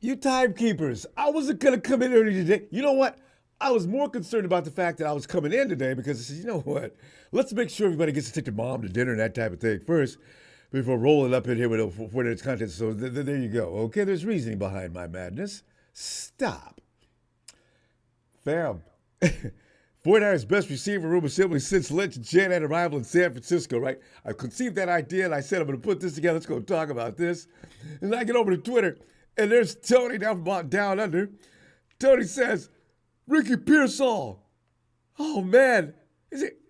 You timekeepers, I wasn't going to come in early today. You know what? I was more concerned about the fact that I was coming in today because I said, you know what? Let's make sure everybody gets to take their mom to dinner and that type of thing first before rolling up in here with its content. So there you go. Okay, there's reasoning behind my madness. Stop. Fam. 49ers best receiver room assembly since Lynch and Shanahan arrival in San Francisco, right? I conceived that idea and I said, I'm going to put this together. Let's go talk about this. And I get over to Twitter and there's Tony down under. Tony says, Ricky Pearsall. Oh, man. Is it?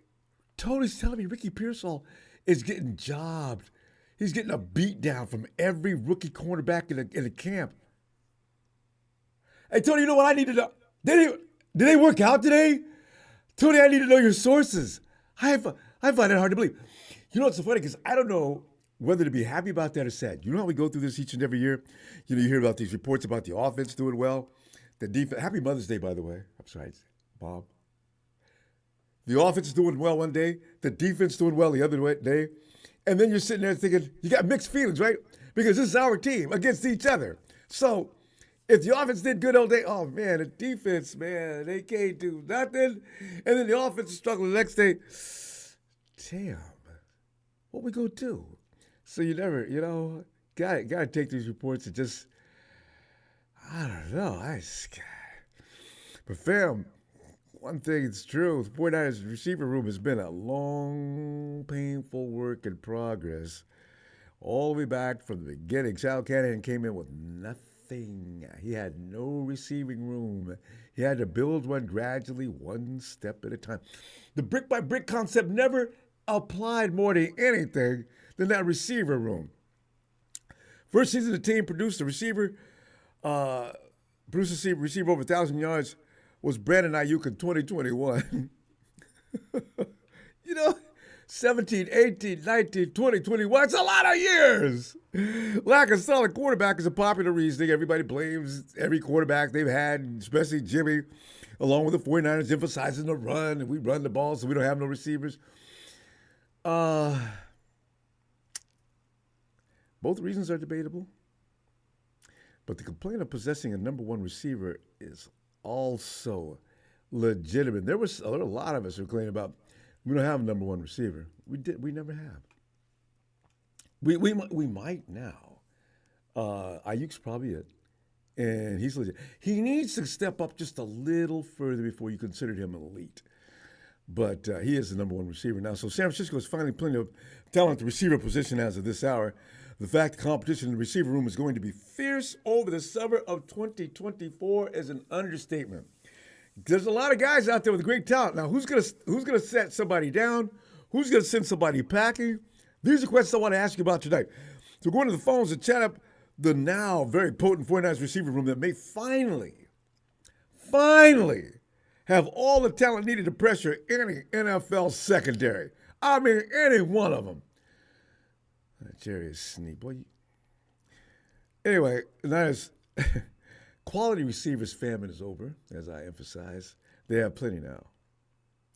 Tony's telling me Ricky Pearsall is getting jobbed. He's getting a beat down from every rookie cornerback in the camp. Hey, Tony, you know what I need to know? Did they work out today? Tony, I need to know your sources. I find it hard to believe. You know what's so funny? Because I don't know whether to be happy about that or sad. You know how we go through this each and every year? You know, you hear about these reports about the offense doing well. The defense. Happy Mother's Day, by the way. I'm sorry, Bob. The offense is doing well one day. The defense doing well the other day. And then you're sitting there thinking, you got mixed feelings, right? Because this is our team against each other. So if the offense did good all day, oh, man, the defense, man, they can't do nothing. And then the offense is struggling the next day. Damn, what we gonna do? So you never, gotta take these reports and just, I don't know. But fam, one thing is true. The 49ers receiver room has been a long, painful work in progress. All the way back from the beginning. Shanahan came in with nothing. He had no receiving room. He had to build one gradually, one step at a time. The brick-by-brick concept never applied more to anything than that receiver room. First season, the team produced a receiver over 1,000 yards was Brandon Aiyuk in 2021. 17, 18, 19, 20, 21. It's a lot of years. Lack of solid quarterback is a popular reasoning. Everybody blames every quarterback they've had, especially Jimmy, along with the 49ers emphasizing the run, and we run the ball, so we don't have no receivers. Both reasons are debatable. But the complaint of possessing a number one receiver is also legitimate. There were a lot of us who complained about we don't have a number one receiver. We never have. We might now. Ayuk's probably it, and he's legit. He needs to step up just a little further before you consider him an elite. But he is the number one receiver now. So San Francisco is finding plenty of talent at the receiver position as of this hour. The fact the competition in the receiver room is going to be fierce over the summer of 2024 is an understatement. There's a lot of guys out there with great talent. Now, who's gonna set somebody down? Who's gonna send somebody packing? These are questions I want to ask you about tonight. So go into the phones and chat up the now very potent 49ers receiver room that may finally have all the talent needed to pressure any NFL secondary. I mean, any one of them. Jerry is sneak. Boy. Anyway, Niners quality receivers famine is over, as I emphasize. They have plenty now.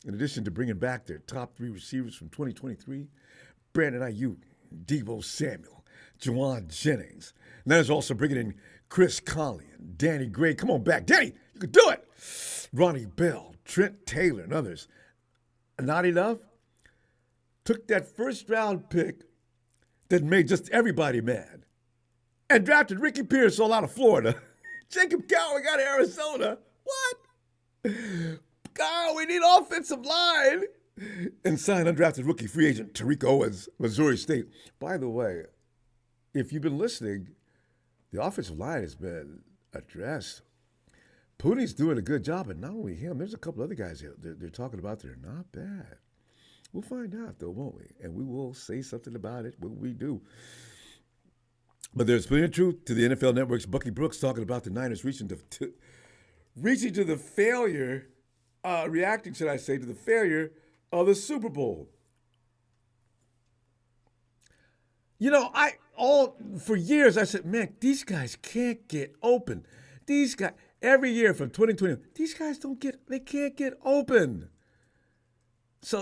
In addition to bringing back their top three receivers from 2023, Brandon Aiyuk, Debo Samuel, Juwan Jennings. Niners also bringing in Chris Conley and Danny Gray. Come on back. Danny, you can do it. Ronnie Bell, Trent Taylor, and others. Not enough? Took that first-round pick that made just everybody mad and drafted Ricky Pearsall out of Florida. Jacob Cowling out of Arizona. What? God, we need offensive line. And signed undrafted rookie free agent Tariq Owens, Missouri State. By the way, if you've been listening, the offensive line has been addressed. Pooney's doing a good job, and not only him, there's a couple other guys they're talking about that are not bad. We'll find out, though, won't we? And we will say something about it when we do. But there's plenty of truth to the NFL Network's Bucky Brooks talking about the Niners reacting to the failure, reacting, should I say, to the failure of the Super Bowl. For years I said, man, these guys can't get open. These guys, every year from 2020, these guys they can't get open. So,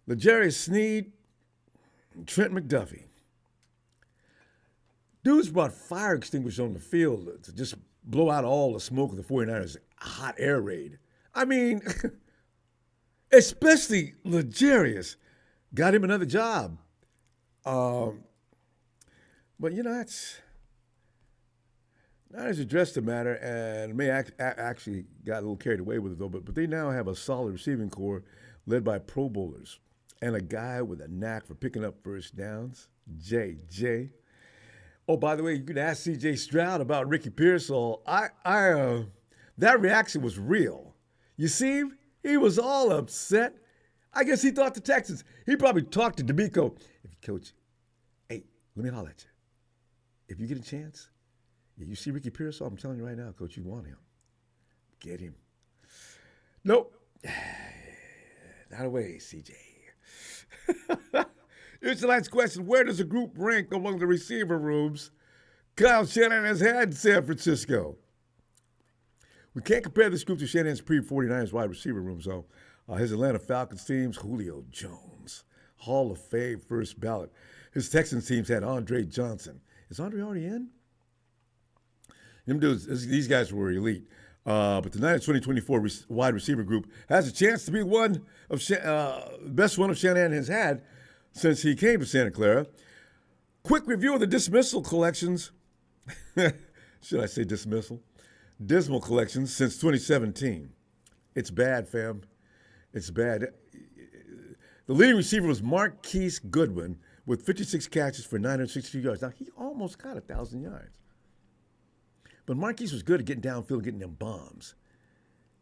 L'Jarius Sneed, Trent McDuffie. Dudes brought fire extinguishers on the field to just blow out all the smoke of the 49ers' hot air raid. I mean, especially Legarius got him another job. But, that's Niners addressed the matter and may actually got a little carried away with it, though. But they now have a solid receiving core led by Pro Bowlers and a guy with a knack for picking up first downs, JJ. Oh, by the way, you can ask C.J. Stroud about Ricky Pearsall. That reaction was real. You see, he was all upset. I guess he thought the Texans. He probably talked to D'Amico. Coach, hey, let me holler at you. If you get a chance, you see Ricky Pearsall, I'm telling you right now, Coach, you want him. Get him. Nope. Not away, CJ. Here's the last question. Where does the group rank among the receiver rooms Kyle Shanahan has had in San Francisco? We can't compare this group to Shanahan's pre-49ers wide receiver rooms, though. His Atlanta Falcons teams, Julio Jones, Hall of Fame first ballot. His Texans teams had Andre Johnson. Is Andre already in? These guys were elite. But the Niners 2024 wide receiver group has a chance to be one of best one of Shanahan has had since he came to Santa Clara. Quick review of the dismissal collections. Should I say dismissal? Dismal collections since 2017. It's bad, fam. It's bad. The leading receiver was Marquise Goodwin with 56 catches for 962 yards. Now, he almost got 1,000 yards. But Marquise was good at getting downfield, getting them bombs.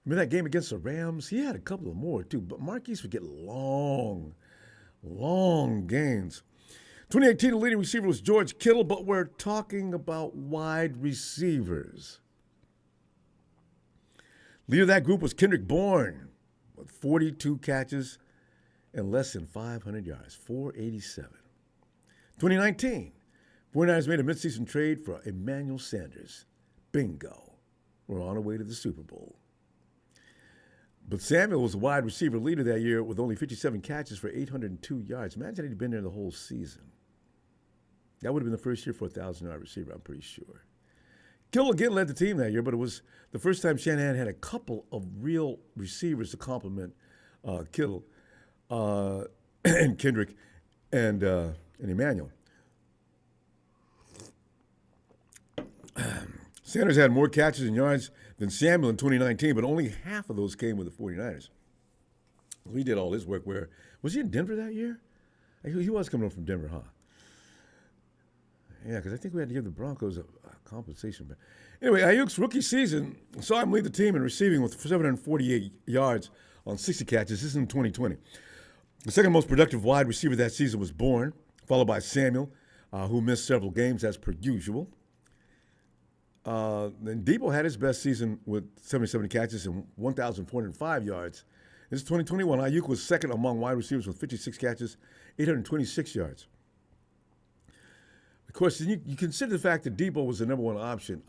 Remember that game against the Rams? He had a couple of more, too. But Marquise would get long gains. 2018, the leading receiver was George Kittle, but we're talking about wide receivers. Leader of that group was Kendrick Bourne with 42 catches and less than 500 yards, 487. 2019, 49ers made a midseason trade for Emmanuel Sanders. Bingo. We're on our way to the Super Bowl. But Samuel was the wide receiver leader that year with only 57 catches for 802 yards. Imagine he'd been there the whole season. That would have been the first year for a 1,000-yard receiver, I'm pretty sure. Kittle again led the team that year, but it was the first time Shanahan had a couple of real receivers to complement Kittle and Kendrick and Emmanuel. Sanders had more catches and yards than Samuel in 2019, but only half of those came with the 49ers. He did all his work where, was he in Denver that year? He was coming up from Denver, huh? Yeah, because I think we had to give the Broncos a compensation. But anyway, Aiyuk's rookie season saw him lead the team in receiving with 748 yards on 60 catches. This is in 2020. The second most productive wide receiver that season was Bourne, followed by Samuel, who missed several games as per usual. Then Debo had his best season with 77 catches and 1,405 yards. This is 2021. Aiyuk was second among wide receivers with 56 catches, 826 yards. Of course, you consider the fact that Debo was the number one option.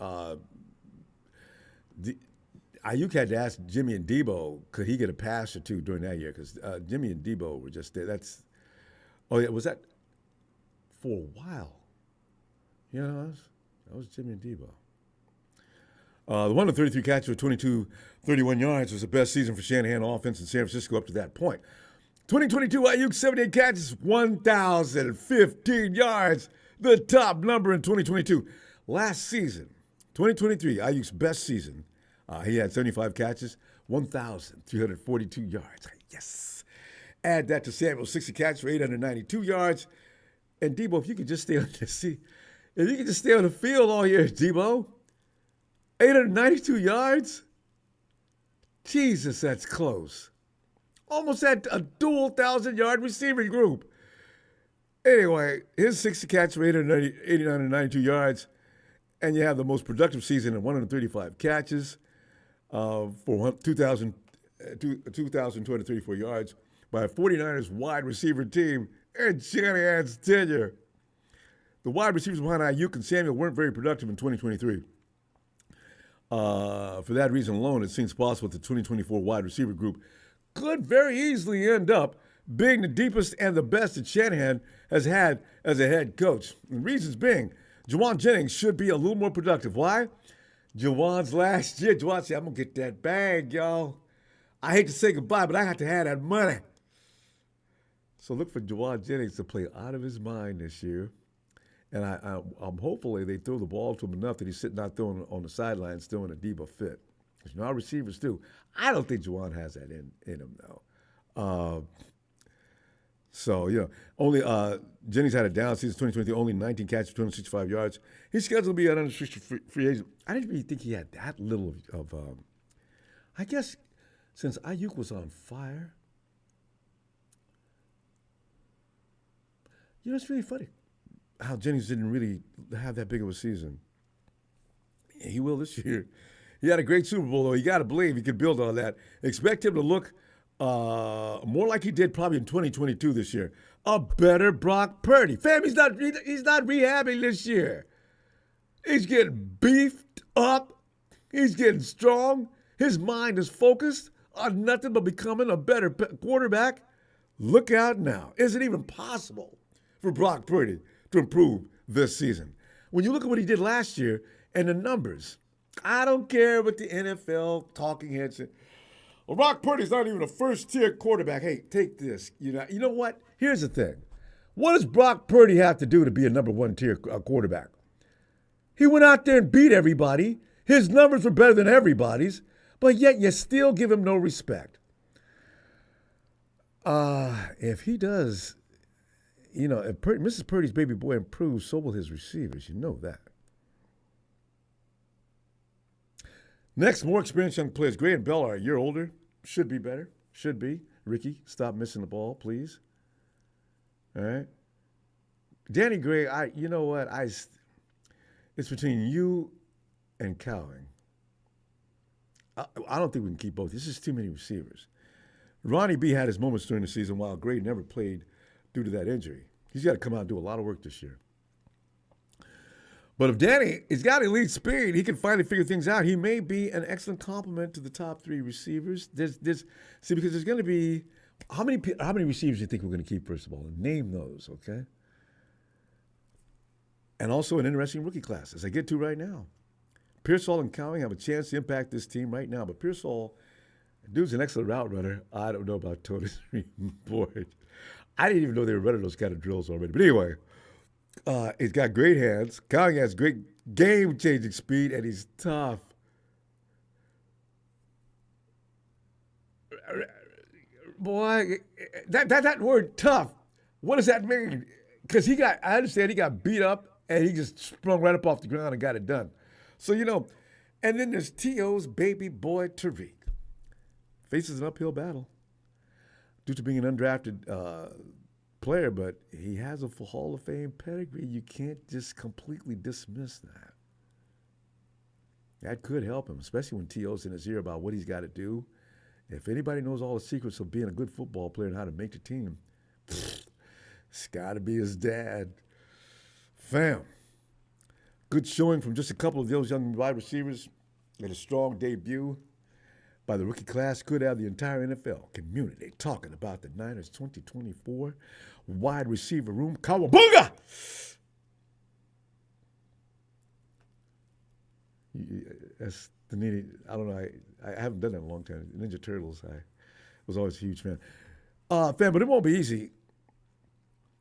Aiyuk had to ask Jimmy and Debo, could he get a pass or two during that year? Because Jimmy and Debo were just there. Was that for a while? That was Jimmy and Debo. The 133 catches for 31 yards was the best season for Shanahan offense in San Francisco up to that point. 2022, Aiyuk, 78 catches, 1,015 yards, the top number in 2022. Last season, 2023, Aiyuk's best season, he had 75 catches, 1,342 yards. Yes. Add that to Samuel's 60 catches for 892 yards. And Debo, if you could just stay on the field all year, Debo, 892 yards? Jesus, that's close. Almost had a dual 1,000-yard receiving group. Anyway, his 60 catches for 892 yards, and you have the most productive season at 135 catches for 2,234 yards by a 49ers wide receiver team in Shanahan's tenure. The wide receivers behind Aiyuk and Samuel weren't very productive in 2023. For that reason alone, it seems possible that the 2024 wide receiver group could very easily end up being the deepest and the best that Shanahan has had as a head coach. And reasons being, Juwan Jennings should be a little more productive. Why? Juwan's last year, Juwan said, I'm going to get that bag, y'all. I hate to say goodbye, but I got to have that money. So look for Juwan Jennings to play out of his mind this year. And I'm hopefully they throw the ball to him enough that he's sitting out throwing on the sidelines, throwing a Debo fit. Because you know how receivers do. I don't think Juwan has that in him, though. So, only Jennings had a down season 2023, only 19 catches, 265 yards. He's scheduled to be an unrestricted free agent. I didn't really think he had that little of I guess since Aiyuk was on fire, it's really funny how Jennings didn't really have that big of a season. He will this year. He had a great Super Bowl, though. You got to believe he could build on that. Expect him to look more like he did probably in 2022 this year. A better Brock Purdy. Fam, he's not rehabbing this year. He's getting beefed up. He's getting strong. His mind is focused on nothing but becoming a better quarterback. Look out now. Is it even possible for Brock Purdy to improve this season? When you look at what he did last year and the numbers, I don't care what the NFL talking heads say. Well, Brock Purdy's not even a first-tier quarterback. Hey, take this. You know what? Here's the thing. What does Brock Purdy have to do to be a number one-tier quarterback? He went out there and beat everybody. His numbers were better than everybody's, but yet you still give him no respect. If he does, if Mrs. Purdy's baby boy improves, so will his receivers. You know that. Next, more experienced young players. Gray and Bell are a year older. Should be better. Should be. Ricky, stop missing the ball, please. All right. Danny Gray, you know what? It's between you and Cowing. I don't think we can keep both. This is too many receivers. Ronnie B had his moments during the season while Gray never played due to that injury. He's got to come out and do a lot of work this year. But if Danny has got elite speed, he can finally figure things out. He may be an excellent complement to the top three receivers. Because there's going to be how many receivers do you think we're going to keep? First of all, name those, okay? And also an interesting rookie class, as I get to right now. Pearsall and Cowing have a chance to impact this team right now. But Pearsall, dude's an excellent route runner. I don't know about Tony's board. I didn't even know they were running those kind of drills already. But anyway. He's got great hands. Cowing has great game-changing speed, and he's tough. Boy, that word tough, what does that mean? Because I understand he got beat up, and he just sprung right up off the ground and got it done. So, and then there's T.O.'s baby boy, Tariq. Faces an uphill battle due to being an undrafted player, but he has a Hall of Fame pedigree. You can't just completely dismiss that. That could help him, especially when T.O.'s in his ear about what he's got to do. If anybody knows all the secrets of being a good football player and how to make the team, it's got to be his dad. Fam. Good showing from just a couple of those young wide receivers and a strong debut by the rookie class could have the entire NFL community talking about the Niners 2024 wide receiver room. Cowabunga! That's the needy. I don't know. I haven't done that in a long time. Ninja Turtles, I was always a huge fan. Fan, but it won't be easy.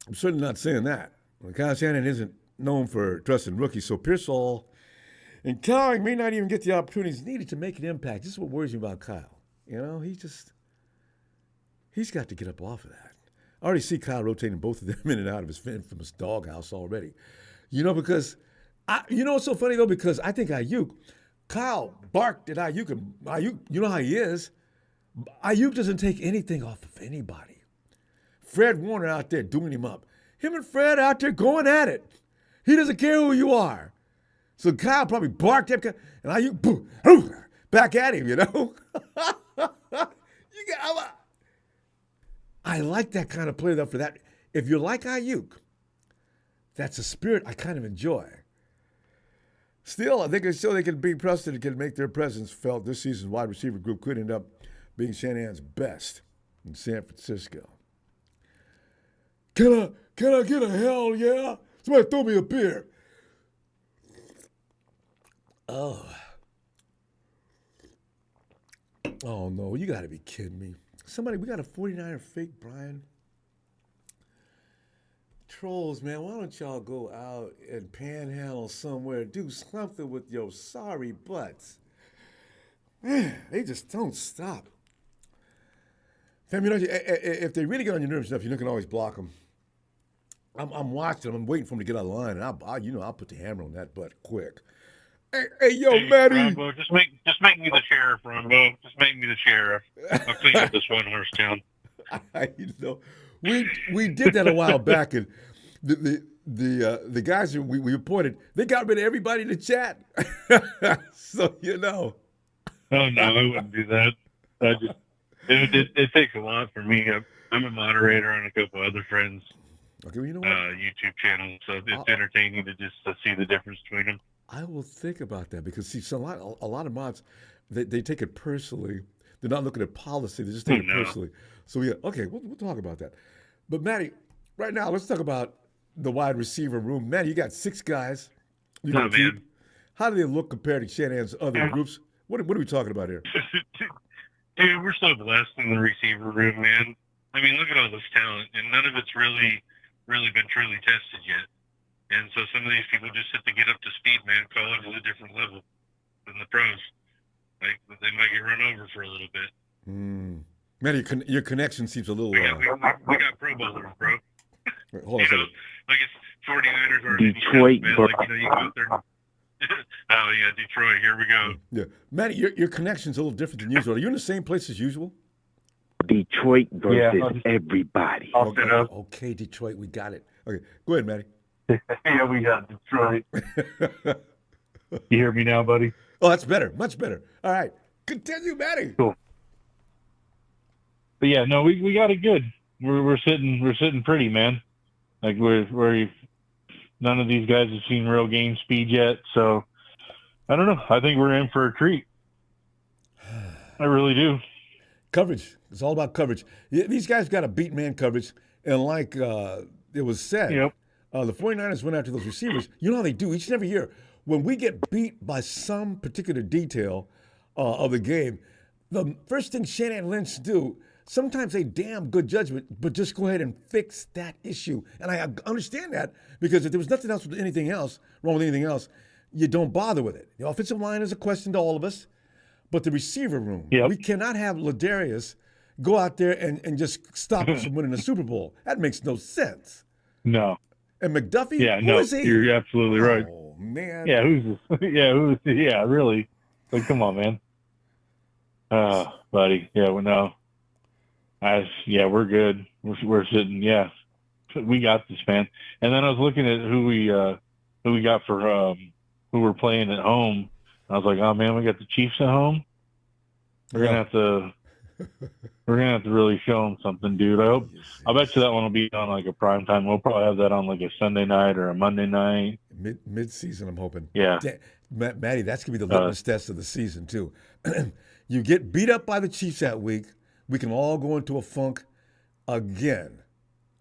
I'm certainly not saying that. Kyle Shanahan isn't known for trusting rookies, so Pearsall and Cowing may not even get the opportunities needed to make an impact. This is what worries me about Kyle. He's got to get up off of that. I already see Kyle rotating both of them in and out of his infamous doghouse already. Because, what's so funny, though? Because I think Kyle barked at Aiyuk, and Aiyuk, you know how he is. Aiyuk doesn't take anything off of anybody. Fred Warner out there doing him up. Him and Fred out there going at it. He doesn't care who you are. So Kyle probably barked at him, and Aiyuk, boom, back at him, I like that kind of play, though, for that. If you're like Aiyuk, that's a spirit I kind of enjoy. Still, I think they can be trusted and can make their presence felt. This season's wide receiver group could end up being Shanahan's best in San Francisco. Can I get a hell yeah? Somebody throw me a beer. Oh. Oh, no. You got to be kidding me. We got a 49er fake, Brian. Trolls, man, why don't y'all go out and panhandle somewhere, do something with your sorry butts? Man, they just don't stop. Fam, if they really get on your nerves enough, you can always block them. I'm watching them. I'm waiting for them to get out of line, and I'll put the hammer on that butt quick. Hey, yo, Maddie. Ronbo, just make me the sheriff, Ronbo. Just make me the sheriff. I'll clean up this one horse town. We did that a while back, and the guys that we appointed, they got rid of everybody in the chat. So Oh no, I wouldn't do that. It takes a lot for me. I'm a moderator on a couple other friends. Okay, well, you know what? YouTube channels, so it's entertaining to just see the difference between them. I will think about that because a lot of mods, they take it personally. They're not looking at policy; they just take it personally. So okay, we'll talk about that. But Matty, right now, let's talk about the wide receiver room. Matty, you got 6 guys. Man. How do they look compared to Shanahan's other groups? What are we talking about here? Dude, we're so blessed in the receiver room, man. I mean, look at all this talent, and none of it's really been truly tested yet. And so some of these people just have to get up to speed, man. College is a different level than the pros. Like, they might get run over for a little bit. Matty, your connection seems a little... We got Pro Bowlers, bro. Wait, hold on a second. Like it's 49ers or Detroit, man. Like, you go out there. Oh, yeah, Detroit. Here we go. Yeah. Matty, your connection's a little different than usual. Are you in the same place as usual? Detroit versus everybody. Okay, Detroit, we got it. Okay, go ahead, Matty. Yeah, we got Detroit. You hear me now, buddy? Oh, that's better. Much better. All right. Continue, Matty. Cool. But yeah, no, we got it good. We're sitting pretty, man. Like we're none of these guys have seen real game speed yet, so I don't know. I think we're in for a treat. I really do. Coverage. It's all about coverage. These guys got a beat man coverage, and like it was said, the 49ers went after those receivers. You know how they do each and every year. When we get beat by some particular detail of the game, the first thing Shanahan and Lynch do, sometimes they damn good judgment, but just go ahead and fix that issue. And I understand that because if there was nothing else with anything else, wrong with anything else, you don't bother with it. The offensive line is a question to all of us, but the receiver room, we cannot have Ladarius go out there and just stop us from winning the Super Bowl. That makes no sense. No. And McDuffie, who is he? You're absolutely right. Oh, man. Yeah, really? Like, come on, man. Buddy. Yeah, no. We're good. We're sitting. Yeah, we got this, man. And then I was looking at who we got for who we're playing at home. I was like, oh man, we got the Chiefs at home. We're gonna have to really show them something, dude. I bet you that one will be on like a prime time. We'll probably have that on like a Sunday night or a Monday night. Mid-season, I'm hoping. Yeah. Matty, that's going to be the litmus test of the season, too. You get beat up by the Chiefs that week, we can all go into a funk again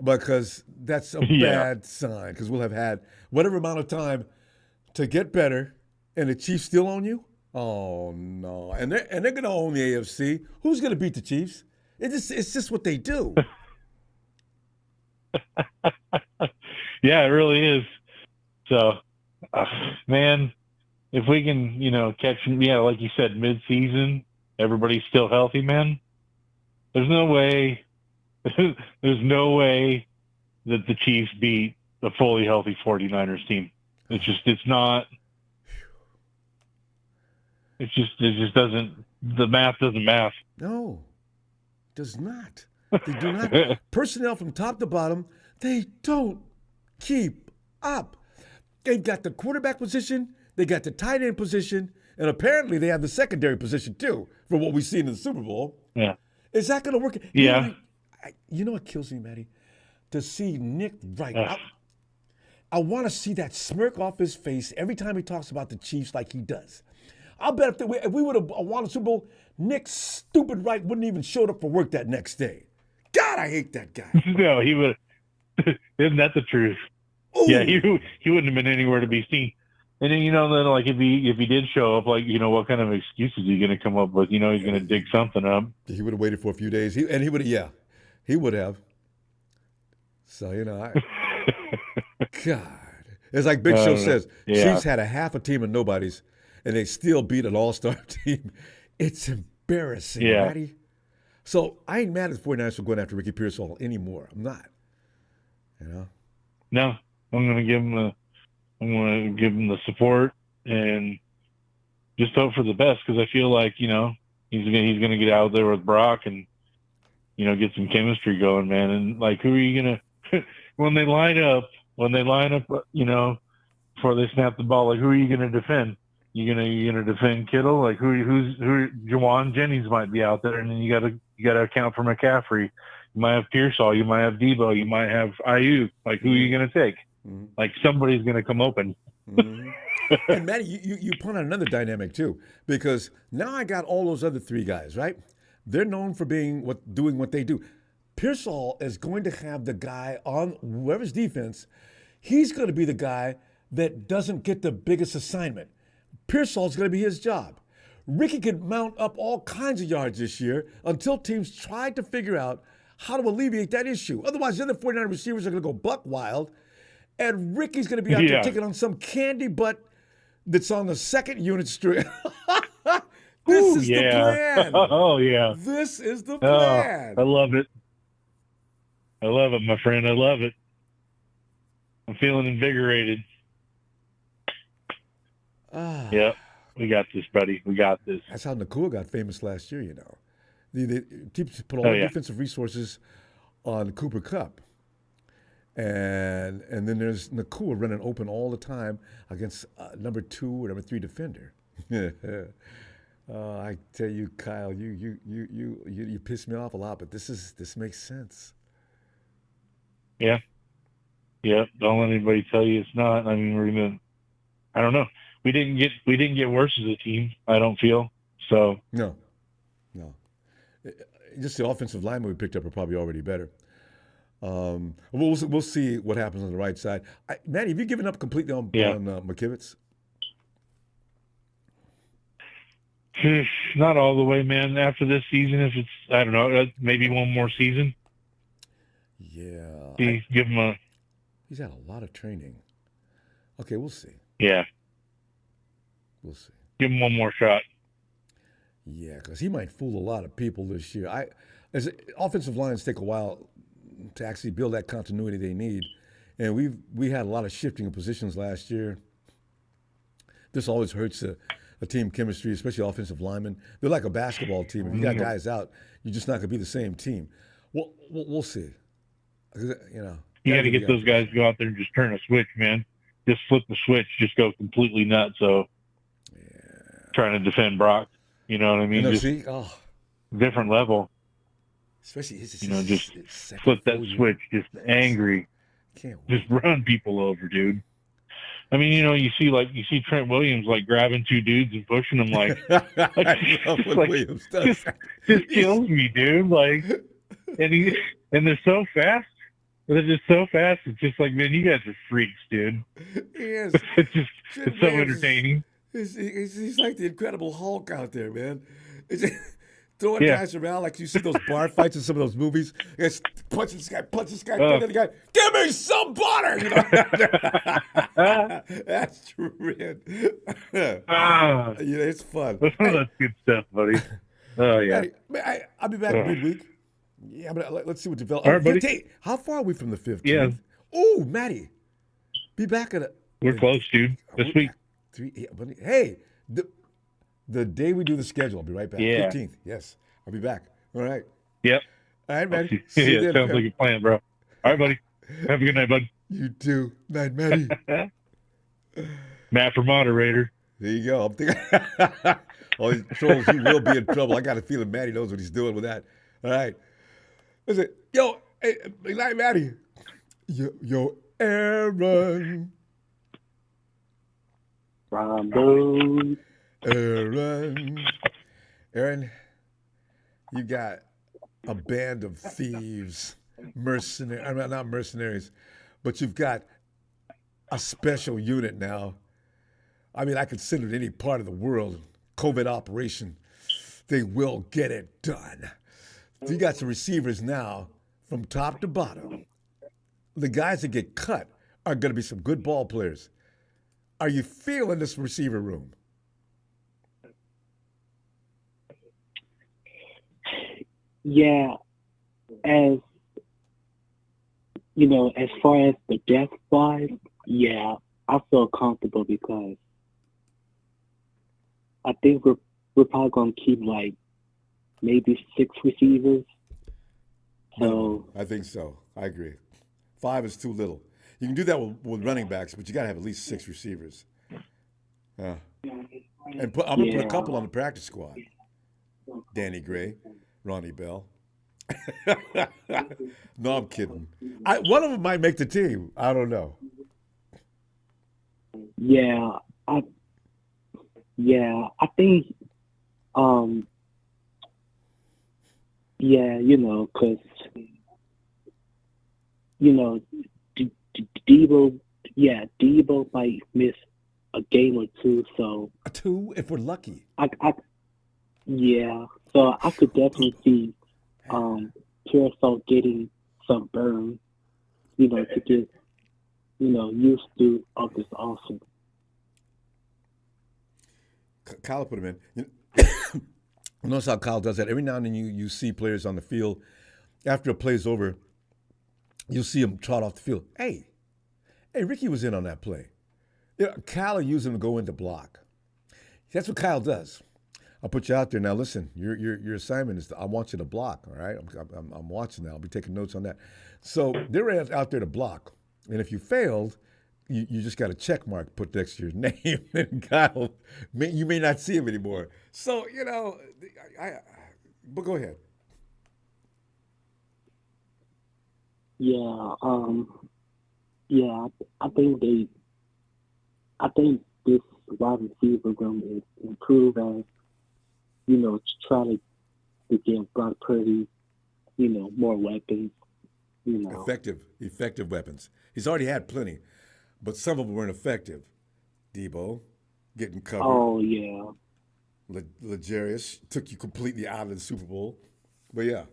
because that's a bad sign because we'll have had whatever amount of time to get better and the Chiefs still own you? Oh, no. And they're going to own the AFC. Who's going to beat the Chiefs? It's just what they do. Yeah, it really is. So, man, if we can, catch them, like you said, mid-season, everybody's still healthy, man. There's no way that the Chiefs beat the fully healthy 49ers team. It just doesn't, the math doesn't math. No, it does not. They do not. Personnel from top to bottom, they don't keep up. They've got the quarterback position, they got the tight end position, and apparently they have the secondary position too, from what we've seen in the Super Bowl. Yeah. Is that going to work? Yeah. You know what kills me, Matty? To see Nick Wright. I want to see that smirk off his face every time he talks about the Chiefs like he does. I'll bet if we would have won a Super Bowl, Nick stupid Wright wouldn't even showed up for work that next day. God, I hate that guy. No, he would. Isn't that the truth? Ooh. Yeah, he wouldn't have been anywhere to be seen. And then then like if he did show up, like what kind of excuses is he going to come up with? He's going to dig something up. He would have waited for a few days. He would have, yeah, he would have. So God, it's like Big Show says. Yeah. Chiefs had a half a team of nobodies, and they still beat an all-star team. It's embarrassing, Yeah. Matty. So I ain't mad at the 49ers for going after Ricky Pearsall anymore. I'm not. No, I'm going to give him the support and just hope for the best, because I feel like he's going to get out there with Brock and get some chemistry going, man. And like, who are you going to when they line up before they snap the ball, like, who are you going to defend? You gonna defend Kittle? Like, who Jawan Jennings might be out there, and then you gotta account for McCaffrey. You might have Pearsall, you might have Debo, you might have Aiyuk. Like, who are you gonna take? Mm-hmm. Like, somebody's gonna come open. Mm-hmm. And Matty, you point out another dynamic too, because now I got all those other three guys, right? They're known for doing what they do. Pearsall is going to have the guy on whoever's defense. He's going to be the guy that doesn't get the biggest assignment. Pearsall's going to be his job. Ricky could mount up all kinds of yards this year until teams try to figure out how to alleviate that issue. Otherwise, the other 49 receivers are going to go buck wild, and Ricky's going to be out there taking on some candy butt that's on the second unit string. This is the plan. Oh, yeah. This is the plan. I love it. I love it, my friend. I love it. I'm feeling invigorated. Yep, we got this, buddy. We got this. That's how Nakua got famous last year, The teams put all the defensive resources on Cooper Kupp. And then there's Nakua running open all the time against number 2 or number 3 defender. I tell you, Kyle, you piss me off a lot, but this makes sense. Yeah. Don't let anybody tell you it's not. I mean, I don't know. We didn't get worse as a team, I don't feel. So no. Just the offensive linemen we picked up are probably already better. We'll see what happens on the right side. Matty, have you given up completely on McKivitz? Not all the way, man. After this season, if it's, I don't know, maybe one more season. Yeah. Give him he's had a lot of training. Okay, we'll see. Yeah. We'll see. Give him one more shot. Yeah, because he might fool a lot of people this year. As offensive lines take a while to actually build that continuity they need, and we had a lot of shifting of positions last year. This always hurts a team chemistry, especially offensive linemen. They're like a basketball team. If you got guys out, you're just not going to be the same team. We'll see. You got to get those guys to go out there and just turn a switch, man. Just flip the switch. Just go completely nuts. So trying to defend Brock, you know what I mean? Different level. Especially just flip that switch. Just angry. Just run people over, dude. I mean, you see Trent Williams like grabbing 2 dudes and pushing them like Williams does. Just kills me, dude. Like, and they're so fast. They're just so fast. It's just like, man, you guys are freaks, dude. He is. It's so entertaining. He's like the Incredible Hulk out there, man. Throwing guys around like you see those bar fights in some of those movies. Punch this guy, punch the guy. Give me some butter! That's true. It's fun. That's good stuff, buddy. Oh, yeah. Hey, I'll be back midweek. Yeah, but let's see what develops. All right, buddy. How far are we from the 15th? Yeah. Oh, Matty. Be back at We're close, dude. This week. Hey, the day we do the schedule, I'll be right back. Yeah. 15th. Yes. I'll be back. All right. Yep. All right, Matty. Sounds like a plan, bro. All right, buddy. Have a good night, bud. You too. Night, Matty. Matt for moderator. There you go. I'm thinking all these trolls, he will be in trouble. I got a feeling Matty knows what he's doing with that. All right. Listen, hey, night, Matty. Yo, Aaron. Ronbo. Aaron, you got a band of thieves, not mercenaries, but you've got a special unit now I mean, I could send it to any part of the world. COVID operation, they will get it done. You got some receivers now from top to bottom. The guys that get cut are going to be some good ball players. Are you feeling this receiver room? Yeah, as as far as the depth wise, yeah, I feel comfortable because I think we're probably gonna keep like maybe 6 receivers. Minimum. So I think so. I agree. 5 is too little. You can do that with running backs, but you got to have at least 6 receivers. And I'm going to put a yeah, couple on the practice squad. Danny Gray, Ronnie Bell. No, I'm kidding. One of them might make the team. I don't know. yeah, I I think yeah, because you know Debo, yeah, Debo might miss a game or two, so 2 if we're lucky. yeah, so I could definitely see Pearsall getting some burn, to get used to of this offense. Kyle put him in. Notice how Kyle does that. Every now and then you see players on the field. After a play's over, you'll see him trot off the field. Hey, Ricky was in on that play. Kyle will use him to go into block. That's what Kyle does. I'll put you out there now. Listen, your assignment is I want you to block. All right, I'm watching that. I'll be taking notes on that. So they're out there to block, and if you failed, you just got a check mark put next to your name, and Kyle, you may not see him anymore. So but go ahead. Yeah, yeah, I think this wide receiver room is improved as to try to give Brock Purdy more weapons. Effective weapons. He's already had plenty, but some of them weren't effective. Debo getting covered. Oh yeah. Legarius took you completely out of the Super Bowl. But yeah.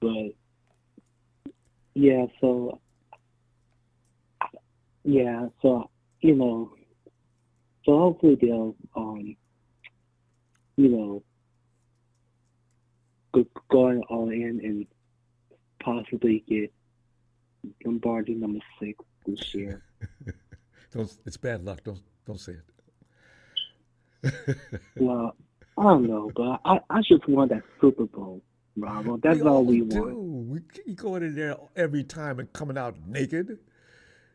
But yeah, so so hopefully they'll go all in and possibly get Lombardi number 6 this year. It's bad luck. Don't say it. Well, I don't know, but I just want that Super Bowl, Ronbo. That's all we want. We keep going in there every time and coming out naked,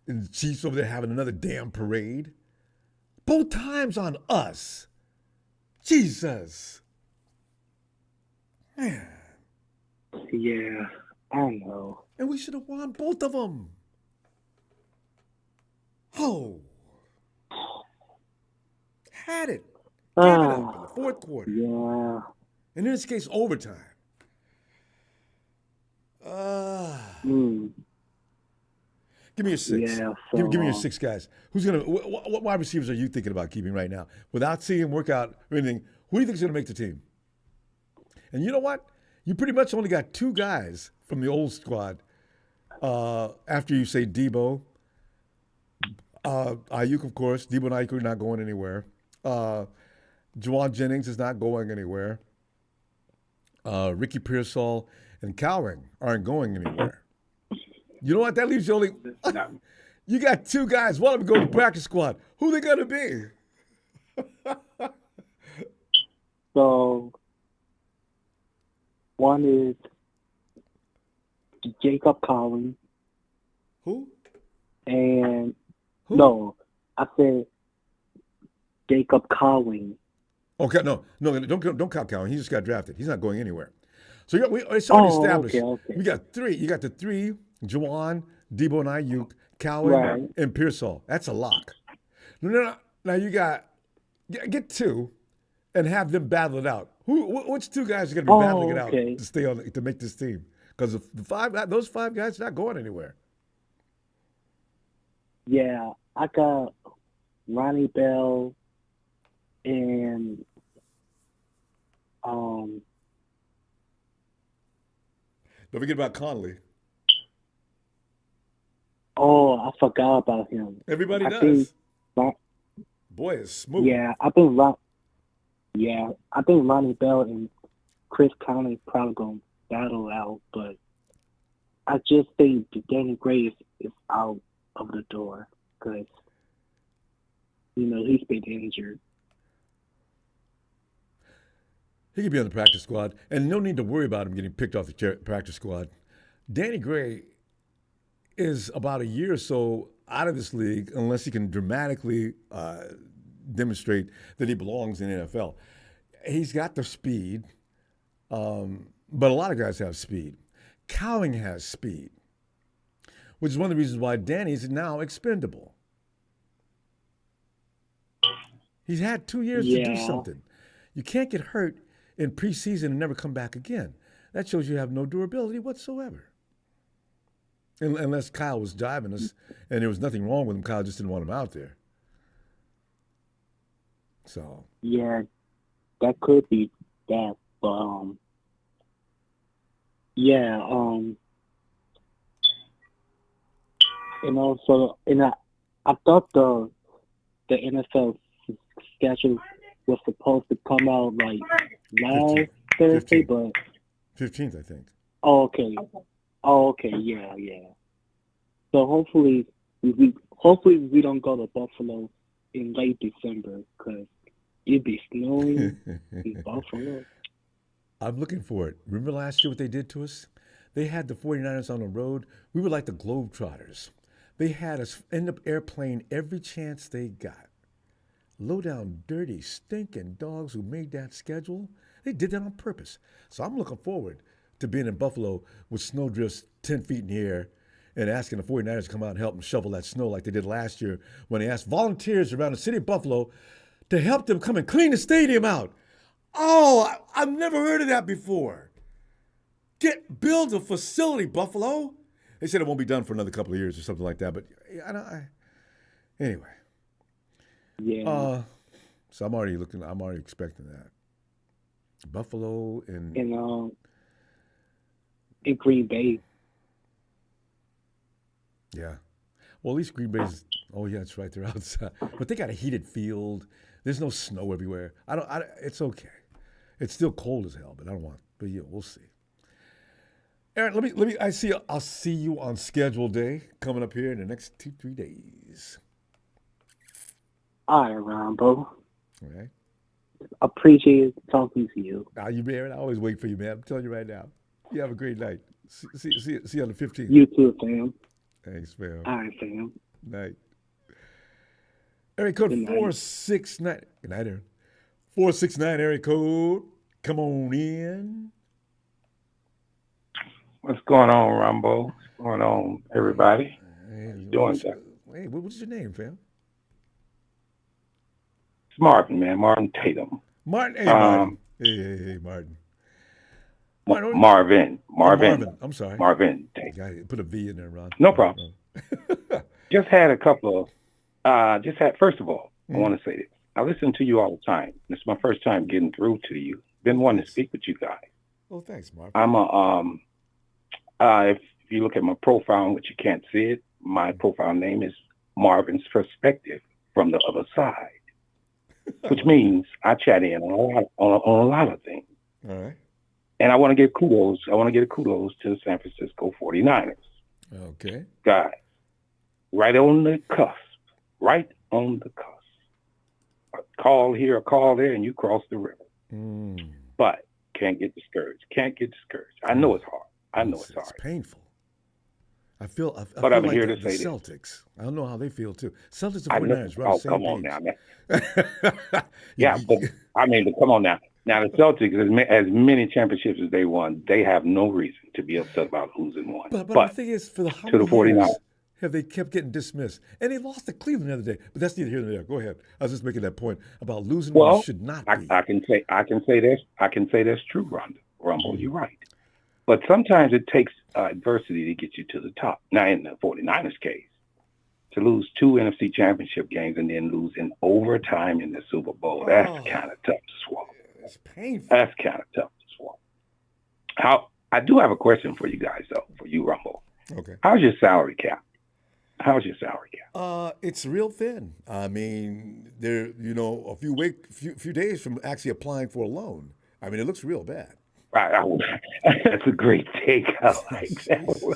and the Chiefs over there having another damn parade. Both times on us. Jesus. Man. Yeah, I don't know. And we should have won both of them. Oh. Had it. Gave it up in the fourth quarter. Yeah. And in this case, overtime. Give me your 6. Yeah, give me your 6 guys. What wide receivers are you thinking about keeping right now? Without seeing him work out or anything, who do you think is going to make the team? And you know what? You pretty much only got 2 guys from the old squad after you say Debo. Aiyuk, of course. Debo and Aiyuk are not going anywhere. Juwan Jennings is not going anywhere. Ricky Pearsall and Cowing aren't going anywhere. You know what? That leaves you only. You got 2 guys. One of them go to the practice squad. Who they gonna be? So one is Jacob Collins. Who? And who? No, I said Jacob Collins. Okay, no, don't count Cowing. He just got drafted. He's not going anywhere. So it's already established. Okay. We got 3. You got the 3: Juwan, Debo, and Aiyuk, Cowing, and Pearsall. That's a lock. No. Now you get 2, and have them battle it out. Which 2 guys are going to be battling it out to stay on to make this team? Because those 5 guys are not going anywhere. Yeah, I got Ronnie Bell and Don't forget about Conley. I forgot about him. Everybody I think does. Boy, it's smooth. yeah, I think Ronnie Bell and Chris Conley probably gonna battle out, but I just think Danny Gray is out of the door because he's been injured. He could be on the practice squad, and no need to worry about him getting picked off the practice squad. Danny Gray is about a year or so out of this league unless he can dramatically demonstrate that he belongs in the NFL. He's got the speed, but a lot of guys have speed. Cowing has speed, which is one of the reasons why Danny's now expendable. He's had 2 years to do Yeah, something. You can't get hurt in preseason and never come back again. That shows you have no durability whatsoever. Unless Kyle was jiving us and there was nothing wrong with him, Kyle just didn't want him out there. So yeah, that could be that, but yeah, and also, I thought the NFL schedule was supposed to come out like last 15th. Thursday, 15th. but 15th, I think. okay, yeah. So hopefully we don't go to Buffalo in late December because it'd be snowing in Buffalo. I'm looking for it. Remember last year what they did to us? They had the 49ers on the road. We were like the Globetrotters. They had us in the airplane every chance they got. Low down, dirty, stinking dogs who made that schedule. They did that on purpose. So I'm looking forward to being in Buffalo with snowdrifts 10 feet in the air and asking the 49ers to come out and help them shovel that snow like they did last year when they asked volunteers around the city of Buffalo to help them come and clean the stadium out. Oh, I've never heard of that before. Build a facility, Buffalo. They said it won't be done for another couple of years or something like that. But anyway. Yeah, So I'm already expecting that. Buffalo and in Green Bay. yeah. Well, at least Green Bay's. Oh yeah, that's right. They're outside, but they got a heated field. There's no snow everywhere. It's okay. It's still cold as hell, but I don't want. But yeah, we'll see. Aaron, let me. I'll see you on schedule day coming up here in the next 2-3 days. All right, Ronbo. All right. Appreciate talking to you. Now you, Aaron. I always wait for you, man. I'm telling you right now. You have a great night. See you on the 15th. You too, fam. Thanks, fam. All right, fam. Night. Area code 469. Good night, Aaron. 469 area code. Come on in. What's going on, Ronbo? What's going on, everybody? Hey, Doing that. Hey, what's your name, fam? It's Martin, man. Martin Tatum. Martin. Hey, Martin. Hey, Martin. Marvin. Marvin. I'm sorry. Marvin Tatum. Got put a V in there, Ron. No problem. Just had a couple of, first of all, I want to say this. I listen to you all the time. This is my first time getting through to you. Been wanting to speak with you guys. Oh, thanks, Marvin. I'm if you look at my profile, which you can't see it, my profile name is Marvin's Perspective from the Other Side, which means I chat in on a lot of things. All right. And I want to give kudos. I want to give kudos to the San Francisco 49ers. Okay. Guys, right on the cusp. Right on the cusp. A call here, a call there, and you cross the river. But can't get discouraged. I know it's hard. It's hard. It's painful. I feel But I'm like here the to say Celtics. I don't know how they feel too. Celtics I and know. 49ers. We're on the Oh, same come on page. now, man. Yeah, but come on now. Now the Celtics, as many championships as they won, they have no reason to be upset about losing one. But the thing is, for how many years have they kept getting dismissed? And they lost to Cleveland the other day. But that's neither here nor there. Go ahead. I was just making that point about losing when you should not be. I can say that's true, Rumble. You're right. But sometimes it takes adversity to get you to the top. Now, in the 49ers case, to lose 2 NFC championship games and then lose in overtime in the Super Bowl. That's kind of tough to swallow. It's painful. That's kind of tough to swallow. I do have a question for you guys, though, for you, Rumble. Okay. How's your salary cap? It's real thin. I mean, they're a few days from actually applying for a loan. I mean, it looks real bad. That's a great take. I like that.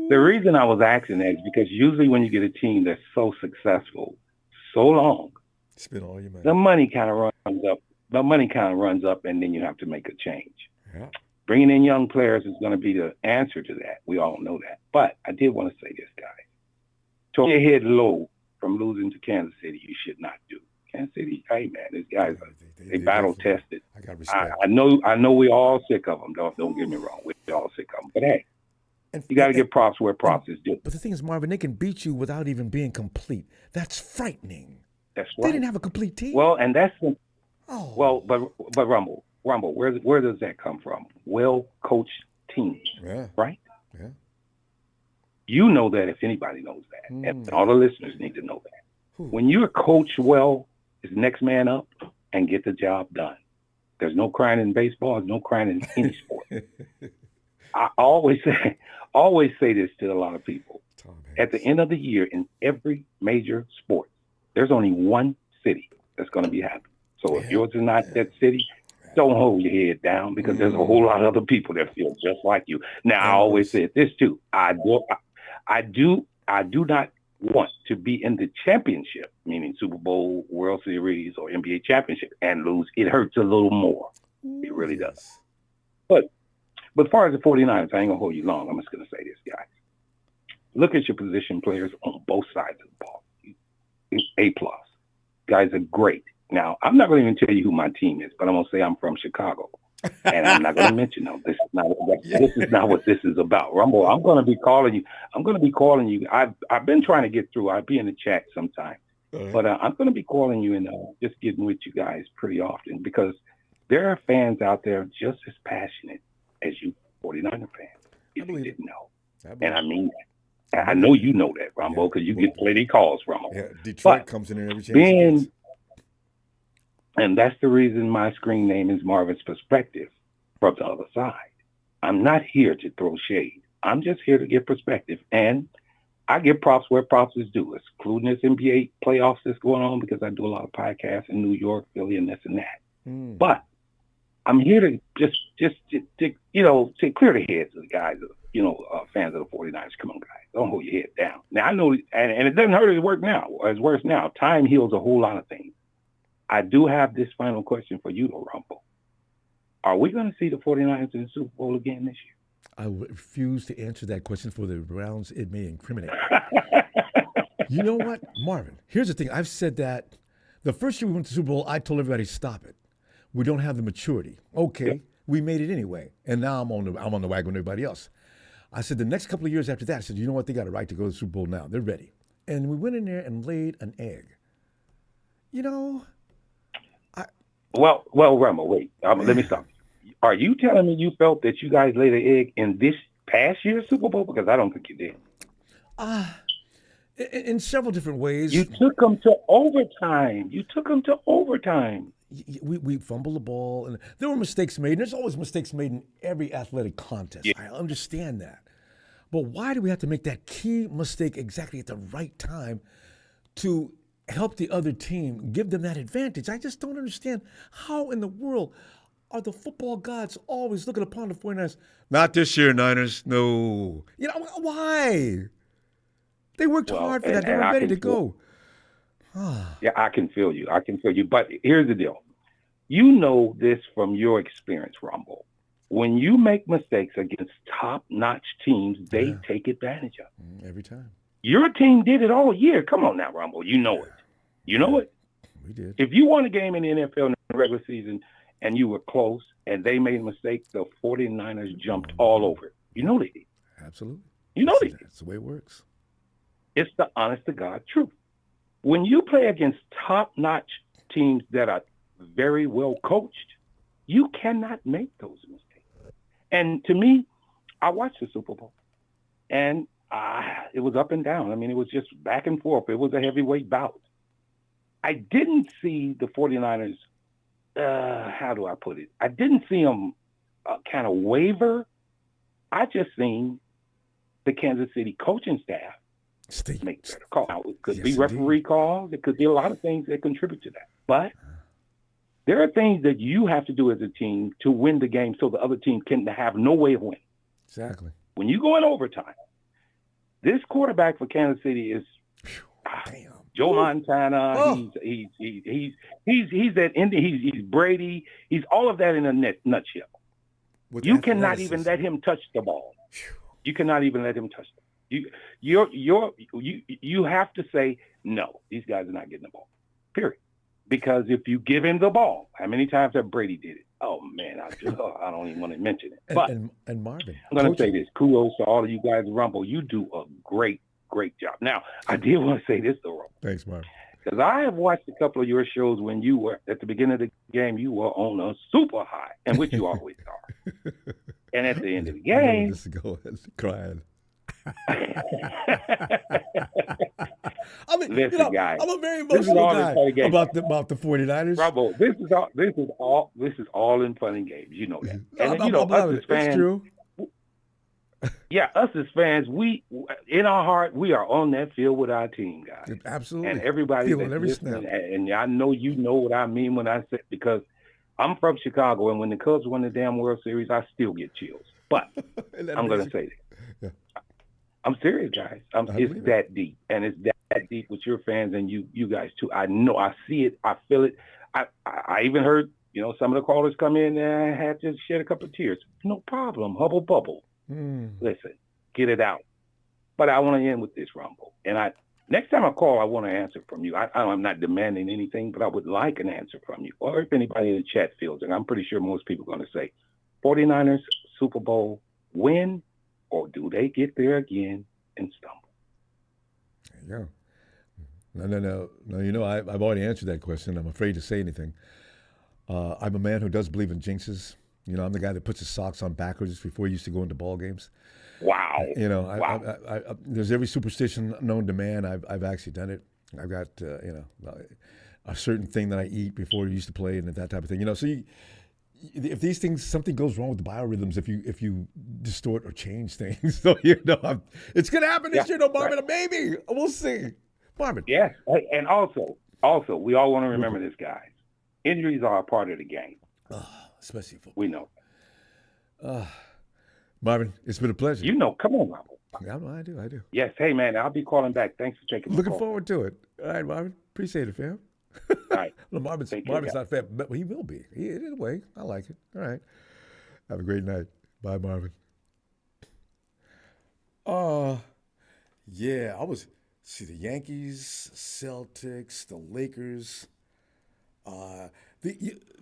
The reason I was asking that is because usually when you get a team that's so successful, so long, spend all your money. The money kind of runs up. The money kind of runs up, and then you have to make a change. Yeah. Bringing in young players is going to be the answer to that. We all know that. But I did want to say this, guys. To your head low from losing to Kansas City, you should not do. Kansas City, hey man, these guys they battle tested. I got respect. I know we all sick of them. Don't get me wrong, we all sick of them. But hey, you got to give props where props is due. But the thing is, Marvin, they can beat you without even being complete. That's frightening. That's right. They didn't have a complete team. Well, and that's but Rumble, where does that come from? Well coached teams, right? Yeah. You know that if anybody knows that, and all the listeners need to know that. When you're coached well, is next man up and get the job done. There's no crying in baseball. There's no crying in any sport. I always say this to a lot of people. At the end of the year, in every major sport, there's only one city that's going to be happy. So if yours is not that city, don't hold your head down because there's a whole lot of other people that feel just like you. Now, I always say this too. I do not want to be in the championship, meaning Super Bowl, World Series, or NBA championship, and lose. It hurts a little more. It really does. But as far as the 49ers, I ain't going to hold you long. I'm just going to say this, guys. Look at your position players on both sides of the ball. A+. Guys are great. Now, I'm not going to even tell you who my team is, but I'm going to say I'm from Chicago. And I'm not going to mention them. This is not what this is about. Rumble, I'm going to be calling you. I've been trying to get through. I'll be in the chat sometime. But I'm going to be calling you and just getting with you guys pretty often because there are fans out there just as passionate as you 49er fans, if you didn't know. And I mean that. I know you know that, Rumble, because you get plenty calls, Rumble. Yeah, Detroit comes in every chance. And that's the reason my screen name is Marvin's Perspective from the other side. I'm not here to throw shade. I'm just here to give perspective. And I give props where props is due, including this NBA playoffs that's going on because I do a lot of podcasts in New York, Philly, and this and that. But I'm here to just to clear the heads of the guys, fans of the 49ers. Come on, guys. Don't hold your head down. Now, I know, and it doesn't hurt as worse now. Time heals a whole lot of things. I do have this final question for you, Rumble. Are we going to see the 49ers in the Super Bowl again this year? I refuse to answer that question for the rounds it may incriminate. You know what, Marvin? Here's the thing. I've said that the first year we went to the Super Bowl, I told everybody, stop it. We don't have the maturity. Okay, we made it anyway. And now I'm on the wagon with everybody else. I said the next couple of years after that, I said, you know what? They got a right to go to the Super Bowl now. They're ready. And we went in there and laid an egg. Well, Rumble, wait. Let me stop. Are you telling me you felt that you guys laid an egg in this past year's Super Bowl? Because I don't think you did. In several different ways. You took them to overtime. We fumbled the ball, and there were mistakes made. And there's always mistakes made in every athletic contest. Yeah. I understand that. But why do we have to make that key mistake exactly at the right time to help the other team, give them that advantage? I just don't understand how in the world are the football gods always looking upon the 49ers? Not this year, Niners. No. Why? They worked hard for that. They were ready to go. Yeah, I can feel you. But here's the deal. You know this from your experience, Rumble. When you make mistakes against top-notch teams, they take advantage of it. Every time. Your team did it all year. Come on now, Rumble. You know it. You know it. We did. If you won a game in the NFL in the regular season and you were close and they made a mistake, the 49ers jumped all over it. You know they did. Absolutely. You know they did. That's the way it works. It's the honest to God truth. When you play against top-notch teams that are very well coached, you cannot make those mistakes. And to me, I watched the Super Bowl, and it was up and down. I mean, it was just back and forth. It was a heavyweight bout. I didn't see the 49ers, how do I put it? I didn't see them kind of waver. I just seen the Kansas City coaching staff make better calls. Now, it could be referee calls. It could be a lot of things that contribute to that. But there are things that you have to do as a team to win the game so the other team can have no way of winning. Exactly. When you go in overtime, this quarterback for Kansas City is Joe Montana. Oh. He's that Indy. He's Brady. He's all of that in a nutshell. You cannot even let him touch the ball. You cannot even let him touch it. You have to say, no, these guys are not getting the ball, period. Because if you give him the ball, how many times have Brady did it? Oh, man, I don't even want to mention it. But and Marvin, I'm going to say this. Kudos to all of you guys, Ronbo. You do a great job. Now, I did want to say this, though, Ronbo. Thanks, Marvin. Because I have watched a couple of your shows when you were, at the beginning of the game, you were on a super high, and which you always are. And at the end of the game... This is going crying. Listen, guys, I'm a very emotional guy about the 49ers. Bravo, this is all in fun and games. You know that. And us as fans, true. Yeah, us as fans, we in our heart, we are on that field with our team, guys. Absolutely. And everybody feeling every listening, snap. and I know you know what I mean when I say, because I'm from Chicago, and when the Cubs won the damn World Series, I still get chills. But I'm going to say this. Yeah. I'm serious, guys. It's that deep, and it's that deep with your fans and you guys too. I know, I see it, I feel it. I even heard, some of the callers come in and had to shed a couple of tears. No problem, hubble bubble. Listen, get it out. But I want to end with this, Ronbo. And next time I call, I want to answer from you. I'm not demanding anything, but I would like an answer from you. Or if anybody in the chat feels it, I'm pretty sure most people are going to say, 49ers Super Bowl win, or do they get there again and stumble? There you go. No. I've already answered that question. I'm afraid to say anything. I'm a man who does believe in jinxes. I'm the guy that puts his socks on backwards before he used to go into ball games. Wow. Wow. There's every superstition known to man. I've actually done it. I've got a certain thing that I eat before I used to play and that type of thing. So if these things, something goes wrong with the biorhythms, if you distort or change things, so it's going to happen this year, Marvin. Right. Maybe we'll see, Marvin. Yes, and also, we all want to remember this, guys. Injuries are a part of the game, especially football. We know. Marvin, it's been a pleasure. Come on, Ronbo. Yeah, I do. Yes, hey man, I'll be calling back. Thanks for taking my call. Looking forward to it. All right, Marvin, appreciate it, fam. All right. Well, Marvin's not fat, but he will be. In a way, I like it. All right. Have a great night. Bye, Marvin. Yeah, the Yankees, Celtics, the Lakers.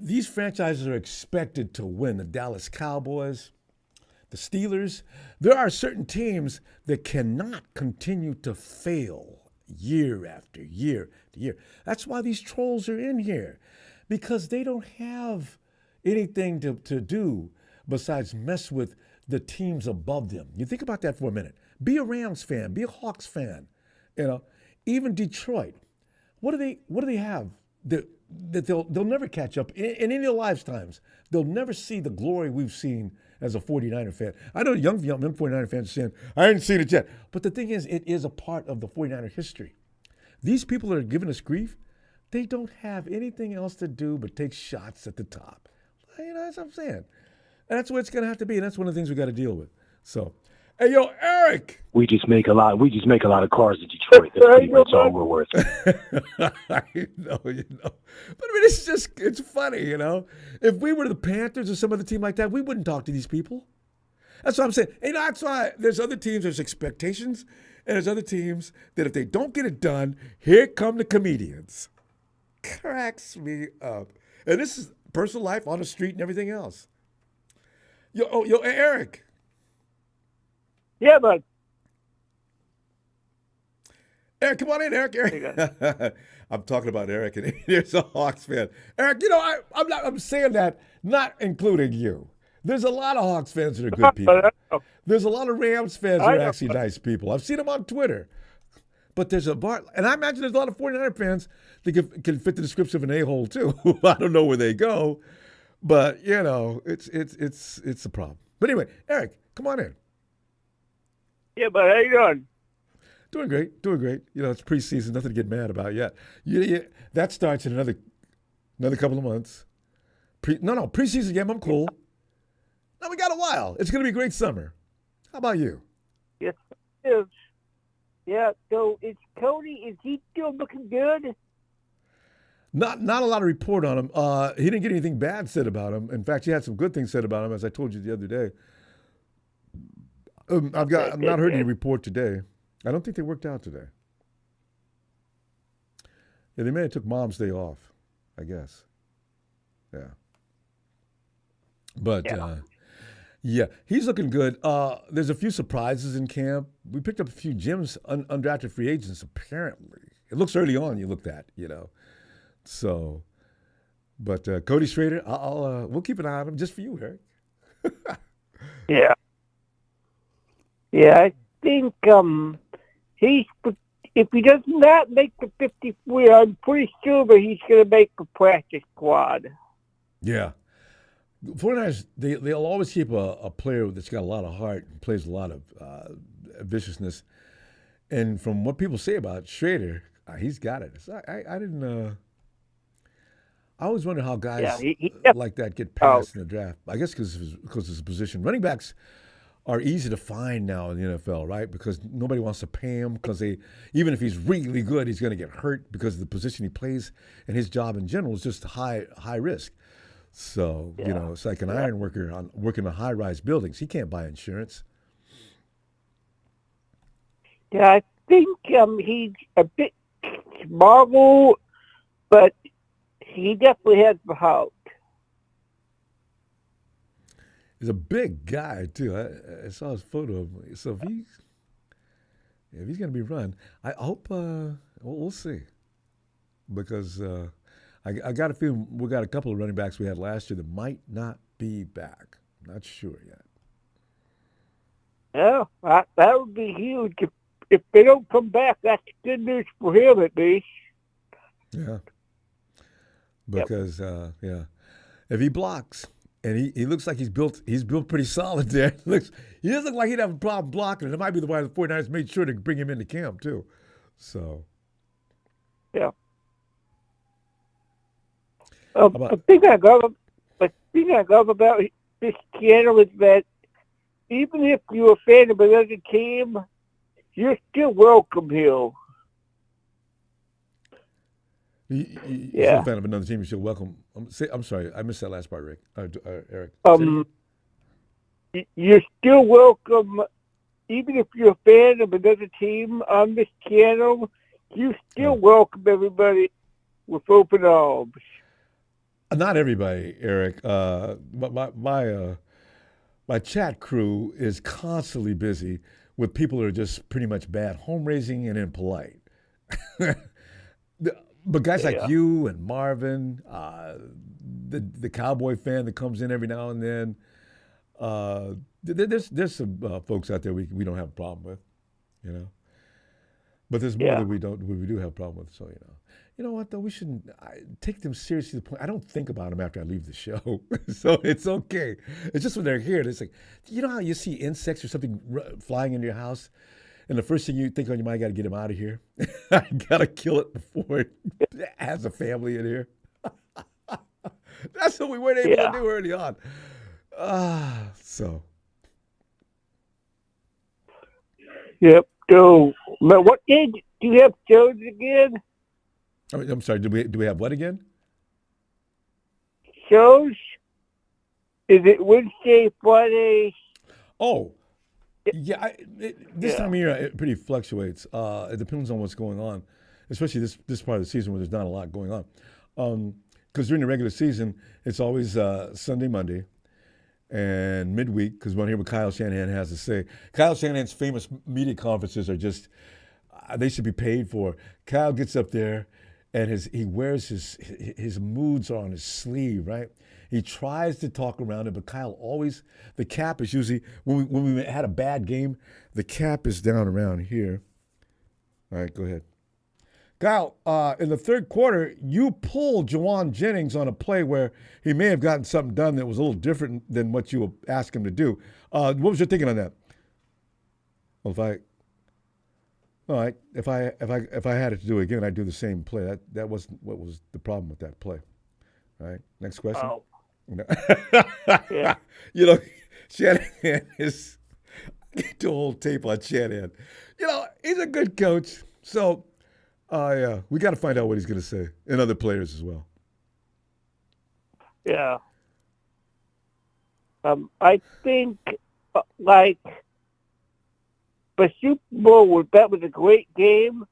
These franchises are expected to win. The Dallas Cowboys, the Steelers. There are certain teams that cannot continue to fail year after year to year. That's why these trolls are in here, because they don't have anything to do besides mess with the teams above them. You think about that for a minute. Be a Rams fan, be a Hawks fan. Even Detroit. What do they have that they'll never catch up in any of their lifetimes? They'll never see the glory we've seen as a 49er fan. I know young 49er fans are saying, I haven't seen it yet. But the thing is, it is a part of the 49er history. These people that are giving us grief, they don't have anything else to do but take shots at the top. That's what I'm saying. And that's what it's going to have to be. And that's one of the things we got to deal with. So, hey, Eric. We just make a lot of cars in Detroit. That's pretty much all we're worth. I know. But it's funny, If we were the Panthers or some other team like that, we wouldn't talk to these people. That's what I'm saying. That's why there's other teams, there's expectations, and there's other teams that if they don't get it done, here come the comedians. Cracks me up. And this is personal life on the street and everything else. Eric. Yeah, bud. Eric, come on in, Eric. I'm talking about Eric, and here's a Hawks fan. Eric, I'm saying that not including you. There's a lot of Hawks fans that are good people. There's a lot of Rams fans who I are know. actually nice people. I've seen them on Twitter. But there's a bar, and I imagine there's a lot of 49er fans that can fit the description of an a-hole too. I don't know where they go, but you know, it's a problem. But anyway, Eric, come on in. Yeah, but how you doing? Doing great, doing great. You know, it's preseason, nothing to get mad about yet. That starts in another couple of months. Preseason game, I'm cool. Now we got a while. It's going to be a great summer. How about you? Yes, it is. Yeah, so is Cody, is he still looking good? Not a lot of report on him. He didn't get anything bad said about him. In fact, he had some good things said about him, as I told you the other day. I've not heard any report today. I don't think they worked out today. Yeah, they may have took Mom's Day off, I guess. Yeah. But yeah, he's looking good. There's a few surprises in camp. We picked up a few gyms, undrafted free agents, apparently. It looks early on, you looked at, you know. So, but Cody Schrader, we'll keep an eye on him just for you, Eric. Yeah. Yeah, I think if he does not make the 53, I'm pretty sure that he's going to make the practice squad. Yeah. 49ers, they'll always keep a player that's got a lot of heart and plays a lot of viciousness. And from what people say about Schrader, he's got it. So I didn't. I always wonder how guys like that get passed in the draft. I guess because of his position. Running backs are easy to find now in the NFL, right? Because nobody wants to pay him because even if he's really good, he's going to get hurt because of the position he plays, and his job in general is just high risk. So, you know, it's like an iron worker working on high-rise buildings. He can't buy insurance. Yeah, I think he's a bit small, but he definitely has the heart. He's a big guy, too. I saw his photo of him. So if he's going to be run, I hope we'll see. Because I got a feeling we got a couple of running backs we had last year that might not be back. I'm not sure yet. Yeah, that would be huge. If they don't come back, that's good news for him at least. Yeah. Because if he blocks, and he looks like he's built pretty solid there. He doesn't look like he'd have a problem blocking, and it might be the why the 49ers made sure to bring him into camp too. So yeah. The thing I love about this channel is that even if you're a fan of another team, you're still welcome here. You're a fan of another team, you're still welcome. I'm sorry, I missed that last part, Rick. Eric. You're still welcome, even if you're a fan of another team on this channel. You still welcome everybody with open arms. Not everybody, Eric. My chat crew is constantly busy with people that are just pretty much bad home raising and impolite. But guys like you and Marvin, the Cowboy fan that comes in every now and then, there's some folks out there we don't have a problem with, you know. But there's more that we do have a problem with. So you know what though, we shouldn't take them seriously to the point. I don't think about them after I leave the show, so it's okay. It's just when they're here. It's like, you know how you see insects or something flying into your house, and the first thing you think on your mind, I got to get him out of here. I got to kill it before it has a family in here. That's what we weren't able to do early on. So. Yep. So, what day do you have shows again? I'm sorry. Do we have what again? Shows? Is it Wednesday, Friday? Oh, yeah. This time of year, it pretty fluctuates. It depends on what's going on, especially this part of the season where there's not a lot going on. Because during the regular season, it's always Sunday, Monday, and midweek, because we want to hear what Kyle Shanahan has to say. Kyle Shanahan's famous media conferences are just, they should be paid for. Kyle gets up there and he wears his moods are on his sleeve, right? He tries to talk around it, but Kyle always, the cap is usually, when we had a bad game, the cap is down around here. All right, go ahead. Kyle, in the third quarter, you pulled Jawan Jennings on a play where he may have gotten something done that was a little different than what you asked him to do. What was your thinking on that? Well, if I had it to do it again, I'd do the same play. That wasn't what was the problem with that play. All right, next question. Oh. Yeah. You know, Shanahan is, get the whole tape on Shanahan. You know, he's a good coach. So, yeah, we got to find out what he's going to say, and other players as well. Yeah. I think, like, the Super Bowl, that was a great game,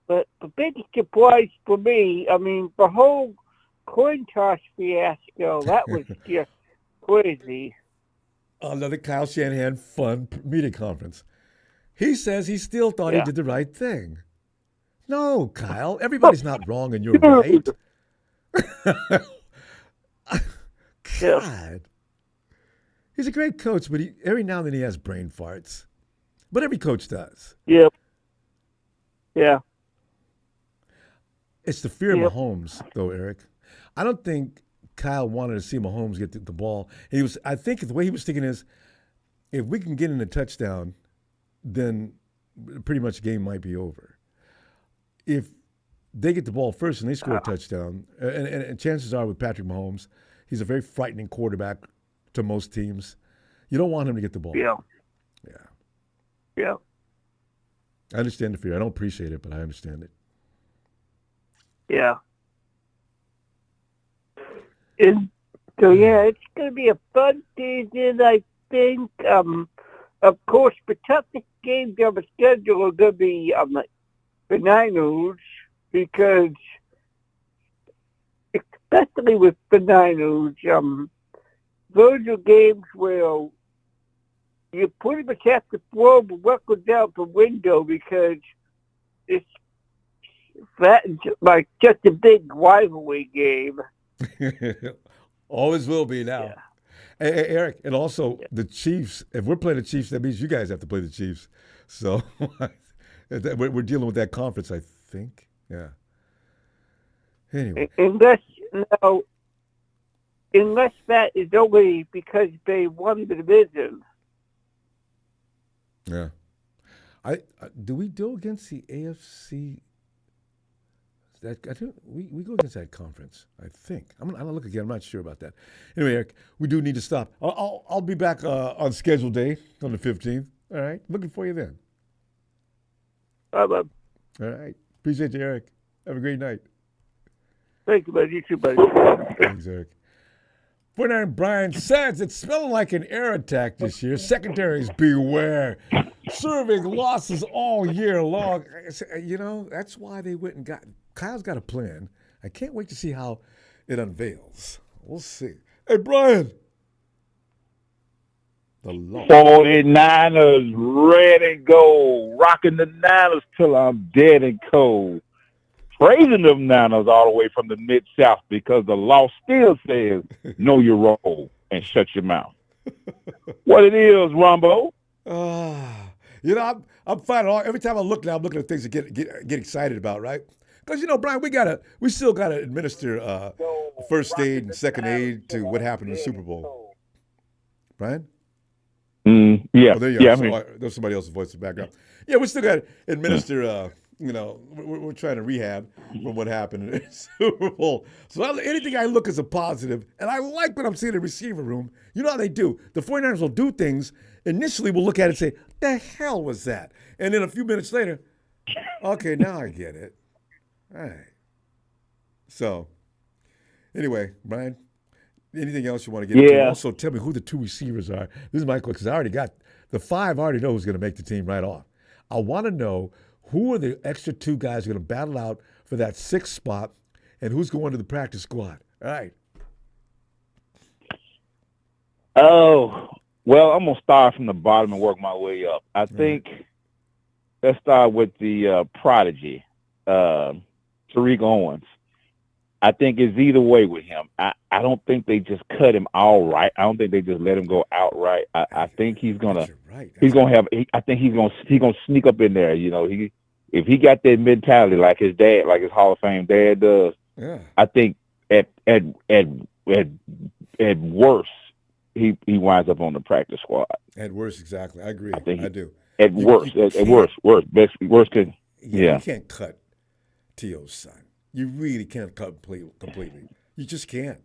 but the biggest surprise for me, I mean, the whole coin toss fiasco, that was just crazy. Another Kyle Shanahan fun media conference. He says he still thought he did the right thing. No, Kyle, everybody's not wrong and you're right. God. He's a great coach, but every now and then he has brain farts. But every coach does. Yep. Yeah. It's the fear of Mahomes, though, Eric. I don't think Kyle wanted to see Mahomes get the ball. I think the way he was thinking is, if we can get in a touchdown, then pretty much the game might be over. If they get the ball first and they score a touchdown, and chances are with Patrick Mahomes, he's a very frightening quarterback to most teams. You don't want him to get the ball. Yeah. Yeah. Yeah. I understand the fear. I don't appreciate it, but I understand it. Yeah. And so, it's going to be a fun season, I think. Of course, the toughest games on the schedule are going to be the Niners, because especially with the Niners, those are games where you pretty much have to throw the records out the window, because it's like just a big rivalry game. Always will be now. Yeah. Hey, Eric, and also the Chiefs. If we're playing the Chiefs, that means you guys have to play the Chiefs. So we're dealing with that conference, I think. Yeah. Anyway. Unless that is only because they won the division. Yeah. Do we go against the AFC? We go against that conference, I think. I'm gonna look again. I'm not sure about that. Anyway, Eric, we do need to stop. I'll be back on schedule day on the 15th. All right, looking for you then. Bye, bud. All right, appreciate you, Eric. Have a great night. Thank you, buddy. You too, buddy. Thanks, Eric. 49 Brian says it's smelling like an air attack this year. Secondaries beware. Serving losses all year long. You know, that's why they went and got. Kyle's got a plan. I can't wait to see how it unveils. We'll see. Hey, Brian. The 49ers red and gold. Rocking the Niners till I'm dead and cold. Praising them Niners all the way from the Mid-South, because the law still says know your role and shut your mouth. What it is, Ronbo. You know, I'm finding every time I look now, I'm looking at things to get excited about, right? Because, you know, Brian, we still gotta administer first aid and second aid to what happened in the Super Bowl. Brian? Yeah. Oh, there you are. There's somebody else's voice in the background. Yeah, we still got to administer, you know, we're trying to rehab from what happened in the Super Bowl. So anything I look as a positive, and I like what I'm seeing in the receiver room. You know how they do. The 49ers will do things. Initially, we'll look at it and say, the hell was that? And then a few minutes later, okay, now I get it. All right. So, anyway, Brian, anything else you want to get into? Also, tell me who the two receivers are. This is my question, because I already got the five. I already know who's going to make the team right off. I want to know who are the extra two guys going to battle out for that sixth spot, and who's going to the practice squad. All right. Oh, well, I'm going to start from the bottom and work my way up. I think let's start with the prodigy. Tariq Owens. I think it's either way with him. I don't think they just cut him outright. I don't think they just let him go outright. I think he's gonna I think he's gonna sneak up in there. You know, if he got that mentality like his dad, like his Hall of Fame dad does. Yeah. I think at worst he winds up on the practice squad. At worst, exactly. I agree. I do. At worst. Could. You can't cut T.O.'s son. You really can't cut completely. You just can't.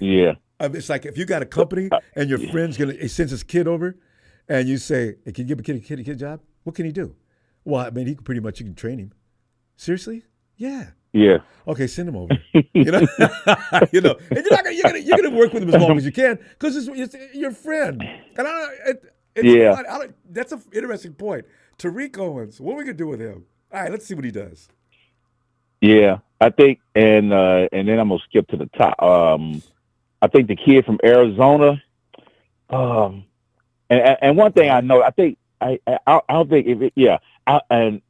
Yeah. It's like if you got a company and your friend's sends his kid over, and you say, "Hey, can you give a kid a job? What can he do?" Well, I mean, you can train him. Seriously? Yeah. Yeah. Okay, send him over. You know, and you're gonna work with him as long as you can because it's your friend. And that's an interesting point. Tariq Owens, what are we gonna do with him? All right, let's see what he does. Yeah, I think, and then I'm gonna skip to the top. I think the kid from Arizona. And one thing I know, I think I don't think if it, yeah, I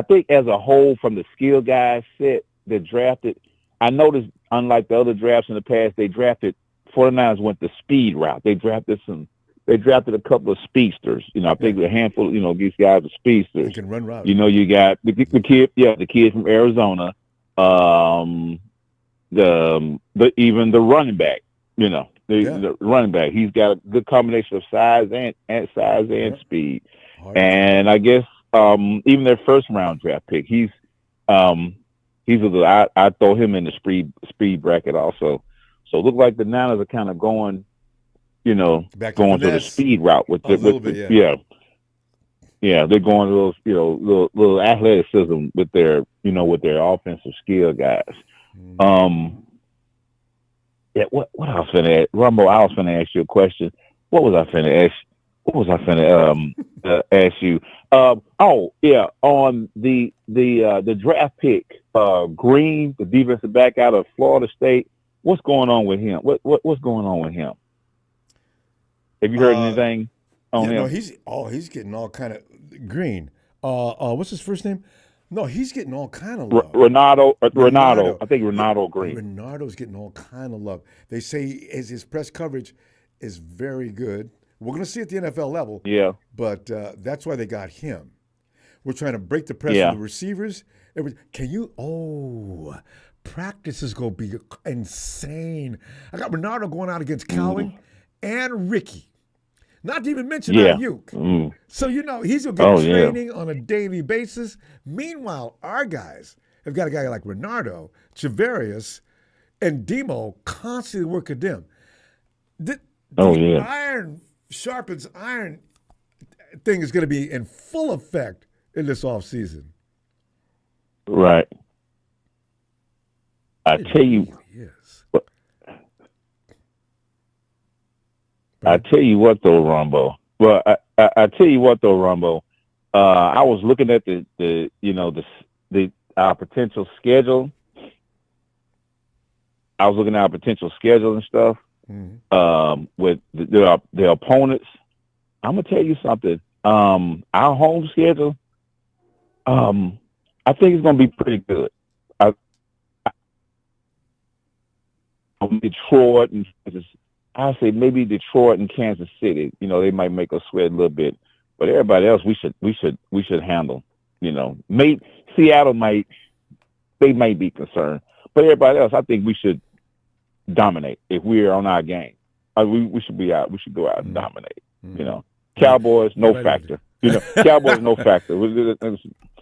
think as a whole, from the skill guys set that drafted, I noticed unlike the other drafts in the past, they drafted 49ers went the speed route. They drafted a couple of speedsters. You know, I think a handful. You know, these guys are speedsters. They can run routes. You know, you got the kid from Arizona. Even the running back. You know, the running back. He's got a good combination of size and speed. And I guess even their first round draft pick, he's I throw him in the speed bracket also. So it looked like the Niners are kind of going, you know, going to the speed route with they're going to those, little athleticism with their offensive skill guys. What I was finna ask, Ronbo, I was finna ask you a question. What was I finna ask you? On the draft pick, Green, the defensive back out of Florida State. What's going on with him? What's going on with him? Have you heard anything on him? No, he's getting all kind of Green. What's his first name? No, he's getting all kind of love. Renato. I think Renato Green. Renato's getting all kind of love. They say his press coverage is very good. We're going to see at the NFL level. Yeah. But that's why they got him. We're trying to break the press of the receivers. Practice is going to be insane. I got Renato going out against Cowling and Ricky. Not to even mention Aiyuk. So, he's going to get training on a daily basis. Meanwhile, our guys have got a guy like Renato, Javarius, and Demo constantly working them. The iron sharpens iron thing is going to be in full effect in this offseason. Right. I tell you what though, Ronbo. Well, I tell you what though, Ronbo. I was looking at our potential schedule. I was looking at our potential schedule and stuff. With the opponents. I'm gonna tell you something. Our home schedule, I think it's gonna be pretty good. Detroit and I say maybe Detroit and Kansas City. They might make us sweat a little bit, but everybody else we should handle. Maybe Seattle might be concerned, but everybody else I think we should dominate if we're on our game. We should be out. We should go out and dominate. Cowboys no factor. Cowboys no factor.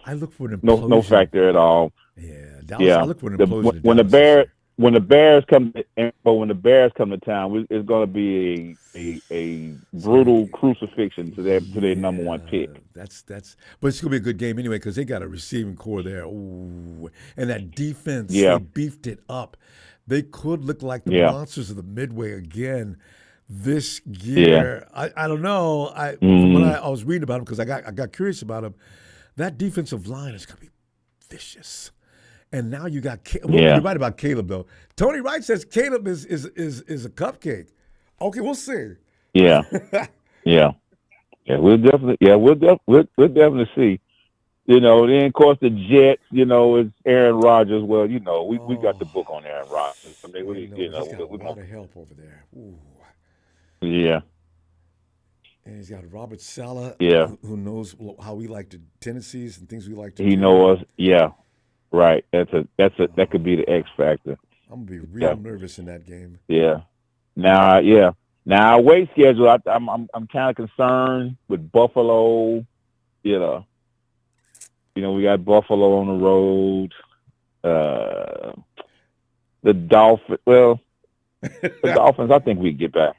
I look for an implosion. No factor at all. I look for an implosion. When the Bears come to town, it's going to be a brutal crucifixion to their number one pick. But it's going to be a good game anyway because they got a receiving core there. Ooh. And that defense, they beefed it up. They could look like the monsters of the Midway again this year. I don't know. From when I was reading about them because I got curious about them. That defensive line is going to be vicious. And now you got you're right about Caleb though. Tony Wright says Caleb is a cupcake. Okay, we'll see. Yeah. We'll definitely see. Then of course the Jets, is Aaron Rodgers. Well, we got the book on Aaron Rodgers. I mean, I know. He's got a lot of help over there. Ooh. Yeah. And he's got Robert Saleh, Yeah. who knows how we like to tendencies and things we like to He do. knows us. Yeah. Right. That could be the X factor. I'm gonna be real nervous in that game. Yeah. Now, Now, away schedule, I'm kind of concerned with Buffalo. We got Buffalo on the road. The Dolphins. Well, the Dolphins, I think we can get back.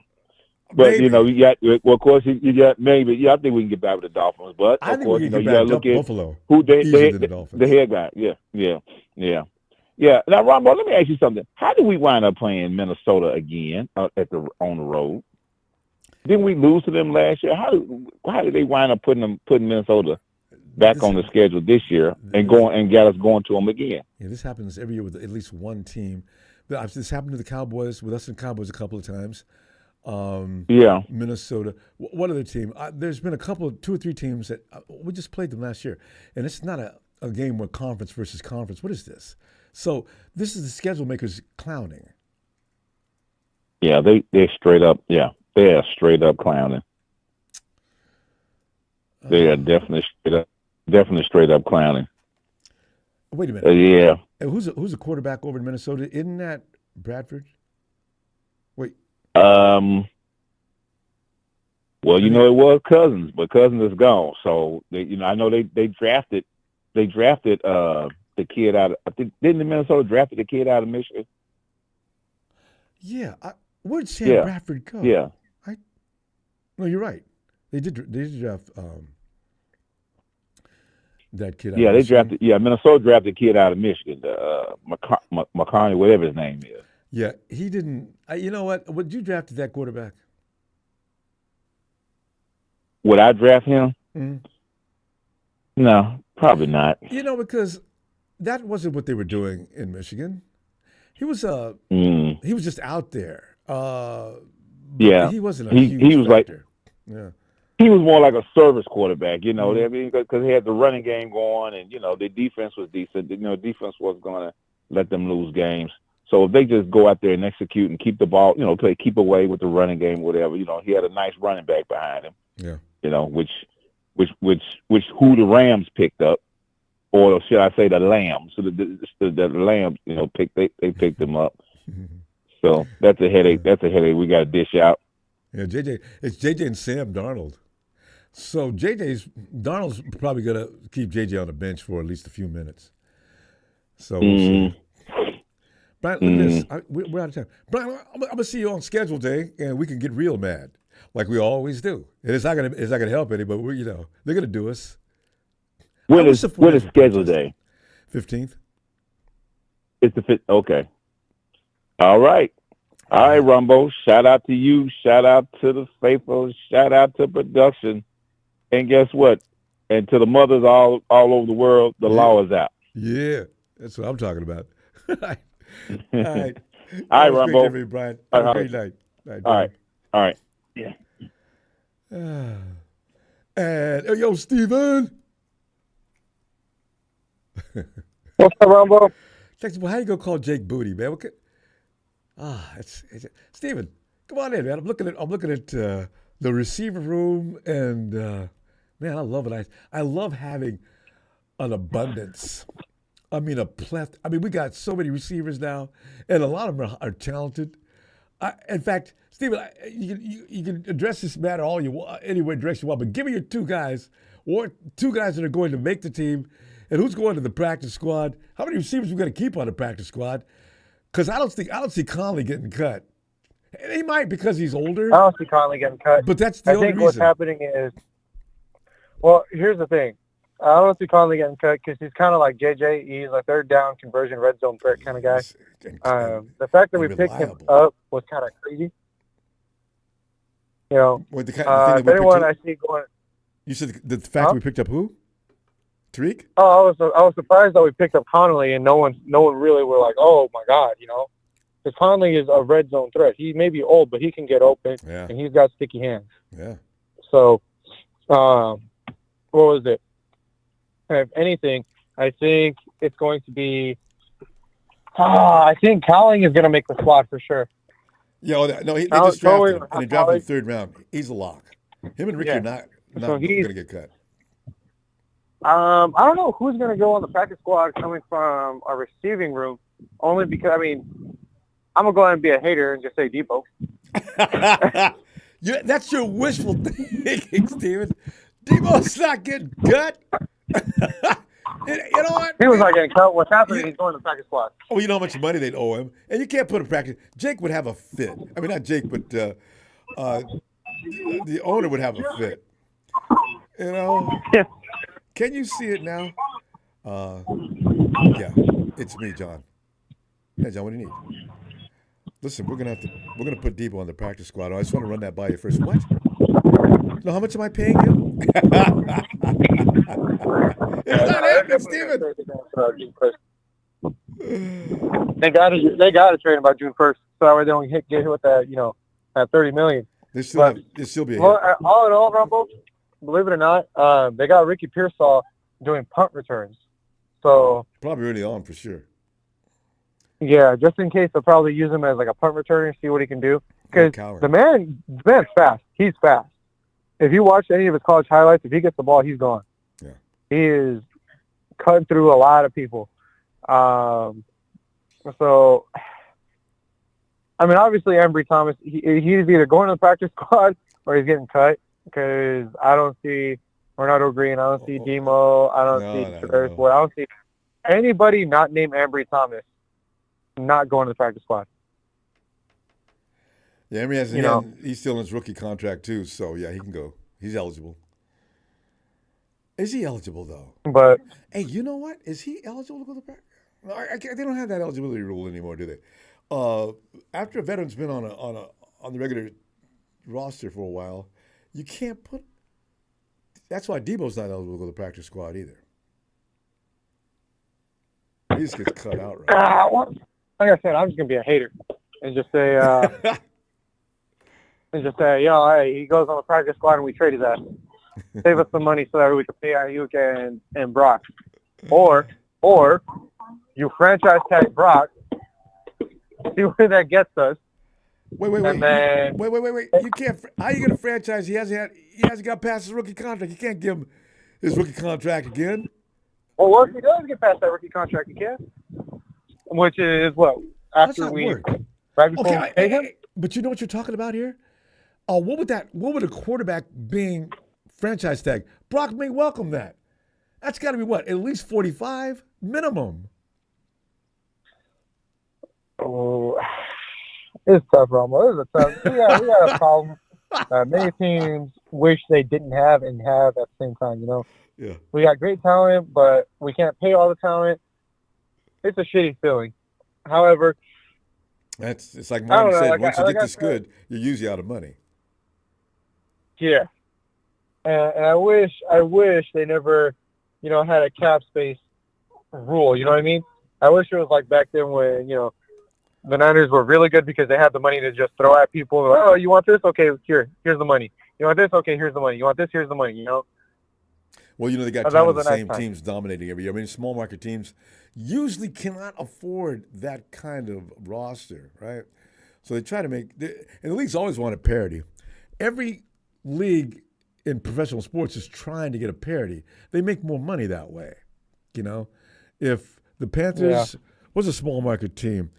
But Maybe. you got. Well, of course, you got maybe. Yeah, I think we can get back with the Dolphins. But I of think course, we can you get got to back look at Buffalo. who Easier than the Dolphins. the head guy. Yeah. Now, Ronbo, let me ask you something. How did we wind up playing Minnesota again on the road? Didn't we lose to them last year? How did they wind up putting Minnesota back on the schedule this year and got us going to them again? Yeah, this happens every year with at least one team. This happened to the Cowboys, with us and Cowboys a couple of times. Minnesota. What other team? There's been two or three teams that we just played them last year, and it's not a game where conference versus conference. What is this? So this is the schedule makers clowning. Yeah, they're straight up. Yeah, they are straight up clowning. They are definitely straight up clowning. Wait a minute. Yeah. And who's a quarterback over in Minnesota? Isn't that Bradford? Wait. Well, it was Cousins, but Cousins is gone. So I know they drafted the kid out of, I think, didn't the Minnesota drafted the kid out of Michigan? Yeah. Where'd Sam Bradford go? Yeah. No, you're right. They did draft that kid out of Michigan. Minnesota drafted the kid out of Michigan, McCarney, whatever his name is. Yeah, he didn't. You know what? Would you draft that quarterback? Would I draft him? Mm-hmm. No, probably not. Because that wasn't what they were doing in Michigan. He was he was just out there. He wasn't a huge factor. He was more like a service quarterback, I mean, because he had the running game going, and the defense was decent. Defense wasn't going to let them lose games. So if they just go out there and execute and keep the ball, keep away with the running game, whatever, he had a nice running back behind him. Yeah. Which who the Rams picked up, or should I say the Lambs? So the Lambs, they picked them up. So that's a headache. That's a headache we got to dish out. Yeah, it's JJ and Sam Darnold. So Darnold's probably gonna keep JJ on the bench for at least a few minutes. So we'll see. Brian, look at this. We're out of time. Brian, I'm gonna see you on schedule day, and we can get real mad, like we always do. And it's not gonna help any, but they're gonna do us. When is schedule day? 15th. It's the 5th. Okay. All right, Ronbo. Shout out to you. Shout out to the faithful. Shout out to production. And guess what? And to the mothers all over the world, the law is out. Yeah, that's what I'm talking about. All right. All right, Ronbo. Great, Brian. Have a great night. All right. Yeah. And yo, Steven. What's up, Ronbo? Well, how you gonna call Jake Booty, man? Okay. It's Steven, come on in, man. I'm looking at the receiver room, and man, I love it. I love having an abundance. I mean, a plethora. I mean, we got so many receivers now, and a lot of them are talented. In fact, Steven, you can address this matter all you want, any direction you want, but give me your two guys that are going to make the team, and who's going to the practice squad. How many receivers we going to keep on the practice squad? Because I don't see Conley getting cut. And he might because he's older. I don't see Conley getting cut. But that's the only reason. I think what's happening is, well, here's the thing. I don't see Conley getting cut because he's kind of like JJ. He's a third down conversion, red zone threat kind of guy. The fact that we picked him up was kind of crazy. If anyone I see going. You said the fact that we picked up who? Tariq? Oh, I was surprised that we picked up Conley, and no one really were like, oh my God, because Conley is a red zone threat. He may be old, but he can get open, and he's got sticky hands. Yeah. So, what was it? if anything, I think it's going to be. I think Cowling is going to make the squad for sure. Yeah, no, they just drafted him, and they drafted him in the third round. He's a lock. Him and Ricky are not going to get cut. I don't know who's going to go on the practice squad coming from a receiving room, only because, I mean, I'm going to go ahead and be a hater and just say Debo. That's your wishful thinking, Steven. Debo's not getting cut. You know what? He was not getting cut. What's happening? He's going to the practice squad. Oh, you know how much money they'd owe him, and you can't put him practice. Jake would have a fit. I mean, not Jake, but the owner would have a fit. You know? Yeah. Can you see it now? Yeah, it's me, John. Yeah, John, what do you need? Listen, we're gonna put Debo on the practice squad. I just want to run that by you first. What? No, how much am I paying you? It's not happening, Steven. They got to trade him by June 1st, so that way they don't get hit with that, that $30 million. They still be a hit. All in all, Rumble, believe it or not, they got Ricky Pearsall doing punt returns. So probably early on for sure. Yeah, just in case they'll probably use him as like a punt returner and see what he can do. Because the man's fast. He's fast. If you watch any of his college highlights, if he gets the ball, he's gone. Yeah. He is cutting through a lot of people. So, I mean, obviously, Embry Thomas, he's either going to the practice squad or he's getting cut. Because I don't see Ronaldo Green, I don't see Demo, I don't see Travis Boyd, I don't see anybody not named Embry Thomas not going to the practice squad. Yeah, he's still in his rookie contract too, so yeah, he can go. He's eligible. Is he eligible though? But hey, you know what? Is he eligible to go to the practice? They don't have that eligibility rule anymore, do they? After a veteran's been on the regular roster for a while, you can't put. That's why Debo's not eligible to go to the practice squad either. He just gets cut out, right? Like I said, I'm just gonna be a hater and just say, hey, he goes on the practice squad and we trade his ass. Save us some money so that we can pay Aiyuk and Brock, or you franchise tag Brock, see where that gets us. Wait. You can't. How are you gonna franchise? He hasn't got past his rookie contract. You can't give him his rookie contract again. Well, what if he does get past that rookie contract? He can. Which is what? After we right before we pay him? But you know what you're talking about here? What would a quarterback being franchise tag? Brock may welcome that. That's got to be what? At least 45 minimum. Oh, it's tough, Romo. It's tough. We got a problem. Many teams wish they didn't have and have at the same time. Yeah. We got great talent, but we can't pay all the talent. It's a shitty feeling. However, it's like Martin said. Once you get this good, you use you out of money. Yeah, and I wish they never, had a cap space rule. You know what I mean? I wish it was like back then when the Niners were really good because they had the money to just throw at people. Like, oh, you want this? Okay, here's the money. You want this? Okay, here's the money. You want this? Here's the money. Well, they got the same teams dominating every year. I mean, small market teams usually cannot afford that kind of roster, right? So they try to make – and the leagues always wanted parity. Every league in professional sports is trying to get a parity. They make more money that way, If the Panthers was a small market team,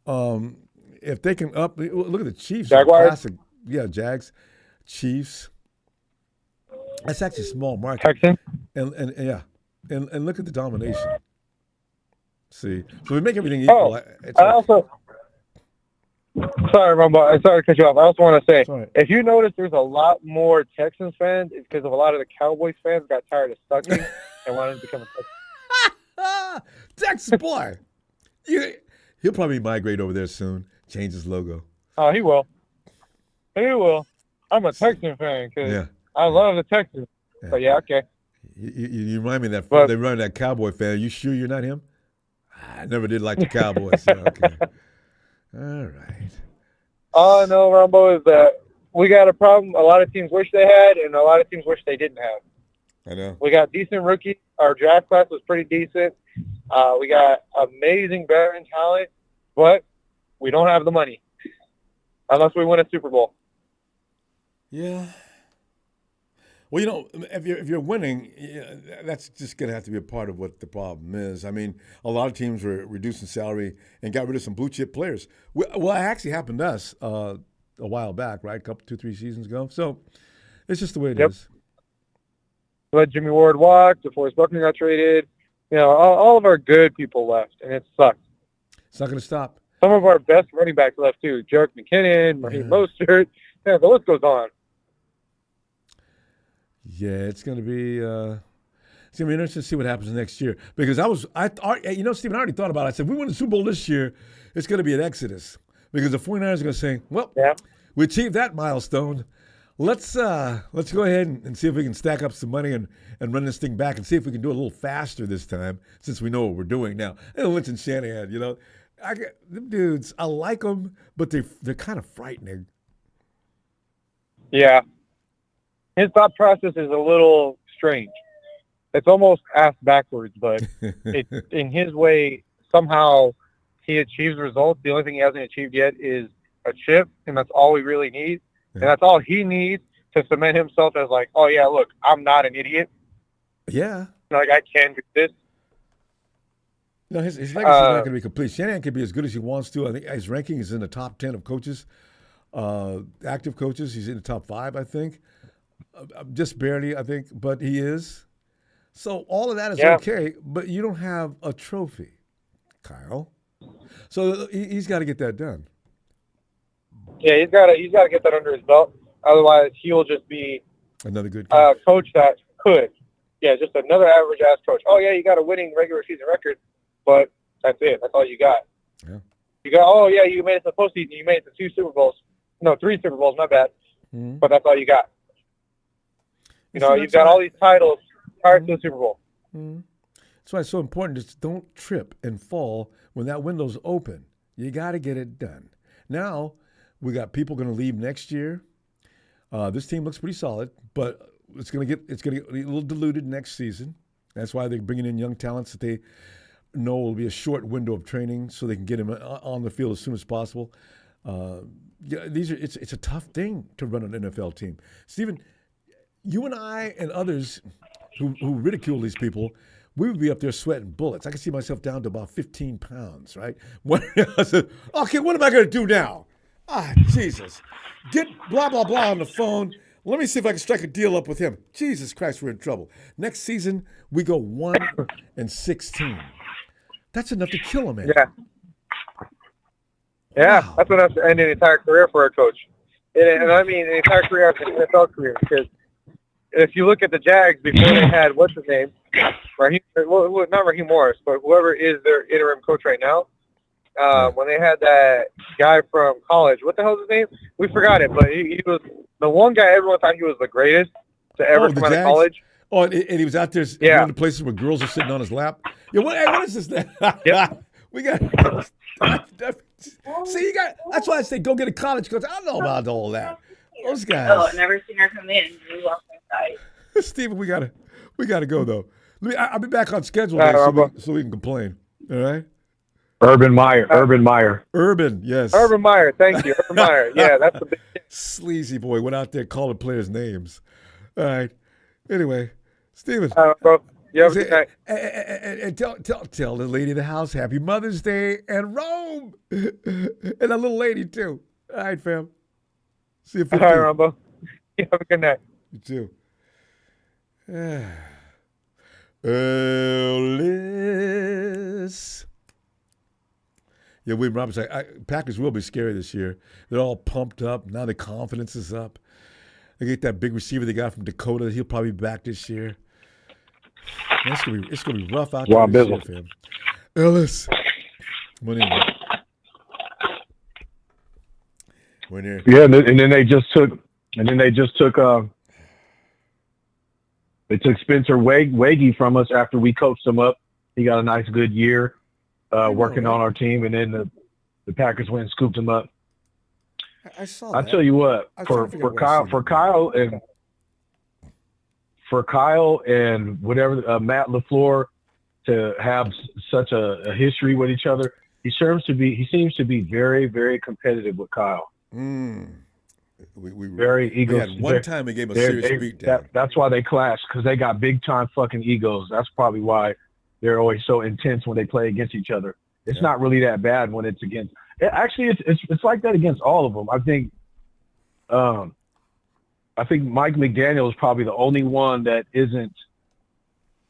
if they can up – look at the Chiefs. Jaguars? Classic, Jags, Chiefs. That's actually small market. Texans? And look at the domination. See, so we make everything equal. Sorry, Rumbo. Sorry to cut you off. I also want to say, Sorry. If you notice, there's a lot more Texans fans. It's because of a lot of the Cowboys fans got tired of sucking and wanted to become a Texan. Texas boy, he'll probably migrate over there soon. Change his logo. Oh, he will. He will. I'm a Texan fan because I love the Texans. Yeah. But okay. You remind me of that they run that Cowboy fan. You sure you're not him? I never did like the Cowboys. So, okay. All right. All I know, Ronbo, is that we got a problem a lot of teams wish they had and a lot of teams wish they didn't have. I know. We got decent rookies. Our draft class was pretty decent. We got amazing veteran talent, but we don't have the money unless we win a Super Bowl. Yeah. Well, if you're winning, that's just going to have to be a part of what the problem is. I mean, a lot of teams were reducing salary and got rid of some blue chip players. Well, it actually happened to us a while back, right? 2-3 seasons ago. So it's just the way it is. Let Jimmy Ward walk. DeForest Buckner got traded. All of our good people left, and it sucks. It's not going to stop. Some of our best running backs left too. Jerick McKinnon, Raheem Mostert. Yeah, the list goes on. Yeah, it's going to be interesting to see what happens next year. Because Stephen, I already thought about it. I said, if we win the Super Bowl this year, it's going to be an exodus. Because the 49ers are going to say, well, we achieved that milestone. Let's go ahead and see if we can stack up some money and run this thing back and see if we can do it a little faster this time, since we know what we're doing now. And Lynch and Shanahan, them dudes, I like them, but they're kind of frightening. Yeah. His thought process is a little strange. It's almost ass backwards, but in his way, somehow he achieves results. The only thing he hasn't achieved yet is a chip, and that's all we really need. And that's all he needs to cement himself as like, oh, yeah, look, I'm not an idiot. Yeah. Like, I can do this. No, his legacy is not going to be complete. Shanahan can be as good as he wants to. I think his ranking is in the top 10 of coaches, active coaches. He's in the top 5, I think. Just barely, I think, but he is. So all of that is okay, but you don't have a trophy, Kyle. So he's got to get that done. Yeah, he's got to get that under his belt. Otherwise, he will just be another good coach that could. Yeah, just another average ass coach. Oh yeah, you got a winning regular season record, but that's it. That's all you got. Yeah. You got. Oh yeah, you made it to the postseason. You made it to 2 Super Bowls. No, 3 Super Bowls. My bad. Mm-hmm. But that's all you got. You've got all these titles prior to the Super Bowl. Mm-hmm. That's why it's so important. Just don't trip and fall when that window's open. You got to get it done. Now we got people going to leave next year. This team looks pretty solid, but it's going to get a little diluted next season. That's why they're bringing in young talents that they know will be a short window of training, so they can get them on the field as soon as possible. It's a tough thing to run an NFL team. Stephen, you and I and others who ridicule these people, we would be up there sweating bullets. I can see myself down to about 15 pounds, right? I said, okay, what am I going to do now? Jesus. Get blah, blah, blah on the phone. Let me see if I can strike a deal up with him. Jesus Christ, we're in trouble. Next season, we go 1-16. That's enough to kill a man. Yeah, wow. That's enough to end an entire career for a coach. And I mean an entire career after an NFL career. Because if you look at the Jags before they had, what's his name? Not Raheem Morris, but whoever is their interim coach right now. When they had that guy from college, what the hell is his name? We forgot it, but he was the one guy everyone thought he was the greatest to ever come out of college. Oh, and he was out there going to places where girls are sitting on his lap. Yeah, what is this? Yep. We got. See, that's why I say go get a college coach. I don't know about all that. Those guys. Oh, I've never seen her come in. We walked inside. Steven, we gotta go though. I'll be back on schedule so we can complain. All right. Urban Meyer. Urban, yes. Urban Meyer, thank you. Urban Meyer. Yeah, that's the big thing. Sleazy boy went out there calling players' names. All right. Anyway, Steven. Bro, you have a good night. And tell the lady of the house Happy Mother's Day and Rome. And a little lady, too. All right, fam. See you 15. All right, Ronbo. You have a good night. You too. Ellis. Yeah, William Robinson. Packers will be scary this year. They're all pumped up. Now their confidence is up. They get that big receiver they got from Dakota. He'll probably be back this year. It's gonna be rough out there this year for him. Ellis. Come on in. We're in here. Yeah, and then they just took Spencer Waggy from us after we coached him up. He got a nice good year working on our team, and then the Packers went and scooped him up. I saw that. I tell you what, for Kyle for Kyle and whatever Matt LaFleur to have such a history with each other, he seems to be very, very competitive with Kyle. Very ego. We had one time he gave a serious beatdown. That's why they clash, because they got big time fucking egos. That's probably why they're always so intense when they play against each other. It's not really that bad when it's against. Actually, it's like that against all of them. I think Mike McDaniel is probably the only one that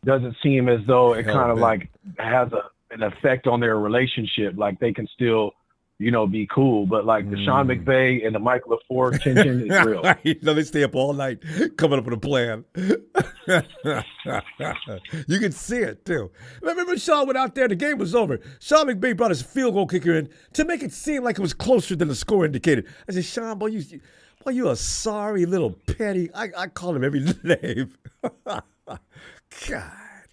doesn't seem as though it kind of like has an effect on their relationship. Like they can still, be cool. But like the Sean McVay and the Mike LaFleur tension is real. They stay up all night coming up with a plan. You can see it too. Remember Sean went out there, the game was over. Sean McVay brought his field goal kicker in to make it seem like it was closer than the score indicated. I said, Sean, boy, you a sorry little petty. I call him every name. God.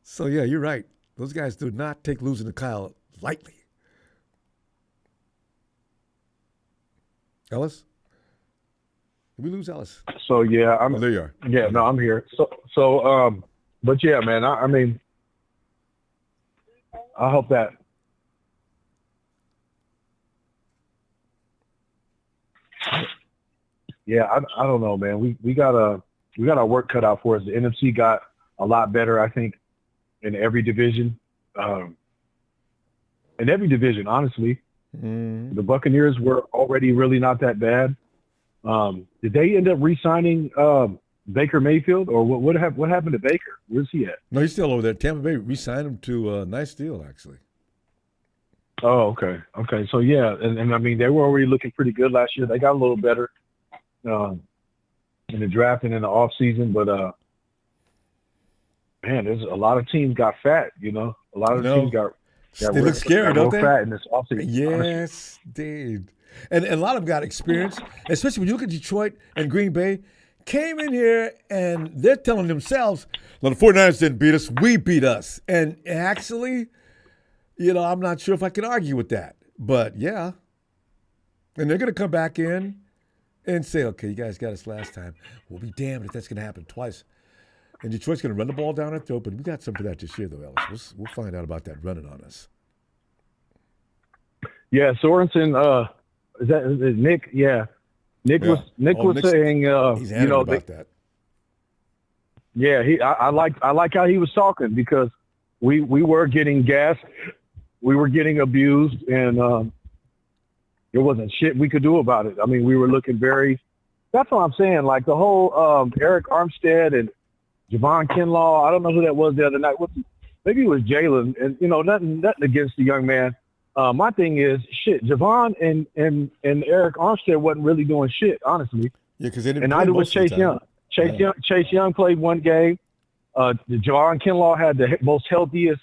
So yeah, you're right. Those guys do not take losing to Kyle lightly. Ellis? Did we lose Ellis? So yeah, there you are. Yeah, no, I'm here. So but yeah, man, I mean, I hope that. Yeah, I don't know, man. We got our work cut out for us. The NFC got a lot better, I think, in every division. Honestly. The Buccaneers were already really not that bad. Did they end up re-signing Baker Mayfield, or what happened to Baker? Where's he at? No, he's still over there. Tampa Bay re-signed him to a nice deal, actually. Oh, okay. So yeah, and I mean they were already looking pretty good last year. They got a little better in the draft and in the off season, but man, there's a lot of teams got fat. A lot of teams got. They look scary, don't they? Fat in this offseason, yes, dude. And a lot of them got experience, especially when you look at Detroit and Green Bay, came in here and they're telling themselves, well, the 49ers didn't beat us, we beat us. And actually, I'm not sure if I can argue with that. But, yeah. And they're going to come back in and say, okay, you guys got us last time. We'll be damned if that's going to happen twice. And Detroit's going to run the ball down our throat, but we got something for that this year, though, Ellis. We'll find out about that running on us. Yeah, Sorensen, is it Nick? Yeah. Nick was saying, he's about that. Yeah, I like how he was talking, because we were getting gassed, we were getting abused, and there wasn't shit we could do about it. I mean, we were looking very. That's what I'm saying. Like the whole Eric Armstead and Javon Kinlaw, I don't know who that was the other night. Maybe it was Jalen, and nothing against the young man. My thing is, shit, Javon and Eric Armstead wasn't really doing shit, honestly. Yeah, because they didn't. And neither was Chase Young. Chase Young played one game. Javon Kinlaw had the most healthiest,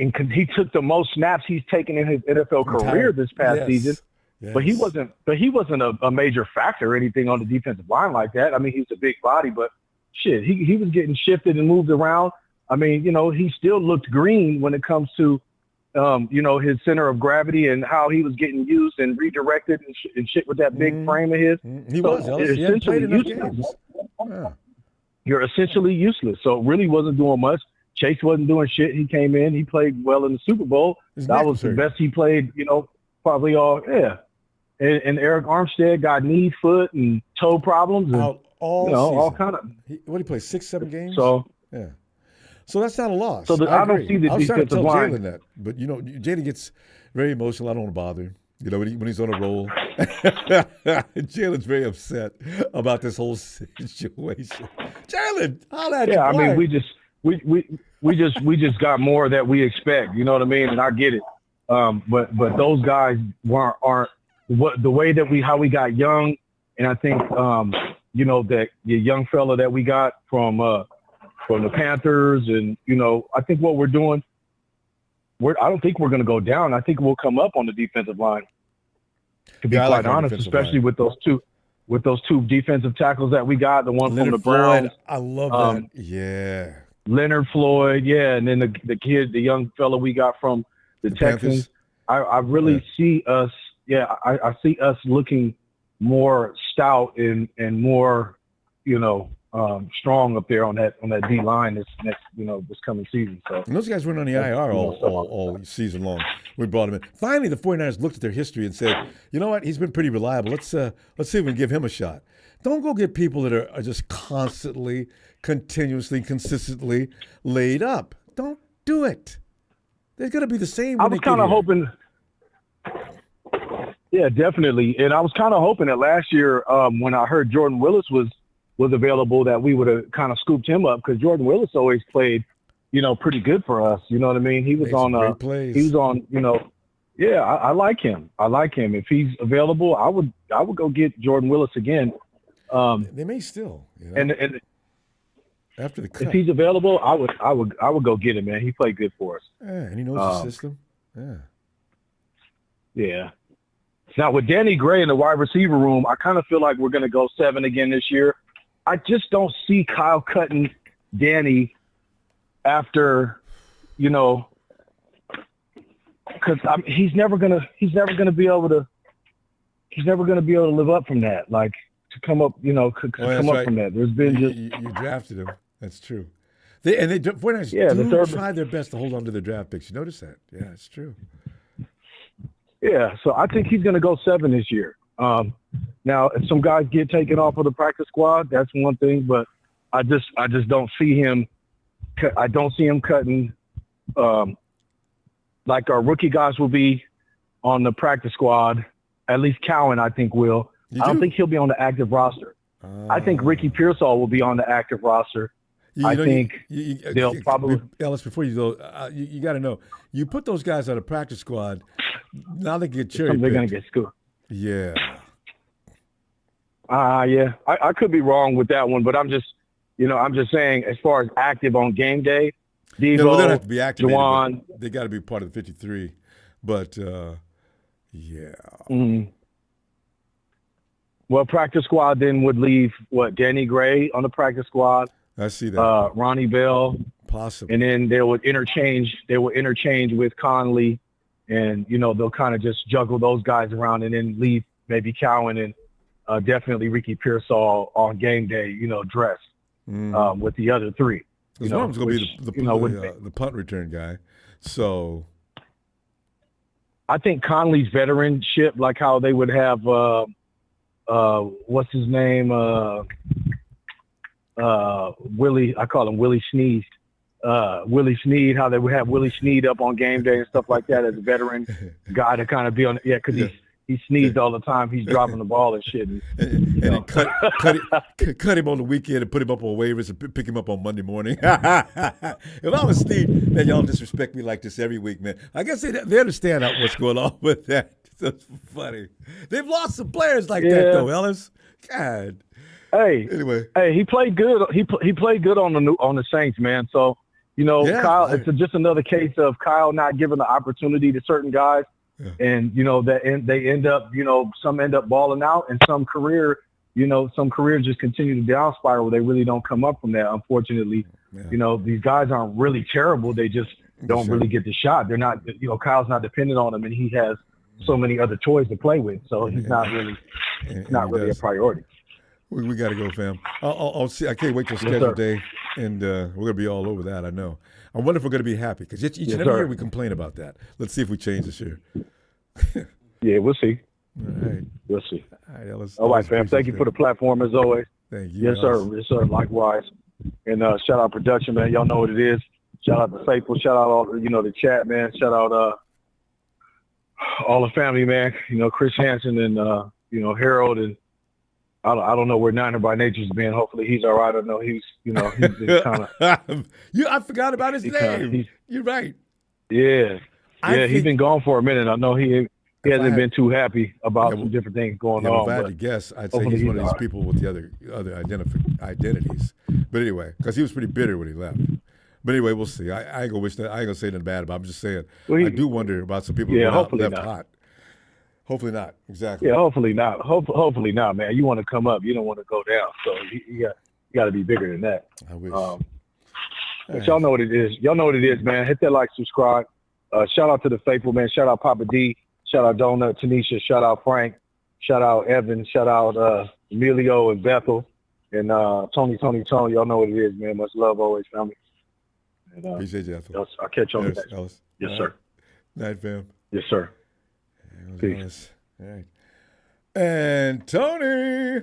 and he took the most snaps he's taken in his NFL career this past season. Yes. But he wasn't a major factor or anything on the defensive line like that. I mean, he's a big body, but shit, he was getting shifted and moved around. I mean, he still looked green when it comes to, his center of gravity and how he was getting used and redirected and shit with that big frame of his. He was. He hadn't played enough games. Yeah. You're essentially useless. So it really wasn't doing much. Chase wasn't doing shit. He came in. He played well in the Super Bowl. That was the best he played, probably all. Yeah. And Eric Armstead got knee, foot, and toe problems. And, all kind of. What did he play, 6-7 games? So, yeah. So that's not a loss. So I don't see the I was trying to defensive tell line. Jalen that. But, Jalen gets very emotional. I don't want to bother him. When he's on a roll. Jalen's very upset about this whole situation. Jalen, holla at you. Yeah, I mean, we just got more that we expect. You know what I mean? And I get it. But those guys aren't the way that how we got Young, and I think that the young fella that we got from the Panthers, and I think what we're doing, I don't think we're going to go down. I think we'll come up on the defensive line. To be quite honest, especially with those two defensive tackles that we got, the one Leonard from the Browns. I love that. Yeah. Leonard Floyd, yeah, and then the young fella we got from the Texans. I really see us. Yeah, I see us looking more stout and more, strong up there on that D line this coming season. So and those guys weren't on the IR all season long. We brought him in. Finally, the 49ers looked at their history and said, you know what, he's been pretty reliable. Let's see if we can give him a shot. Don't go get people that are just constantly, continuously, consistently laid up. Don't do it. They're going to be the same. I was kind of hoping. Yeah, definitely. And I was kind of hoping that last year when I heard Jordan Willis was available that we would have kind of scooped him up because Jordan Willis always played, pretty good for us. You know what I mean? He was on yeah, I like him. If he's available, I would go get Jordan Willis again. They may still, and after the cut. If he's available, I would go get him, man. He played good for us. Yeah, and he knows the system. Yeah. Yeah. Now with Danny Gray in the wide receiver room, I kind of feel like we're going to go 7 again this year. I just don't see Kyle cutting Danny after, because he's never gonna be able to live up from that. Like to come up, come up from that. There's been you drafted him. That's true. They 49ers try their best to hold on to their draft picks. You notice that? Yeah, it's true. Yeah, so I think he's going to go 7 this year. Now, if some guys get taken off of the practice squad, that's one thing. But I just don't see him. I don't see him cutting. Like our rookie guys will be on the practice squad. At least Cowan, I think, will. I don't think he'll be on the active roster. I think Ricky Pearsall will be on the active roster. They'll probably. Ellis, before you go, you got to know, you put those guys on a practice squad. Now they get cherry picked. They're going to get scooped. Yeah. Yeah. I could be wrong with that one, but I'm just saying as far as active on game day, Debo, they don't have to be activated. Juwan, they got to be part of the 53. But yeah. Mm-hmm. Well, practice squad then would leave Danny Gray on the practice squad. I see that. Ronnie Bell, possibly, and then they would interchange. They will interchange with Conley, and they'll kind of just juggle those guys around, and then leave maybe Cowan and definitely Ricky Pearsall on game day. Dress with the other 3. Because one of them's going to be the punt return guy. So I think Conley's veteranship, like how they would have what's his name. Willie, I call him Willie Sneed. Willie Sneed, how they would have Willie Sneed up on game day and stuff like that as a veteran guy to kind of be on. Yeah, because he sneezed all the time. He's dropping the ball and shit. And cut him on the weekend and put him up on waivers and pick him up on Monday morning. If I was Steve, man, y'all disrespect me like this every week, man. I guess they understand what's going on with that. That's funny. They've lost some players like that, though, Ellis. God. Hey, anyway, he played good. He played good on the Saints, man. So Kyle, it's just another case of Kyle not giving the opportunity to certain guys, and they end up, some end up balling out, and some careers just continue to down spiral. They really don't come up from that. Unfortunately, these guys aren't really terrible. They just don't really get the shot. They're not. Kyle's not dependent on them, and he has so many other toys to play with. So he's not really. It's not really a priority. We got to go, fam. I'll see. I can't wait till schedule day, and we're gonna be all over that. I know. I wonder if we're gonna be happy because each and every year we complain about that. Let's see if we change this year. Yeah, we'll see. All right, we'll see. All right, Ellis. All right, fam. Thank you for the platform as always. Thank you. Yes, sir. Yes, sir. Likewise. And shout out production, man. Y'all know what it is. Shout out to Faithful. Shout out all the chat, man. Shout out all the family, man. Chris Hansen and Harold and. I don't know where Niner by Nature's been. Hopefully he's all right. I know he's kind of. I forgot about his name. You're right. Yeah, he's been gone for a minute. I know he hasn't been too happy about some different things going on. If I had to guess, I'd say he's one of these people with the other identities. But anyway, because he was pretty bitter when he left. But anyway, we'll see. I ain't gonna wish that. I ain't gonna say nothing bad about him. I'm just saying. I do wonder about some people who left hot. Hopefully not. Exactly. Yeah, hopefully not. Hopefully not, man. You want to come up. You don't want to go down. So you got to be bigger than that. I wish. But y'all know what it is. Y'all know what it is, man. Hit that like, subscribe. Shout out to the faithful, man. Shout out Papa D. Shout out Donut, Tanisha. Shout out Frank. Shout out Evan. Shout out Emilio and Bethel. And Tony, y'all know what it is, man. Much love always, family. And, Appreciate you, Ethel. I'll catch y'all Yes, next. Ellis. Yes, All sir. right. Night, fam. Yes, sir. Peace. Ellis. All right. And Tony.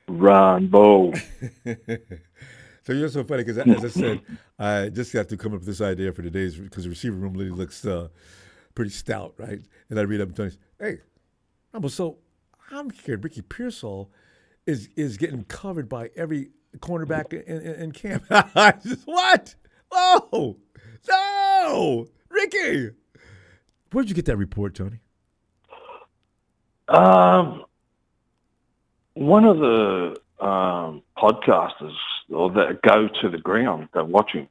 Ronbo. So you're so funny because, as I said, I just got to come up with this idea for today's because the receiver room literally looks pretty stout, right? And I read up and Tony, hey, so I'm hearing Ricky Pearsall is getting covered by every cornerback in camp. I just, what? Oh, no, Ricky. Where'd you get that report, Tony? One of the podcasters that go to the ground, that watch him.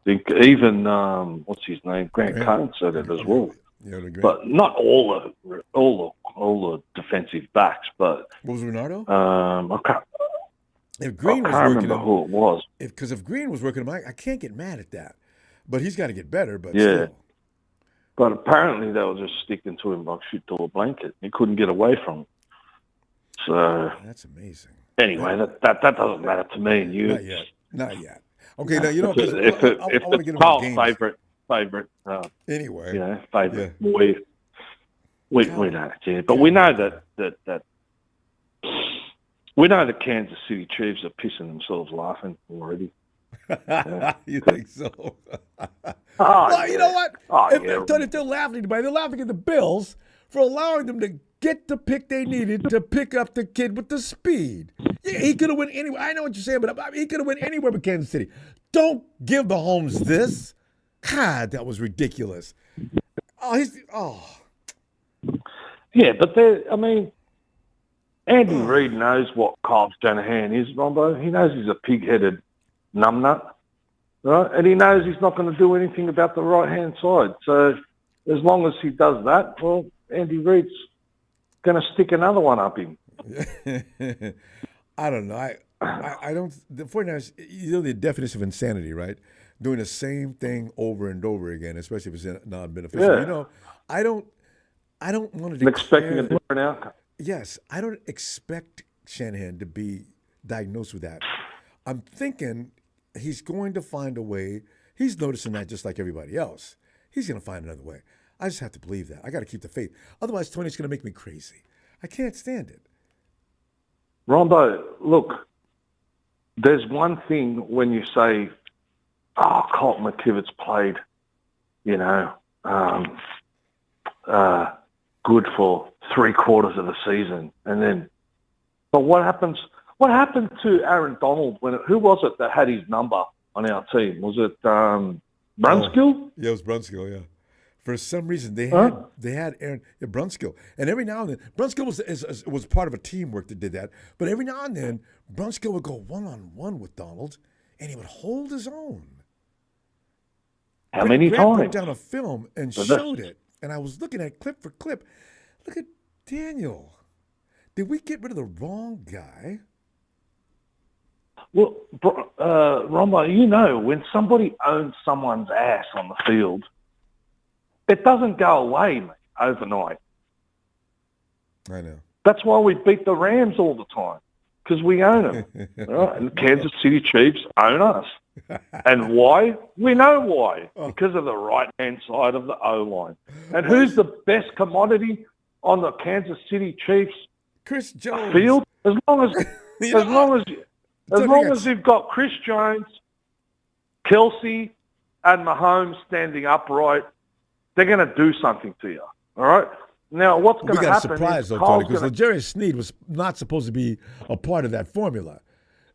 Even what's his name? Grant Cohn said it as well. Yeah, but not all the defensive backs. But what was Renardo? I can't. If Green I can't remember who it was. Because if Green was working him, I can't get mad at that. But he's got to get better. But yeah. Still. But apparently they were just sticking to him like shit to a blanket. He couldn't get away from him. So that's amazing. Anyway, that doesn't matter to me and you. Not yet. Okay, now you know if it's Carl's favorite. Anyway, favorite. Yeah. We don't care, but we know that we know the Kansas City Chiefs are pissing themselves laughing already. You think so? You know what? If they're laughing, they're laughing at the Bills for allowing them to get the pick they needed to pick up the kid with the speed. Yeah, he could have went anywhere. I know what you're saying, but he could have went anywhere but Kansas City. Don't give the Holmes this. God, that was ridiculous. Yeah, but Andy Reid knows what Kyle Shanahan is, Ronbo. He knows he's a pig-headed numbnut, right? And he knows he's not going to do anything about the right-hand side. So as long as he does that, well, Andy Reid's going to stick another one up him. I don't know. I don't. The 49ers, you know the definition of insanity, right? Doing the same thing over and over again, especially if it's non-beneficial. Yeah. You know, I don't want to declare, expecting a different outcome. Yes, I don't expect Shanahan to be diagnosed with that. I'm thinking he's going to find a way. He's noticing that just like everybody else. He's going to find another way. I just have to believe that. I got to keep the faith. Otherwise, Tony's going to make me crazy. I can't stand it. Ronbo, look, there's one thing when you say, Colt McKivitt's played, good for 3/4 of the season. But what happened to Aaron Donald who was it that had his number on our team? Was it Brunskill? Yeah, it was Brunskill, yeah. For some reason, they had Aaron Brunskill. And every now and then, Brunskill was part of a teamwork that did that. But every now and then, Brunskill would go one-on-one with Donald, and he would hold his own. How many Grant times? broke down a film and showed it. And I was looking at clip for clip. Look at Daniel. Did we get rid of the wrong guy? Well, Rombo, when somebody owns someone's ass on the field, it doesn't go away, mate, overnight. I know. That's why we beat the Rams all the time, because we own them. Right? And the Kansas City Chiefs own us. And why? We know why. Because of the right-hand side of the O-line. And who's the best commodity on the Kansas City Chiefs Chris Jones field? As long as you've got Chris Jones, Kelsey, and Mahomes standing upright, they're going to do something to you. All right? Now, what's going to happen? We got a surprise, though, Tony, because L'Jarius Sneed was not supposed to be a part of that formula.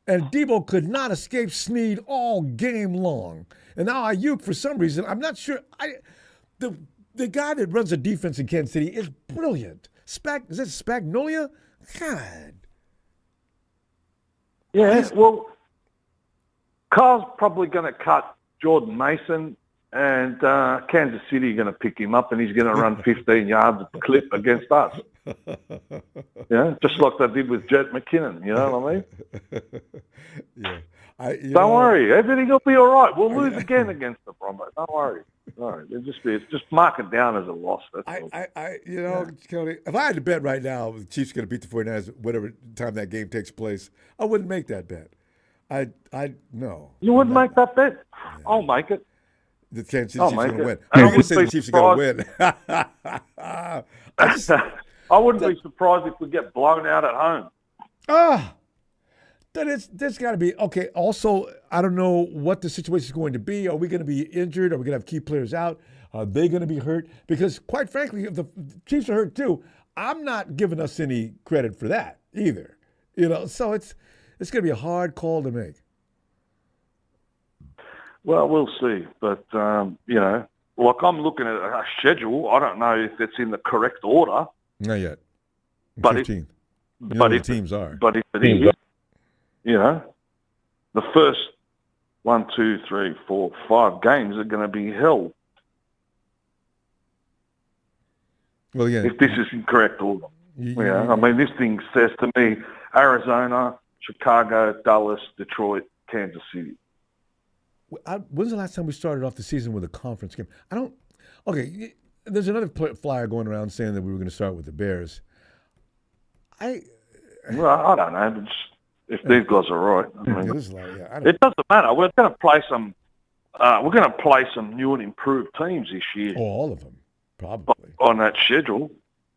And Debo could not escape Sneed all game long. And now Aiyuk, for some reason, I'm not sure. The guy that runs the defense in Kansas City is brilliant. Is that Spagnolia? God. Yeah, well, Carl's probably going to cut Jordan Mason, and Kansas City are going to pick him up, and he's going to run 15 yards a clip against us. Yeah, just like they did with Jet McKinnon, you know what I mean? Yeah. Don't worry, everything will be all right. We'll lose again against the Broncos. Don't worry. No, just mark it down as a loss. That's all. Cody, if I had to bet right now the Chiefs are going to beat the 49ers whatever time that game takes place, I wouldn't make that bet. No. You wouldn't make that bet? Yeah. I'll make it. The chance the Chiefs are going to win. I wouldn't say the Chiefs are going to win. I wouldn't be surprised if we get blown out at home. There's got to be okay. Also, I don't know what the situation is going to be. Are we going to be injured? Are we going to have key players out? Are they going to be hurt? Because quite frankly, if the Chiefs are hurt too, I'm not giving us any credit for that either. So it's going to be a hard call to make. Well, we'll see. But like I'm looking at a schedule. I don't know if it's in the correct order. Not yet. But 15. The teams are. But if it is, the first 1, 2, 3, 4, 5 games are going to be hell. Well, yeah. If this is in correct order. I mean, this thing says to me, Arizona, Chicago, Dallas, Detroit, Kansas City. When's the last time we started off the season with a conference game? Okay, there's another flyer going around saying that we were going to start with the Bears. I don't know. If these guys are right, it doesn't matter. We're going to play some. We're going to play some new and improved teams this year. Oh, all of them, probably on that schedule.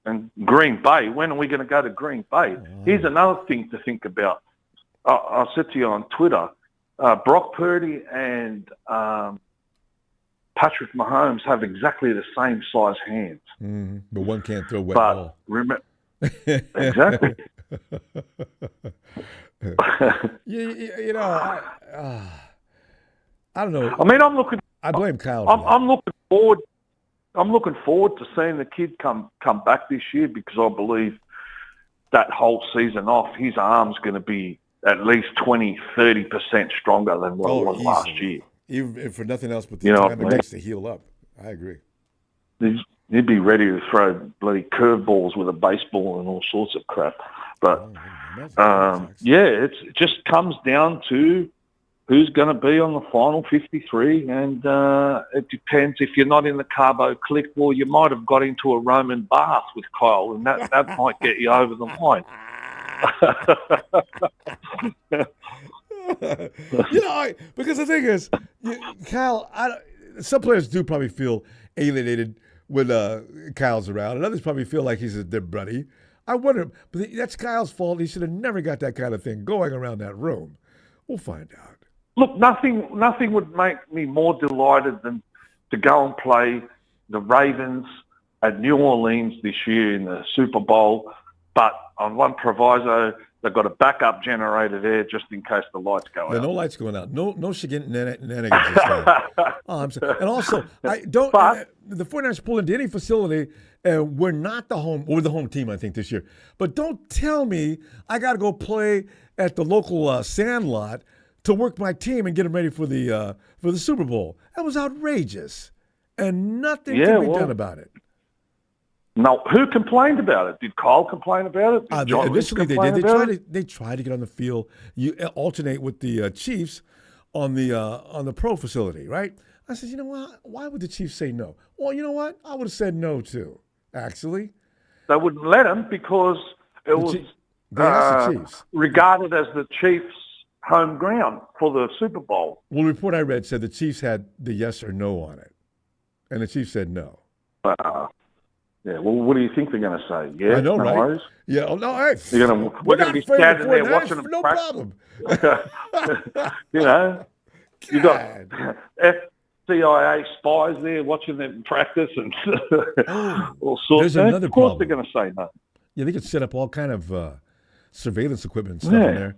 And Green Bay. When are we going to go to Green Bay? Here's another thing to think about. I said to you on Twitter, Brock Purdy and Patrick Mahomes have exactly the same size hands. Mm-hmm. But one can't throw wet ball. Exactly. I don't know. I mean, I blame Kyle. I'm looking forward. I'm looking forward to seeing the kid come back this year because I believe that whole season off, his arm's going to be at least 20-30% stronger than what it was last year. Even if for nothing else, but the time it takes to heal up. I agree. He'd be ready to throw bloody curveballs with a baseball and all sorts of crap. But it just comes down to who's going to be on the final 53, and it depends. If you're not in the Carbo clique, well, you might have got into a Roman bath with Kyle, and that might get you over the line. Because the thing is, Kyle, some players do probably feel alienated when Kyle's around, and others probably feel like he's their buddy. I wonder, but that's Kyle's fault. He should have never got that kind of thing going around that room. We'll find out. Look, nothing would make me more delighted than to go and play the Ravens at New Orleans this year in the Super Bowl, but on one proviso, they've got a backup generator there just in case the lights go out. No lights going out. No shenanigans this time. I'm sorry. And also, the 49ers pull into any facility, and we're not the home. We're the home team, I think, this year. But don't tell me I got to go play at the local sandlot to work my team and get them ready for the Super Bowl. That was outrageous, and nothing can be done about it. No, who complained about it? Did Kyle complain about it? Initially, they did. They tried to get on the field. You alternate with the Chiefs on the pro facility, right? I said, you know what? Why would the Chiefs say no? Well, you know what? I would have said no too. Actually, they wouldn't let him because it was regarded as the Chiefs' home ground for the Super Bowl. Well, the report I read said the Chiefs had the yes or no on it, and the Chiefs said no. Yeah, well, what do you think they're going to say? Yeah, I know, right? Worries? Yeah, we're going to be standing there watching them no practice. Problem. You got CIA spies there watching them practice and all sorts. There's another of course, problem. they're going to say no. Yeah, they could set up all kind of surveillance equipment and stuff in there.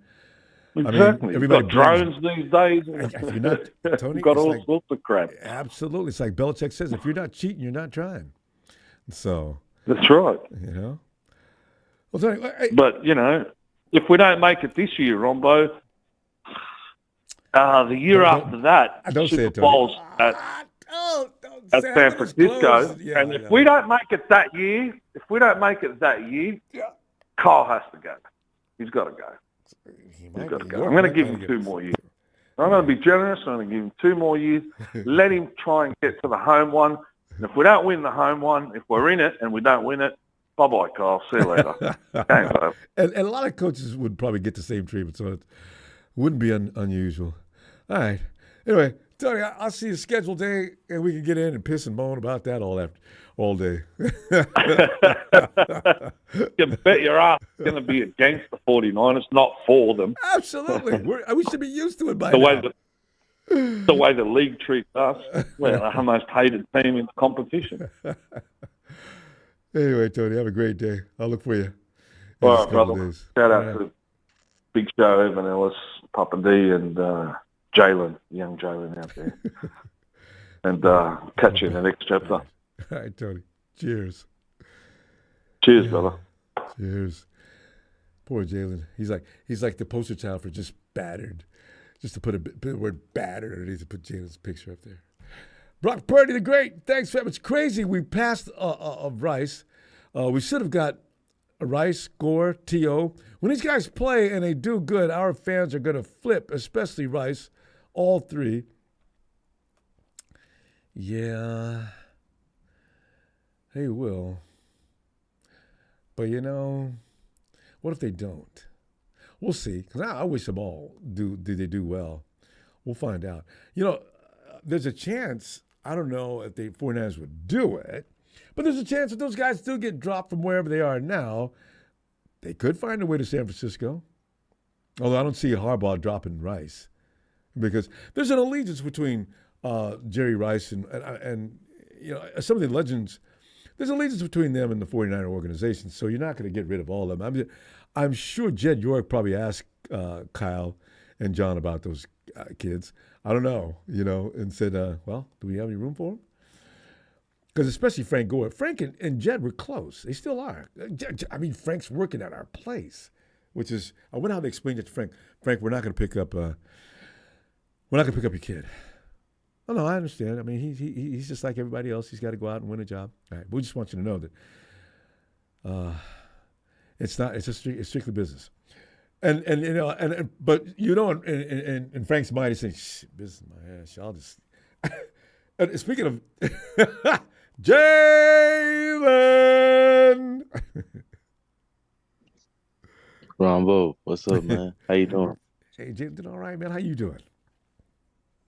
Exactly. I mean, everybody got drones these days. If you're not, Tony, got all sorts of crap. Absolutely. It's like Belichick says, if you're not cheating, you're not trying. So that's right. Well, Tony, but if we don't make it this year, Ronbo, the year after that, Super Bowl's at San Francisco, and if we don't make it that year, Kyle has to go. He's got to go. He's got to go. I'm going to give him 2 more years. I'm going to be generous. I'm going to give him 2 more years. Let him try and get to the home one. And if we don't win the home one, if we're in it and we don't win it, bye-bye, Kyle. See you later. Game's over. And a lot of coaches would probably get the same treatment, so it wouldn't be unusual. All right. Anyway, Tony, I'll see you scheduled day, and we can get in and piss and moan about that all day. You bet your ass it's going to be against the 49ers, not for them. Absolutely. We should be used to it by the now. way the league treats us. We're the most hated team in the competition. Anyway, Tony, have a great day. I'll look for you. All right, brother. Shout out to Big Show, Evan Ellis, Papa D, and Jalen, young Jalen out there. And catch you in the next chapter. All right, Tony. Cheers. Cheers, brother. Cheers. Poor Jalen. He's like the poster child for just battered. Just to put the word battered underneath to put Jalen's picture up there. Brock Purdy the Great. Thanks, fam. It's crazy. We passed Rice. We should have got Rice, Gore, T.O. When these guys play and they do good, our fans are going to flip, especially Rice. All 3. Yeah. They will. But, what if they don't? We'll see. Because I wish them all they do well. We'll find out. There's a chance, I don't know if the 49ers would do it, but there's a chance that those guys still get dropped from wherever they are now. They could find a way to San Francisco. Although I don't see Harbaugh dropping Rice. Because there's an allegiance between Jerry Rice and some of the legends. There's allegiance between them and the 49er organization, so you're not going to get rid of all of them. I'm sure Jed York probably asked Kyle and John about those kids. I don't know, and said, well, do we have any room for them? Because especially Frank Gore. Frank and Jed were close. They still are. Frank's working at our place, which is, I wonder how they explained it to Frank. Frank, we're not going to pick up your kid. Oh, no, I understand. He's just like everybody else. He's got to go out and win a job. All right, we just want you to know that it's strictly business. But in Frank's mind, he's saying, "Shh, business, my ass. Y'all just." And speaking of Jalen, Ronbo, what's up, man? How you doing? Hey, Jalen, doing all right, man. How you doing?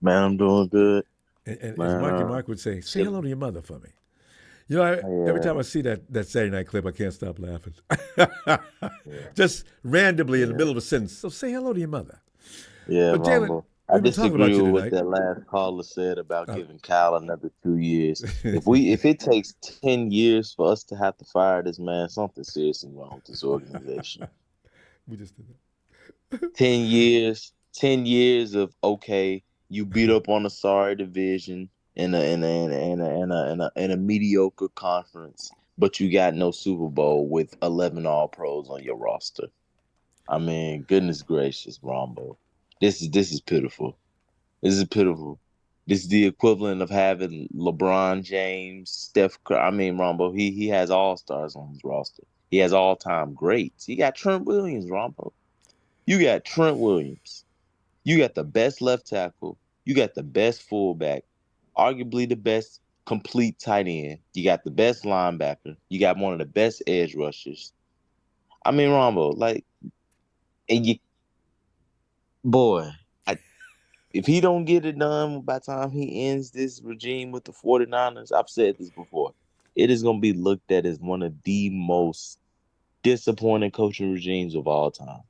Man, I'm doing good. And as Marky Mark would say hello to your mother for me. Every time I see that Saturday Night clip, I can't stop laughing. Just randomly in the middle of a sentence. So say hello to your mother. Yeah, but Jalen, I disagree with what that last caller said about giving Kyle another 2 years. If it takes 10 years for us to have to fire this man, something seriously wrong with this organization. We just did that. 10 years of okay, you beat up on a sorry division in a mediocre conference, but you got no Super Bowl with 11 All-Pros on your roster. Goodness gracious, Ronbo. This is pitiful. This is pitiful. This is the equivalent of having LeBron James, Steph Curry. Ronbo, he has all-stars on his roster. He has all-time greats. He got Trent Williams, Ronbo. You got Trent Williams. You got the best left tackle. You got the best fullback. Arguably the best complete tight end. You got the best linebacker. You got one of the best edge rushers. Ronbo, if he don't get it done by the time he ends this regime with the 49ers, I've said this before, it is going to be looked at as one of the most disappointing coaching regimes of all time.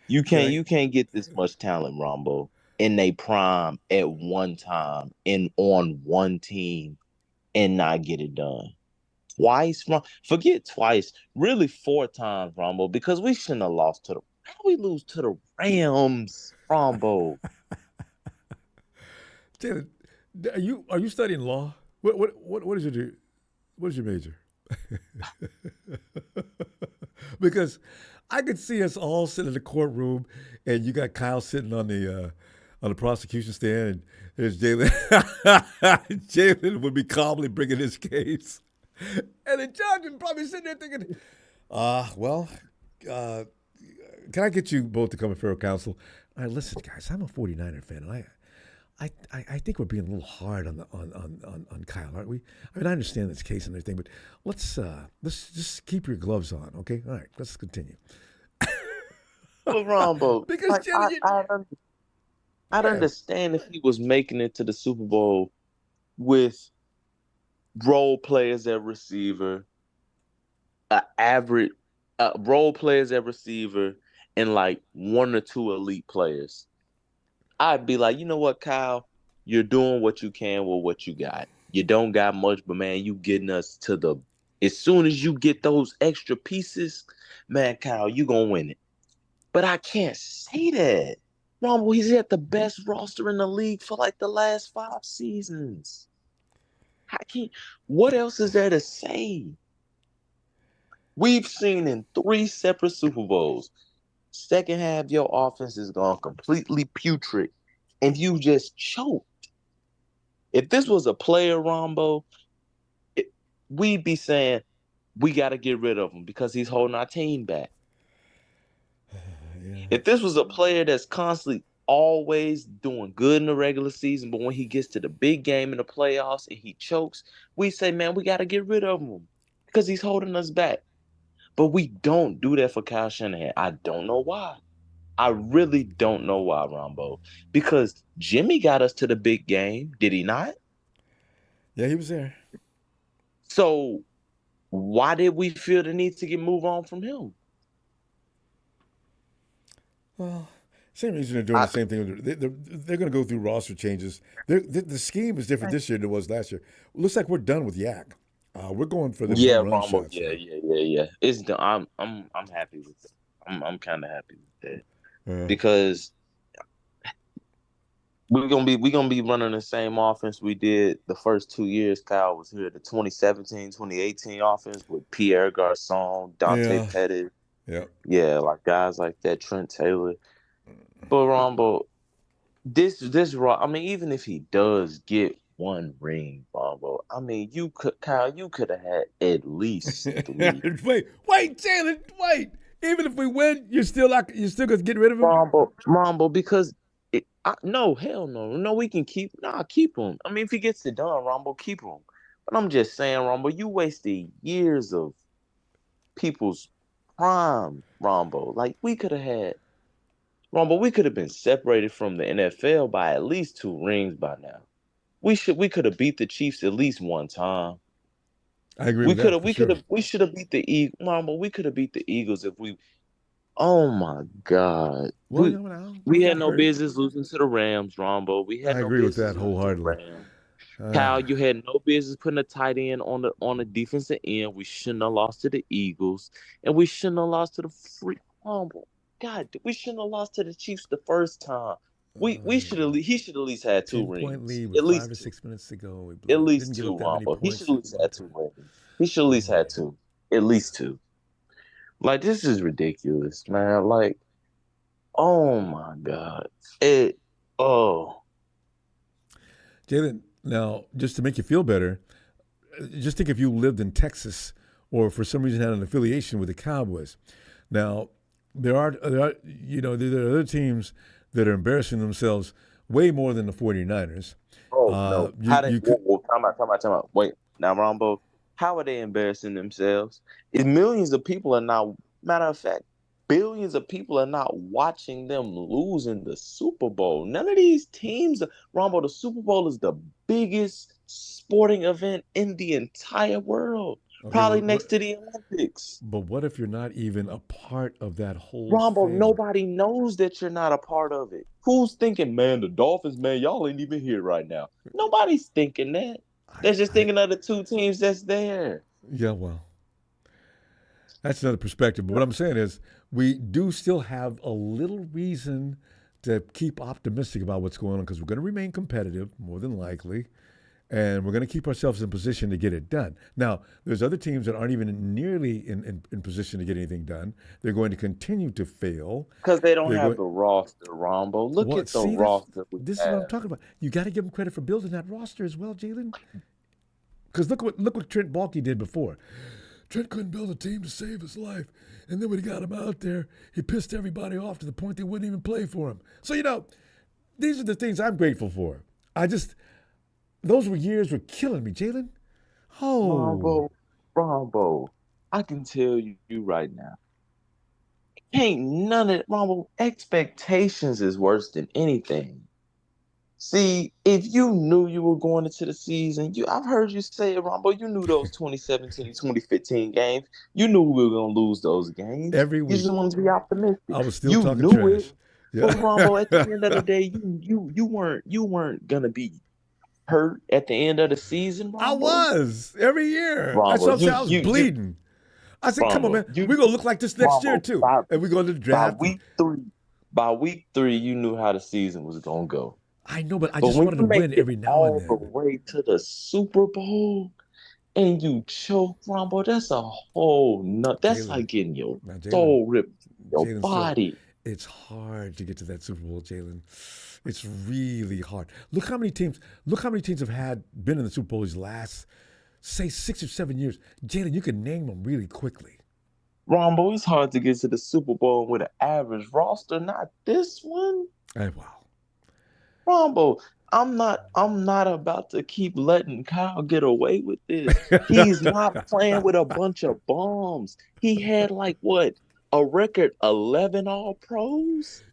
You can't get this much talent, Ronbo, in their prime at one time and on one team and not get it done. Twice, forget twice, really 4 times, Ronbo, because we shouldn't have lost to how we lose to the Rams, Ronbo? Taylor, are you studying law? What is your major? Because I could see us all sitting in the courtroom, and you got Kyle sitting on the prosecution stand, and there's Jalen. Jalen would be calmly bringing his case, and the judge would probably sitting there thinking, can I get you both to come in federal counsel? All right, listen, guys. I'm a 49er fan, and I think we're being a little hard on Kyle, aren't we? I mean, I understand this case and everything, but let's just keep your gloves on, okay? All right, let's continue. But Rombo, Because like Jenny, I'd understand if he was making it to the Super Bowl with role players at receiver, average role players at receiver, and like one or two elite players. I'd be like, you know what, Kyle, you're doing what you can with what you got. You don't got much, but man, you getting us to the. As soon as you get those extra pieces, man, Kyle, you gonna win it. But I can't say that. Rumble, he's had the best roster in the league for like the last 5 seasons. I can't. What else is there to say? We've seen in 3 separate Super Bowls, second half your offense is gone completely putrid, and you just choked. If this was a player, Rombo, we'd be saying we got to get rid of him because he's holding our team back. Yeah. If this was a player that's constantly always doing good in the regular season, but when he gets to the big game in the playoffs and he chokes, we say, man, we got to get rid of him because he's holding us back. But we don't do that for Kyle Shanahan. I don't know why. I really don't know why, Rombo. Because Jimmy got us to the big game, did he not? Yeah, he was there. So why did we feel the need to move on from him? Well, same reason they're doing the same thing. They're going to go through roster changes. The scheme is different this year than it was last year. It looks like we're done with Yak. We're going for the home run Rombo, shots. Yeah. It's done. I'm happy with that. I'm kind of happy with that Yeah. because we're gonna be running the same offense we did the first 2 years Kyle was here. The 2017, 2018 offense with Pierre Garçon, Dante Pettis. Yeah, like guys like that, Trent Taylor. But Rombo, this I mean, even if he does get one ring, Rombo, I mean, Kyle, you could have had at least 3. wait, Jalen, wait. Even if we win, you're still gonna get rid of him, Rombo, because no, hell no, we can keep him. I mean, if he gets it done, Rombo, keep him. But I'm just saying, Rombo, you wasted years of people's prime, Rombo. Like we could have been separated from the NFL by at least 2 rings by now. We could have beat the Chiefs at least one time. I agree with that. We should have beat the Eagles. Rombo, we could have beat the Eagles if we. Oh my God. Well, we had no business losing to the Rams, Rombo. We had I no agree with business that wholeheartedly. Kyle, you had no business putting a tight end on the defensive end. We shouldn't have lost to the Eagles, and we shouldn't have lost to the Rombo. God, we shouldn't have lost to the Chiefs the first time. He should at least had 2 rings. 10-point lead with 5 or 6 minutes to go. At least didn't 2, give up that many Rombo. He points. should at least had 2 rings. He should at least had 2. At least 2. Like, this is ridiculous, man. Like, oh my God. Jalen, now, just to make you feel better, just think if you lived in Texas or for some reason had an affiliation with the Cowboys. Now, there are other teams that are embarrassing themselves way more than the 49ers. No. Time out. Wait, now, Rombo, how are they embarrassing themselves? Millions of people are not, matter of fact, billions of people are not watching them lose in the Super Bowl. None of these teams, Rombo, the Super Bowl is the biggest sporting event in the entire world. Probably next to the Olympics. But what if you're not even a part of that whole Rombo, thing? nobody knows that you're not a part of it. Who's thinking, man, the Dolphins, man, y'all ain't even here right now? Nobody's thinking that. They're just thinking of the 2 teams that's there. Yeah, well, that's another perspective. But what I'm saying is we do still have a little reason to keep optimistic about what's going on because we're going to remain competitive, more than likely. And we're going to keep ourselves in position to get it done. Now, there's other teams that aren't even nearly in position to get anything done. They're going to continue to fail. Because they don't have the roster, Rombo. Look at the roster. This is what I'm talking about. You got to give them credit for building that roster as well, Jalen. Because look what Trent Baalke did before. Trent couldn't build a team to save his life. And then when he got him out there, he pissed everybody off to the point they wouldn't even play for him. So, these are the things I'm grateful for. Those years were killing me, Jalen. Oh. Ronbo, I can tell you right now. Ain't none of it, Ronbo. Expectations is worse than anything. See, if you knew you were going into the season, I've heard you say it, Ronbo, you knew those 2017, 2015 games. You knew we were going to lose those games. Every You week. just wanted to be optimistic. I was still you talking knew trash. It. Yeah. But Ronbo, at the end of the day, you weren't going to be hurt at the end of the season, Ronbo. I was every year. Ronbo, I was bleeding. I said, Ronbo, come on, man. We're going to look like this next year, too. And we're going to draft. By week three, you knew how the season was going to go. I know, but I just wanted to win every now and then. All the way to the Super Bowl and you choke, Ronbo, that's a whole nut. That's like getting your soul ripped from your body. It's hard to get to that Super Bowl, Jalen. It's really hard. Look how many teams have been in the Super Bowl these last, say, 6 or 7 years. Jalen, you can name them really quickly. Ronbo, it's hard to get to the Super Bowl with an average roster, not this one. Hey, wow. Ronbo, I'm not about to keep letting Kyle get away with this. He's not playing with a bunch of bums. He had a record 11 All-Pros?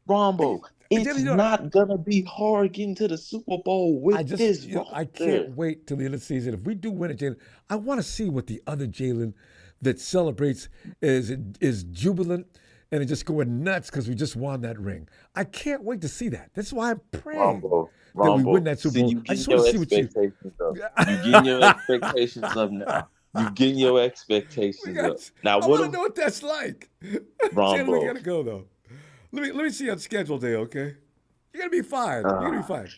Ronbo, it's not going to be hard getting to the Super Bowl with this roster. I can't wait till the end of the season. If we do win it, Jalen, I want to see what the other Jalen that celebrates is jubilant and just going nuts because we just won that ring. I can't wait to see that. That's why I'm praying that we win that Super Bowl. I just want to see what you... You're getting your expectations up now. You're getting your expectations up. Now, I want to know what that's like. Ronbo. We got to go, though. Let me see on schedule day, okay? You're going to be fine. You're going to be fine.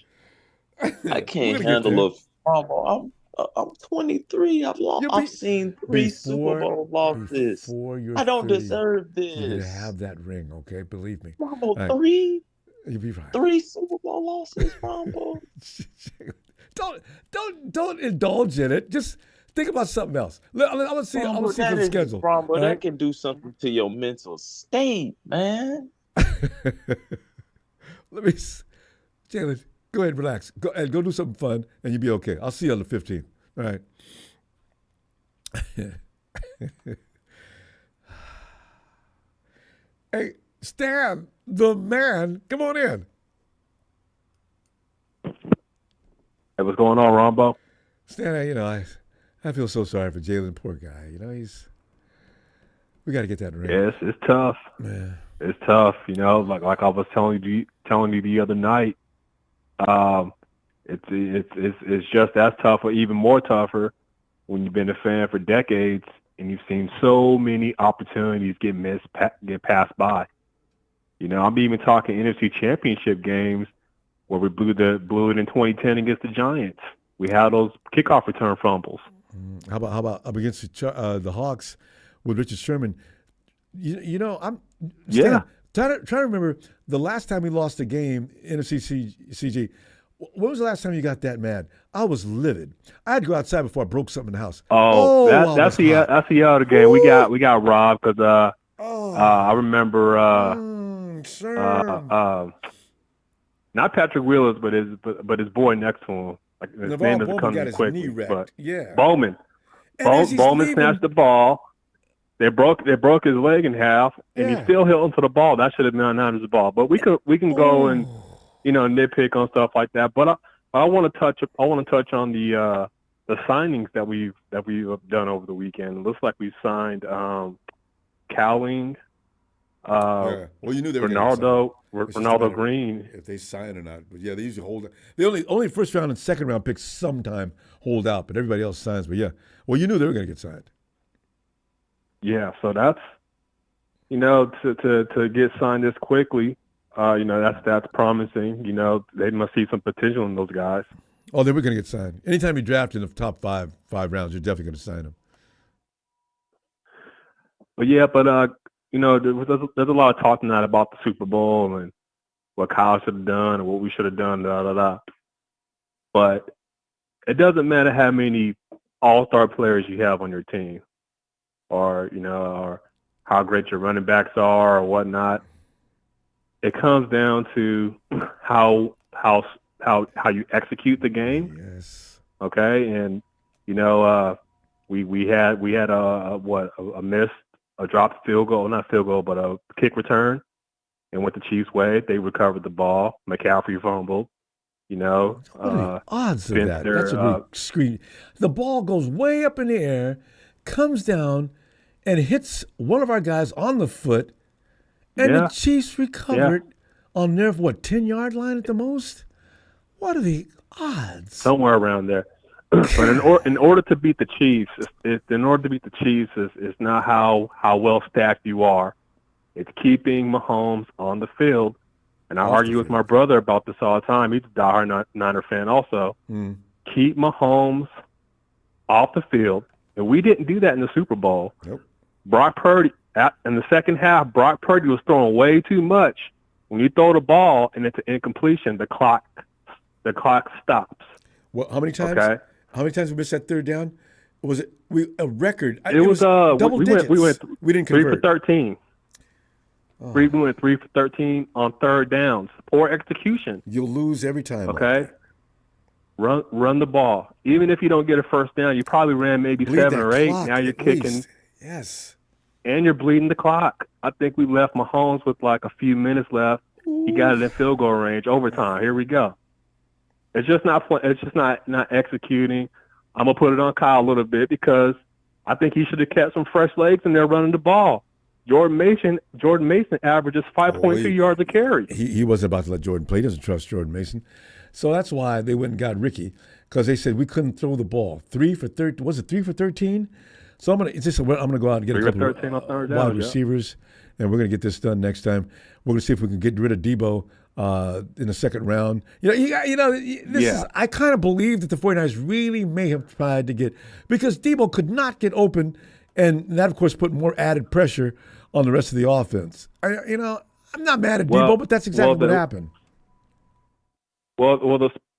I can't handle it. Ronbo, I'm 23. I've seen 3 Super Bowl losses. I don't deserve this. You're going to have that ring, okay? Believe me. Ronbo, 3? You'll be fine. 3 Super Bowl losses, Ronbo. Don't indulge in it. Just think about something else. I want to see from the schedule. Ronbo, that can do something to your mental state, man. Jalen, go ahead and relax. Go do something fun, and you'll be okay. I'll see you on the 15th. All right. Hey, Stan, the man, come on in. Hey, what's going on, Ronbo? Stan, I feel so sorry for Jalen, poor guy. We got to get that ring. Yes, it's tough. Yeah. It's tough, like I was telling you the other night. It's just as tough or even more tougher when you've been a fan for decades and you've seen so many opportunities get passed by. I'm even talking NFC Championship games where we blew it in 2010 against the Giants. We had those kickoff return fumbles. How about up against the Hawks with Richard Sherman? I'm trying to remember the last time we lost a game in NFC CG. When was the last time you got that mad? I was livid. I had to go outside before I broke something in the house. That's the other game. We got robbed because I remember not Patrick Willis, but his boy next to him. Like his name doesn't come to me quickly. But Bowman. Bowman snatched the ball. They broke his leg in half, and he still hit onto the ball. That should have been his ball. But we can go and nitpick on stuff like that. But I want to touch on the signings that we've done over the weekend. It looks like we signed Cowling. Well, you knew they were Ronaldo Green. If they sign or not, but yeah, they usually hold. They only first round and second round picks sometime hold out, but everybody else signs. But yeah, well, you knew they were going to get signed. Yeah, so that's to get signed this quickly. That's promising. They must see some potential in those guys. Oh, they were going to get signed. Anytime you draft in the top five rounds, you're definitely going to sign them. But yeah, there's a lot of talk tonight about the Super Bowl and what Kyle should have done and what we should have done, But it doesn't matter how many all-star players you have on your team, or or how great your running backs are, or whatnot. It comes down to how you execute the game. Yes. Okay, and we had a dropped field goal, not field goal, but a kick return, and went the Chiefs' way. They recovered the ball. McCaffrey fumbled. What are the odds of that? That's a great screen. The ball goes way up in the air, comes down, and hits one of our guys on the foot, and the Chiefs recovered on their 10-yard line at the most. What are the odds? Somewhere around there. But in order to beat the Chiefs, is not how well stacked you are. It's keeping Mahomes on the field. And I argue with my brother about this all the time. He's a diehard Niner fan also. Keep Mahomes off the field. And we didn't do that in the Super Bowl. Nope. Brock Purdy, in the second half, Brock Purdy was throwing way too much. When you throw the ball and it's an incompletion, the clock stops. Well, how many times? Okay. How many times we missed that third down? Was it a record? It was double digits. We didn't convert. 3 for 13. We went 3 for 13 on third downs. Poor execution. You'll lose every time. Okay. Run the ball. Even if you don't get a first down, you probably ran maybe 7 or 8. Now you're kicking. Yes. And you're bleeding the clock. I think we left Mahomes with like a few minutes left. He got it in field goal range. Overtime. Here we go. It's just not not executing. I'm gonna put it on Kyle a little bit because I think he should have kept some fresh legs in there running the ball. Jordan Mason averages 5.2 yards a carry. He wasn't about to let Jordan play. He doesn't trust Jordan Mason. So that's why they went and got Ricky, because they said we couldn't throw the ball. 3 for 13. Was it 3 for 13? So I'm gonna go out and get a couple of wide receivers, and we're gonna get this done next time. We're gonna see if we can get rid of Debo in the second round. I kind of believe that the 49ers really may have tried to get, because Debo could not get open, and that of course put more added pressure on the rest of the offense. I'm not mad at Debo, but that's exactly what happened. Well,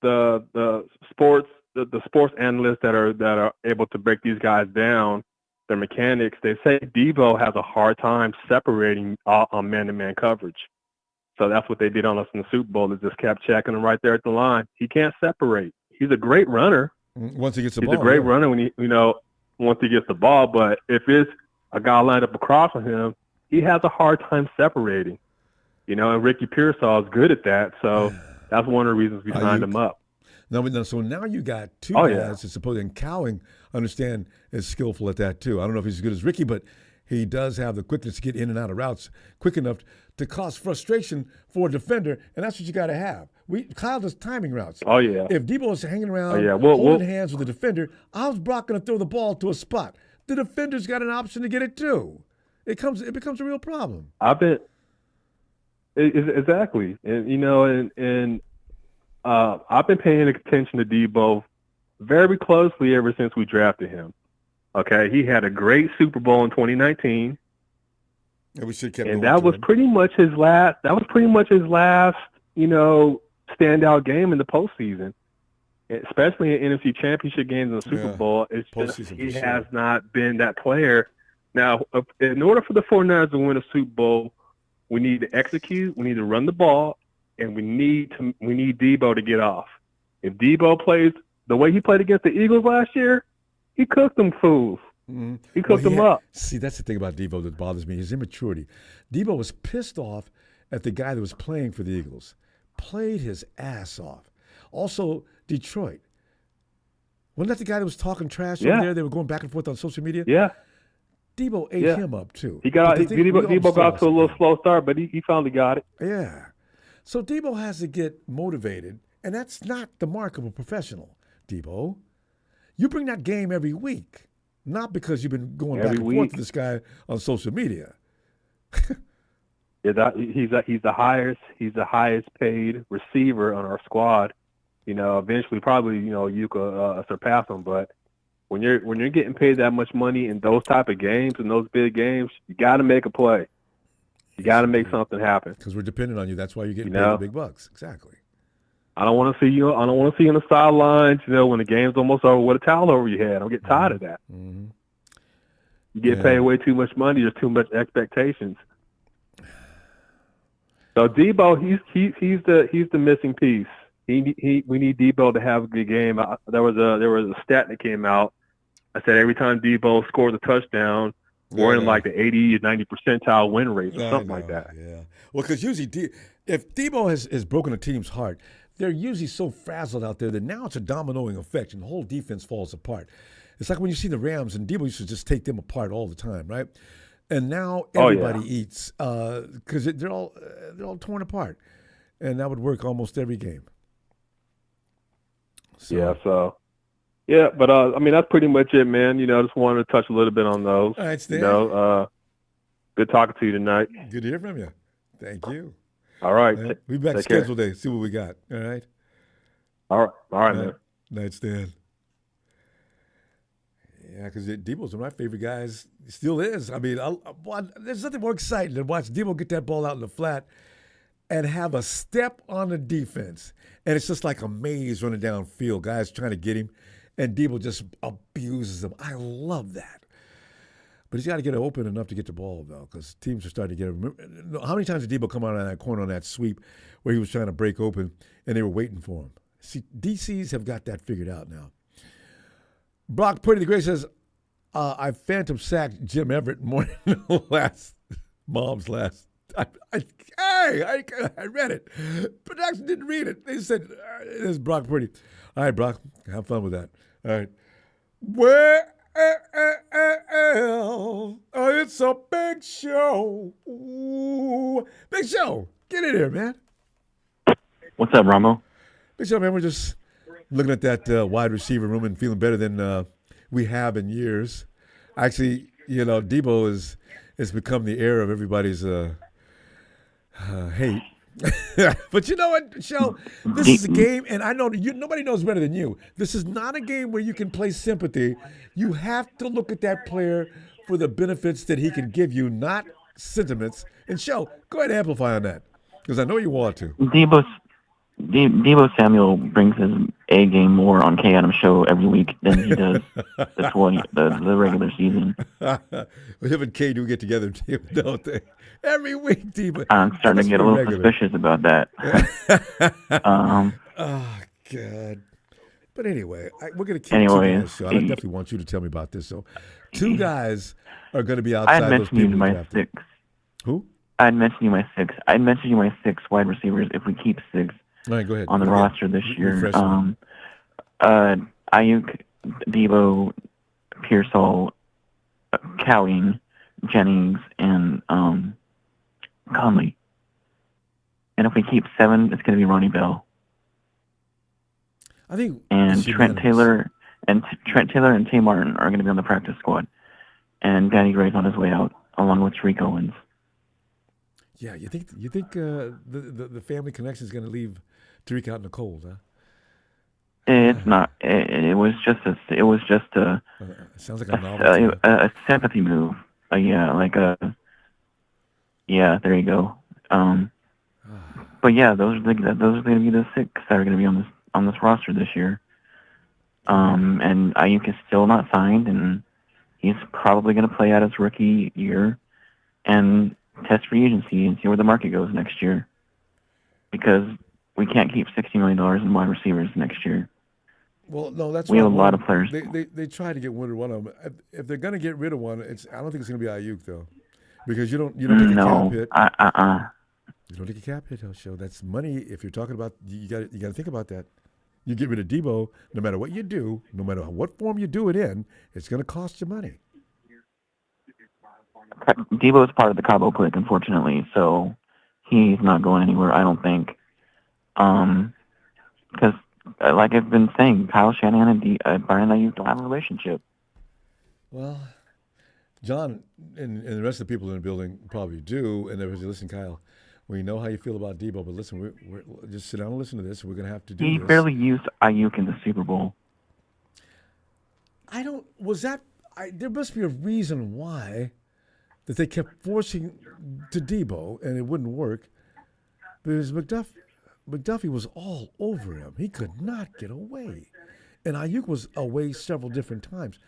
the sports analysts that are able to break these guys down, their mechanics, they say Debo has a hard time separating on man-to-man coverage. So that's what they did on us in the Super Bowl. They just kept checking him right there at the line. He can't separate. He's a great runner. Once he gets the ball. He's a great runner when once he gets the ball. But if it's a guy lined up across from him, he has a hard time separating. And Ricky Pearsall is good at that. So that's one of the reasons we signed him up. So now you got two guys that supposedly, and Cowing, understand, is skillful at that too. I don't know if he's as good as Ricky, but he does have the quickness to get in and out of routes quick enough to cause frustration for a defender, and that's what you got to have. Kyle does timing routes. Oh, yeah. If Debo is hanging around holding hands with the defender, how's Brock going to throw the ball to a spot? The defender's got an option to get it too. It becomes a real problem. Exactly. And I've been paying attention to Debo very closely ever since we drafted him. Okay, he had a great Super Bowl in 2019. And that was pretty much his last. Standout game in the postseason, especially in NFC Championship games and the Super Bowl. It's just he has not been that player. Now, in order for the 49ers to win a Super Bowl, we need to execute. We need to run the ball, and we need Debo to get off. If Debo plays the way he played against the Eagles last year, he cooked them fools. Mm-hmm. He cooked them up. See, that's the thing about Debo that bothers me, his immaturity. Debo was pissed off at the guy that was playing for the Eagles. Played his ass off. Also, Detroit. Wasn't that the guy that was talking trash over there? They were going back and forth on social media? Yeah. Debo ate him up, too. Debo got to a little slow start, but he finally got it. Yeah. So Debo has to get motivated, and that's not the mark of a professional, Debo. You bring that game every week, not because you've been going back and forth with this guy on social media. He's the highest paid receiver on our squad. Eventually probably you could surpass him, but when you're getting paid that much money in those type of games, in those big games, you got to make a play. You got to make something happen because we're dependent on you. That's why you're getting paid the big bucks. Exactly. I don't want to see you. I don't want to see you on the sidelines. When the game's almost over, with a towel over your head. I'm getting tired of that. Mm-hmm. You get paid way too much money. There's too much expectations. So Debo, he's the missing piece. We need Debo to have a good game. There was a stat that came out. I said every time Debo scores a touchdown, we're in like the 80 to 90 percentile win rate or something like that. Yeah. Well, because usually if Debo has broken a team's heart, they're usually so frazzled out there that now it's a dominoing effect and the whole defense falls apart. It's like when you see the Rams and Debo used to just take them apart all the time, right? And now everybody eats because they're all torn apart, and that would work almost every game. So. But I mean that's pretty much it, man. Just wanted to touch a little bit on those. All right, Stan. Good talking to you tonight. Good to hear from you. Thank you. All right. We'll be back schedule day. See what we got. All right. All right, man. Night, Stan. Yeah, because Debo's one of my favorite guys. Still is. I mean, there's nothing more exciting than watch Debo get that ball out in the flat and have a step on the defense. And it's just like a maze running downfield. Guys trying to get him, and Debo just abuses them. I love that. But he's got to get open enough to get the ball, though, because teams are starting to get him. How many times did Debo come out on that corner on that sweep where he was trying to break open, and they were waiting for him? See, DCs have got that figured out now. Brock Purdy the Great says, I phantom sacked Jim Everett more than mom's last. I read it. Production didn't read it. They said, this is Brock Purdy. All right, Brock, have fun with that. All right. Well, it's a big show. Ooh, big show. Get in here, man. What's up, Ronbo? Big show, man. We're just looking at that wide receiver room and feeling better than we have in years. Actually, Debo has become the heir of everybody's hate. But you know what, Shell? This is a game, and I know nobody knows better than you. This is not a game where you can play sympathy. You have to look at that player for the benefits that he can give you, not sentiments. And Shell, go ahead and amplify on that, because I know you want to. Debo Samuel brings his A game more on K Adams show every week than he does the regular season. Him and K do get together, don't they? Every week, Debo. I'm starting to get a little suspicious about that. Oh God! But anyway, we're going to keep this show. I definitely want you to tell me about this. So, 2 guys are going to be outside. I mentioned you my 6. Who? I'd mentioned you my 6. I'd mentioned you my 6 wide receivers if we keep 6. All right, go ahead. On the roster this year. Aiyuk, Debo, Pearsall, Cowing, Jennings, and Conley. And if we keep 7, it's going to be Ronnie Bell. I think. And Trent Taylor and Tay Martin are going to be on the practice squad. And Danny Gray's on his way out, along with Tariq Owens. Yeah, you think the family connection is going to leave Tariq out in the cold, huh? It's not. It was just a sounds like a novelty. A sympathy move. There you go. But yeah, those are going to be the 6 that are going to be on this roster this year. And Aiyuk is still not signed, and he's probably going to play out his rookie year and test free agency and see where the market goes next year. Because we can't keep $60 million in wide receivers next year. Well, no, that's we have a lot of players. They try to get rid of one of them. If they're going to get rid of one, I don't think it's going to be Aiyuk though, because you don't take a cap hit. You don't take a cap hit, show. That's money. If you're talking about, you got to think about that. You get rid of Debo, no matter what you do, no matter what form you do it in, it's going to cost you money. Debo is part of the Cabo clique, unfortunately, so he's not going anywhere, I don't think. Because, like I've been saying, Kyle Shanahan and Brandon Aiyuk don't have a relationship. Well, John and the rest of the people in the building probably do, and they're listen, Kyle, we know how you feel about Debo, but listen, we're just sit down and listen to this. We're going to have to do this. He barely used Aiyuk in the Super Bowl. There must be a reason why that they kept forcing to Debo, and it wouldn't work. Because McDuffie was all over him. He could not get away, and Aiyuk was away several different times.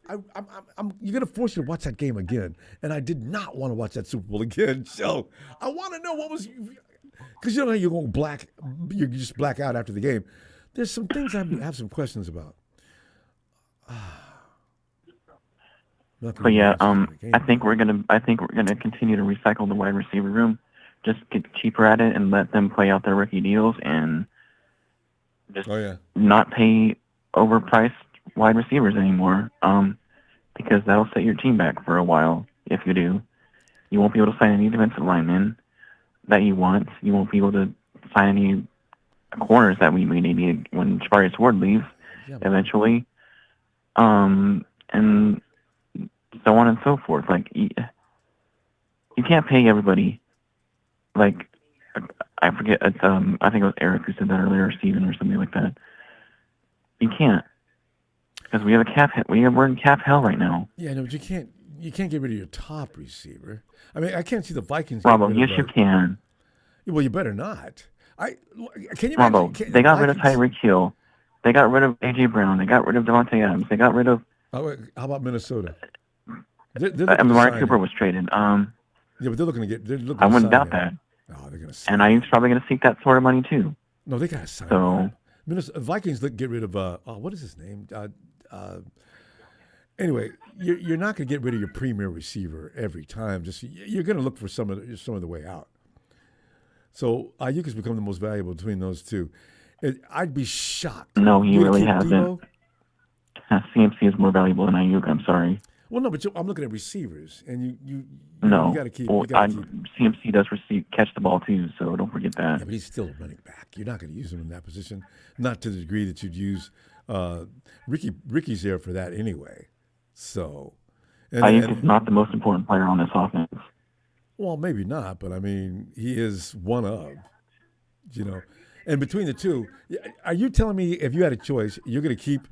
You're gonna force you to watch that game again, and I did not want to watch that Super Bowl again. So I want to know what was, because you know how you're going you just black out after the game. There's some things I have some questions about. But yeah, I think we're gonna continue to recycle the wide receiver room, just get cheaper at it and let them play out their rookie deals and just not pay overpriced wide receivers anymore. Because that'll set your team back for a while. If you do, you won't be able to sign any defensive linemen that you want. You won't be able to sign any corners that we need when Jabari Ward leaves eventually. And so on and so forth. Like, you can't pay everybody. Like, I forget. I think it was Eric who said that earlier, or Steven, or something like that. You can't, because we have a cap. We're in cap hell right now. Yeah, no, but you can't get rid of your top receiver. I mean, I can't see the Vikings. Ronbo, yes, you can. Well, you better not. Can you Ronbo, imagine? They got rid of Tyreek Hill. They got rid of A.J. Brown. They got rid of Devontae Adams. They got rid of. How about Minnesota? Amari Cooper was traded. Yeah, but they're looking to get. I wouldn't doubt that. Oh, they're going to. And Aiyuk's probably going to seek that sort of money too. No, they got to sign. So Vikings get rid of. What is his name? Anyway, you're not going to get rid of your premier receiver every time. Just you're going to look for some of the way out. So Aiyuk has become the most valuable between those two. I'd be shocked. No, he really hasn't. CMC is more valuable than Aiyuk. I'm sorry. Well, no, but I'm looking at receivers, and you got to keep. CMC does catch the ball too, so don't forget that. Yeah, but he's still a running back. You're not going to use him in that position, not to the degree that you'd use Ricky's there for that anyway. So, Aiyuk is not the most important player on this offense. Well, maybe not, but I mean, he is one of, And between the two, are you telling me if you had a choice, you're going to keep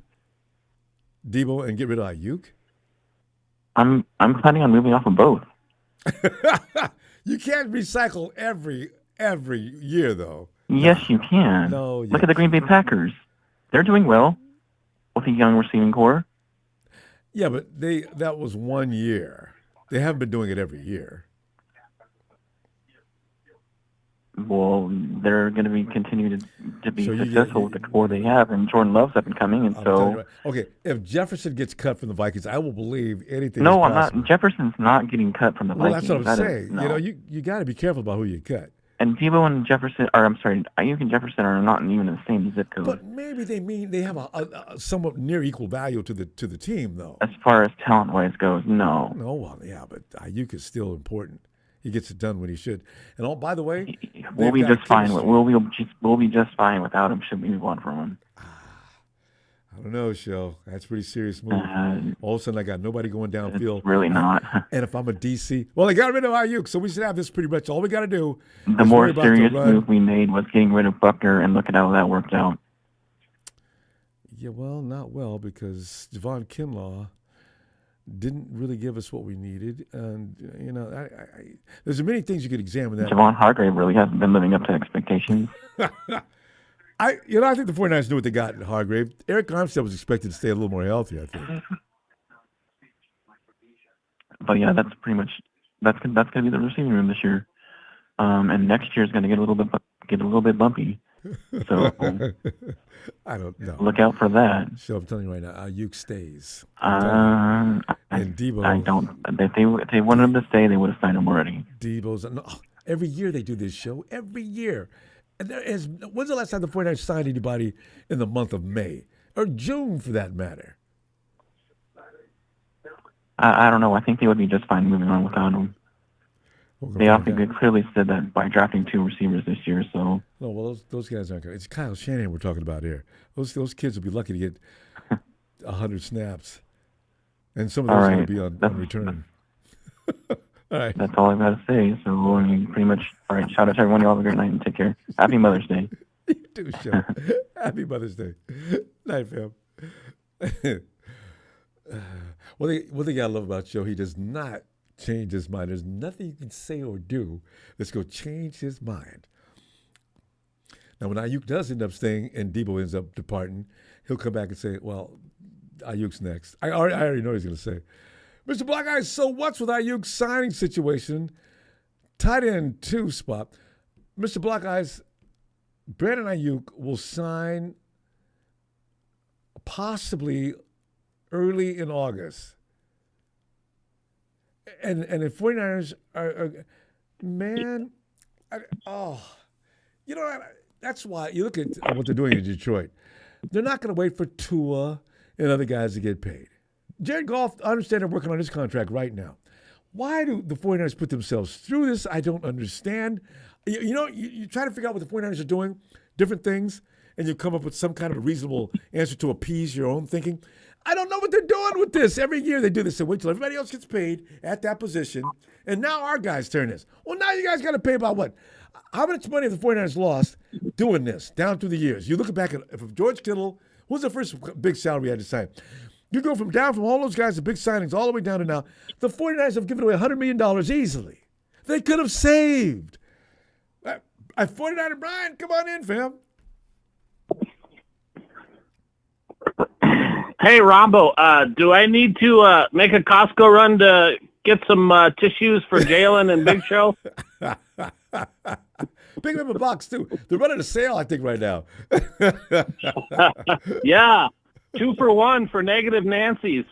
Debo and get rid of Aiyuk? I'm planning on moving off of both. You can't recycle every year, though. Yes, you can. No, look at the Green Bay Packers. They're doing well with a young receiving core. Yeah, but that was 1 year. They haven't been doing it every year. Well, they're going to be continuing to be successful with the core they have, and Jordan Love's up and coming, and so. Okay, if Jefferson gets cut from the Vikings, I will believe anything. No, I'm not. Jefferson's not getting cut from the Vikings. Well, that's what I'm saying. No. You got to be careful about who you cut. And Debo and Jefferson, Aiyuk and Jefferson are not even in the same zip code. But maybe they have a somewhat near equal value to the team, though. As far as talent-wise goes, no. No, well, yeah, but Aiyuk is still important. He gets it done when he should. And by the way, we'll be just fine. We'll be just fine without him. Should we move on from him? I don't know, Shell. That's a pretty serious move. All of a sudden, I got nobody going downfield. It's really not. And if I'm a DC, well, they got rid of Aiyuk, so we should have this pretty much. All we got to do. The more serious move we made was getting rid of Buckner, and look at how that worked out. Yeah, well, not well, because Javon Kinlaw didn't really give us what we needed, and there's many things you could examine. That Javon Hargrave really hasn't been living up to expectations. I think the 49ers knew what they got in Hargrave. Eric Armstead was expected to stay a little more healthy, I think. But yeah, that's pretty much that's gonna be the receiving room this year, and next year is gonna get a little bit bumpy. So I don't know. Look out for that. So I'm telling you right now, Aiyuk stays. And Debo. I don't. If they wanted him to stay, they would have signed him already. Debo's every year they do this show. Every year. And when's the last time the 49ers signed anybody in the month of May or June, for that matter? I don't know. I think they would be just fine moving on without him. They clearly said that by drafting 2 receivers this year. So. No, well, those guys aren't going to. It's Kyle Shanahan we're talking about here. Those kids will be lucky to get 100 snaps, and some of those are going to be on return. All right. That's all I've got to say. So, I mean, pretty much, all right, shout out to everyone. You all have a great night and take care. Happy Mother's Day. You too, Sean. Happy Mother's Day. Night, fam. One thing I love about Joe, he does not change his mind. There's nothing you can say or do that's going to change his mind. Now, when Aiyuk does end up staying and Debo ends up departing, he'll come back and say, well, Aiyuk's next. I already know what he's going to say. Mr. Black Eyes, so what's with Aiyuk's signing situation? Tight end 2 spot. Mr. Black Eyes, Brandon Aiyuk will sign possibly early in August. And the 49ers are man, you know, that's why you look at what they're doing in Detroit. They're not going to wait for Tua and other guys to get paid. Jared Goff, I understand they're working on his contract right now. Why do the 49ers put themselves through this? I don't understand. You try to figure out what the 49ers are doing, different things, and you come up with some kind of a reasonable answer to appease your own thinking. I don't know what they're doing with this. Every year they do this. They wait till everybody else gets paid at that position, and now our guys turn this. Well, now you guys got to pay about what? How much money have the 49ers lost doing this down through the years? You look back at if George Kittle, what was the first big salary he had to sign? You go from all those guys, the big signings, all the way down to now. The 49ers have given away $100 million easily. They could have saved. 49er Brian, come on in, fam. Hey, Ronbo, do I need to make a Costco run to get some tissues for Jalen and Big Show? Pick them up a box, too. They're running a sale, I think, right now. Yeah, 2 for 1 for negative Nancy's.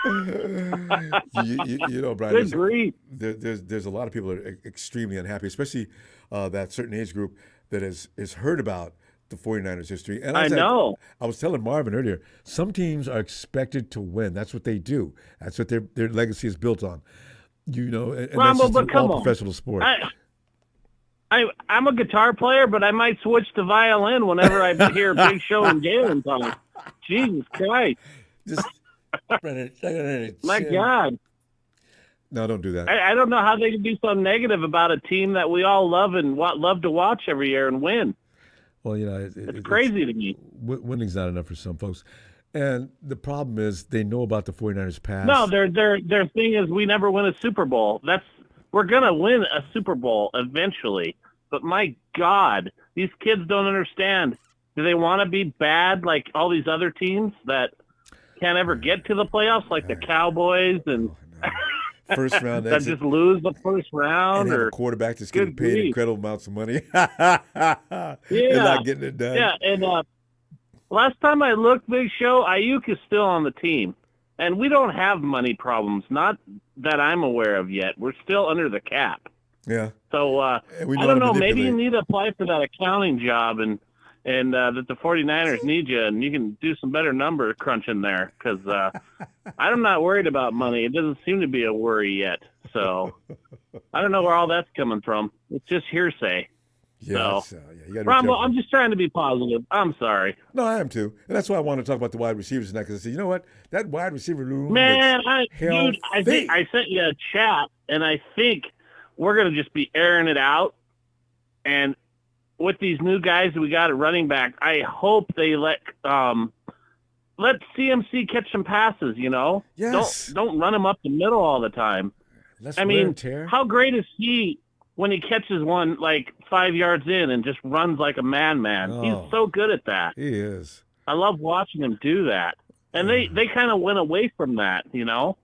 you know, Brian, Good grief. There's a lot of people that are extremely unhappy, especially that certain age group that has heard about the 49ers history. And I know. I was telling Marvin earlier, some teams are expected to win. That's what they do. That's what their legacy is built on. You know, and Rambo, that's but just come all on. professional sport. I'm a guitar player, but I might switch to violin whenever I hear Big Show and Jalen talk. Jesus Christ. Just, my God. No, don't do that. I don't know how they can be so negative about a team that we all love and love to watch every year and win. Well, you know, it's crazy to me. Winning's not enough for some folks. And the problem is they know about the 49ers past. No, their thing is we never win a Super Bowl. We're going to win a Super Bowl eventually. But my God, these kids don't understand. Do they want to be bad like all these other teams that can't ever get to the playoffs, like the Cowboys and first round that just lose the first round, and have or a quarterback that's getting paid incredible amounts of money yeah, and not getting it done. Yeah, and last time I looked, Big Show, Aiyuk is still on the team, and we don't have money problems, not that I'm aware of yet. We're still under the cap. Yeah. So I don't know. Maybe you need to apply for that accounting job, and that the 49ers need you, and you can do some better number crunching there, because I'm not worried about money. It doesn't seem to be a worry yet. So I don't know where all that's coming from. It's just hearsay. Yeah, so, you gotta be Ronbo, careful. I'm just trying to be positive. I'm sorry. No, I am too. And that's why I want to talk about the wide receivers tonight, because I said, you know what? That wide receiver room. Man, I healthy. think I sent you a chat, and I think we're going to just be airing it out. And with these new guys that we got at running back, I hope they let CMC catch some passes, you know? Yes. Don't run him up the middle all the time. I mean, how great is he when he catches one like 5 yards in and just runs like a madman? Oh, he's so good at that. He is. I love watching him do that. And they kind of went away from that, you know?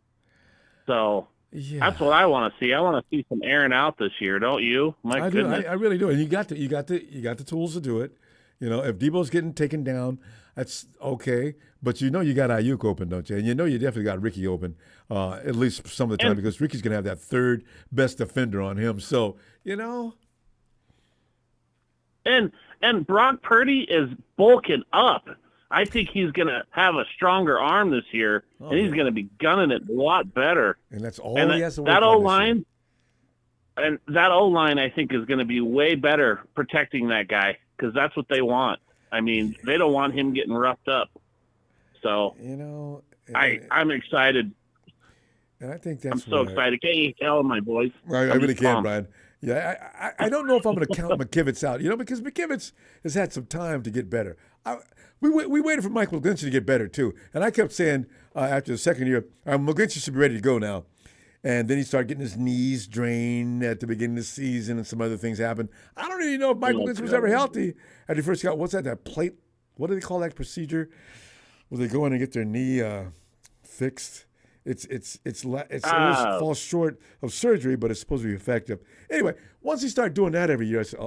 So that's what I want to see. I want to see some airing out this year, don't you? My goodness. I really do. And you got the tools to do it. You know, if Debo's getting taken down, that's okay. But you know you got Aiyuk open, don't you? And you know you definitely got Ricky open, at least some of the time, because Ricky's going to have that third best defender on him. So, you know. And Brock Purdy is bulking up. I think he's going to have a stronger arm this year, and he's going to be gunning it a lot better. And that's all and he has to work that on O-line, and that O-line, I think, is going to be way better protecting that guy, because that's what they want. I mean, they don't want him getting roughed up. So, you know, I'm excited. And I think that's I'm so excited. Can't you tell my voice? I really can, Brian. Yeah, I don't know if I'm going to count McKivitz out, you know, because McKivitz has had some time to get better. We waited for Michael McGlinchey to get better, too. And I kept saying after the second year, McGlinchey should be ready to go now. And then he started getting his knees drained at the beginning of the season, and some other things happened. I don't even know if Michael Lynch was ever healthy at he first got, what's that plate? What do they call that procedure? Where they go in and get their knee fixed. It always falls short of surgery, but it's supposed to be effective. Anyway, once he started doing that every year, I said,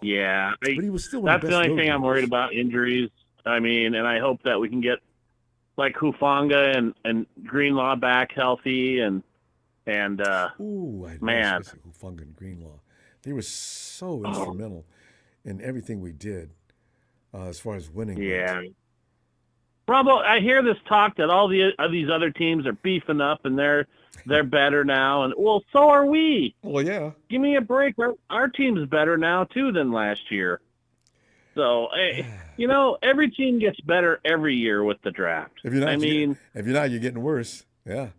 Yeah. But he was still That's the only thing I'm worried about, injuries. I mean, and I hope that we can get like Hufanga and Greenlaw back healthy and man. Hufanga and Greenlaw. They were so instrumental in everything we did as far as winning. Yeah. Ronbo, I hear this talk that all these other teams are beefing up and they're better now, and well, so are we. Well, yeah. Give me a break. Our team's better now too than last year. So, every team gets better every year with the draft. If you're not, you're getting worse. Yeah.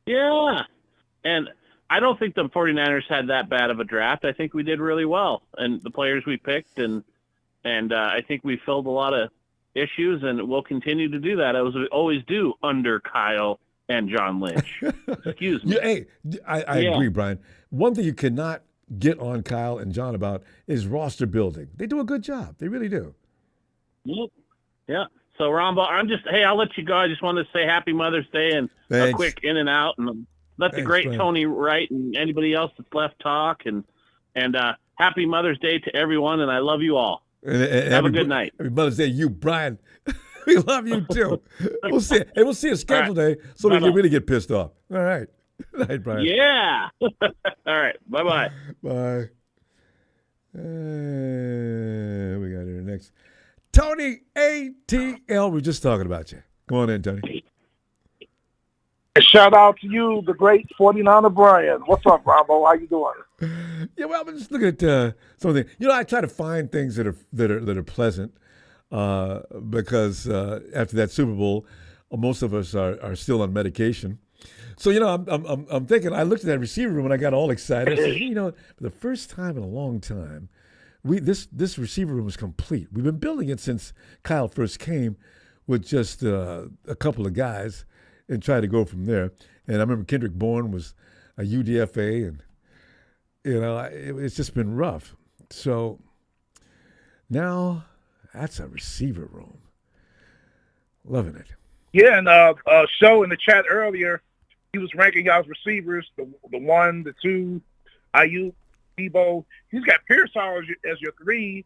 Yeah. And I don't think the 49ers had that bad of a draft. I think we did really well, and the players we picked, and I think we filled a lot of issues, and we'll continue to do that as we always do under Kyle and John Lynch. Excuse me. Yeah, hey, I agree, Brian. One thing you cannot get on Kyle and John about is roster building. They do a good job. They really do. Yep. Yeah. So, Ronbo, I'll let you go. I just wanted to say Happy Mother's Day and Thanks. a quick in and out, and let the great Brian. Tony Wright and anybody else that's left talk, and Happy Mother's Day to everyone, and I love you all. And Have a good night. Happy Mother's Day, you, Brian. We love you too. We'll see you schedule day so we can really get pissed off. All right. Good night, Brian. Yeah. All right. Bye-bye. Bye. We got here next. Tony ATL. We're just talking about you. Come on in, Tony. Shout out to you, the great 49er Brian. What's up, Ronbo? How you doing? Yeah, well, I'm just looking at something. I try to find things that are pleasant because after that Super Bowl, most of us are still on medication. So I'm thinking. I looked at that receiver room and I got all excited. I said, for the first time in a long time, this receiver room is complete. We've been building it since Kyle first came with just a couple of guys and try to go from there. And I remember Kendrick Bourne was a UDFA, and it's just been rough. So now that's a receiver room. Loving it. Yeah, and show in the chat earlier, he was ranking y'all's receivers, the 1, the 2, Aiyuk, Debo. He's got Pearsall as your 3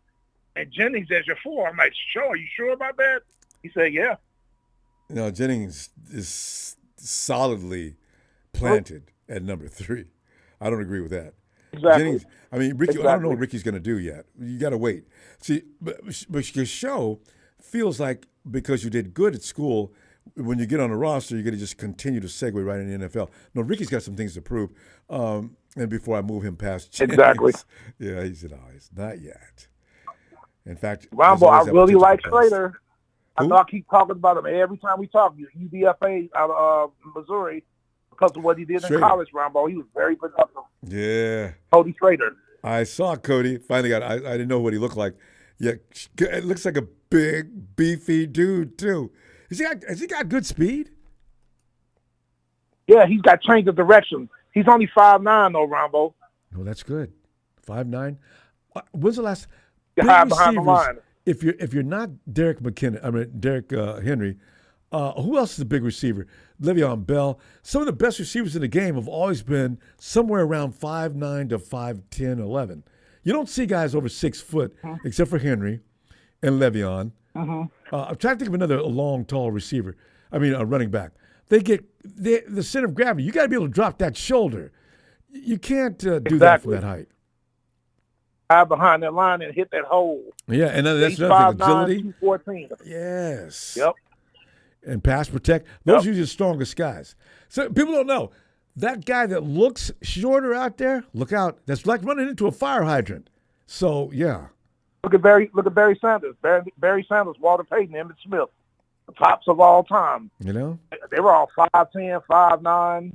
and Jennings as your 4. I'm like, are you sure about that? He said, yeah. Jennings is solidly planted at number 3. I don't agree with that. Exactly. Jennings, Ricky, I don't know what Ricky's going to do yet. You got to wait. See, but your show feels like because you did good at school, when you get on the roster, you're going to just continue to segue right into the NFL. No, Ricky's got some things to prove. And before I move him past Jennings, exactly. Yeah, he said, it's not yet. In fact, Ronbo, I really like Slater. Who? I know I keep talking about him every time we talk. UDFA out of Missouri, because of what he did in college, Ronbo. He was very productive. Yeah. Cody Slater. I saw Cody. Finally I didn't know what he looked like. Yeah, it looks like a big, beefy dude, too. Has he got good speed? Yeah, he's got change of direction. He's only 5'9", though, Ronbo. No, that's good. 5'9". When's the last? Behind the line. If you're not Derek Henry, who else is a big receiver? Le'Veon Bell. Some of the best receivers in the game have always been somewhere around 5'9" to 5'10", 11. You don't see guys over 6 foot except for Henry and Le'Veon. I'm trying to think of another long, tall receiver. A running back. They get the center of gravity. You got to be able to drop that shoulder. You can't do that from that height. Behind that line and hit that hole. Yeah, and that's another thing. Agility. 214. Yes. Yep. And pass protect. Those are usually the strongest guys. So people don't know. That guy that looks shorter out there, look out. That's like running into a fire hydrant. So, yeah. Look at Barry Sanders. Barry Sanders, Walter Payton, Emmitt Smith. The tops of all time. They were all 5'10", 5'9".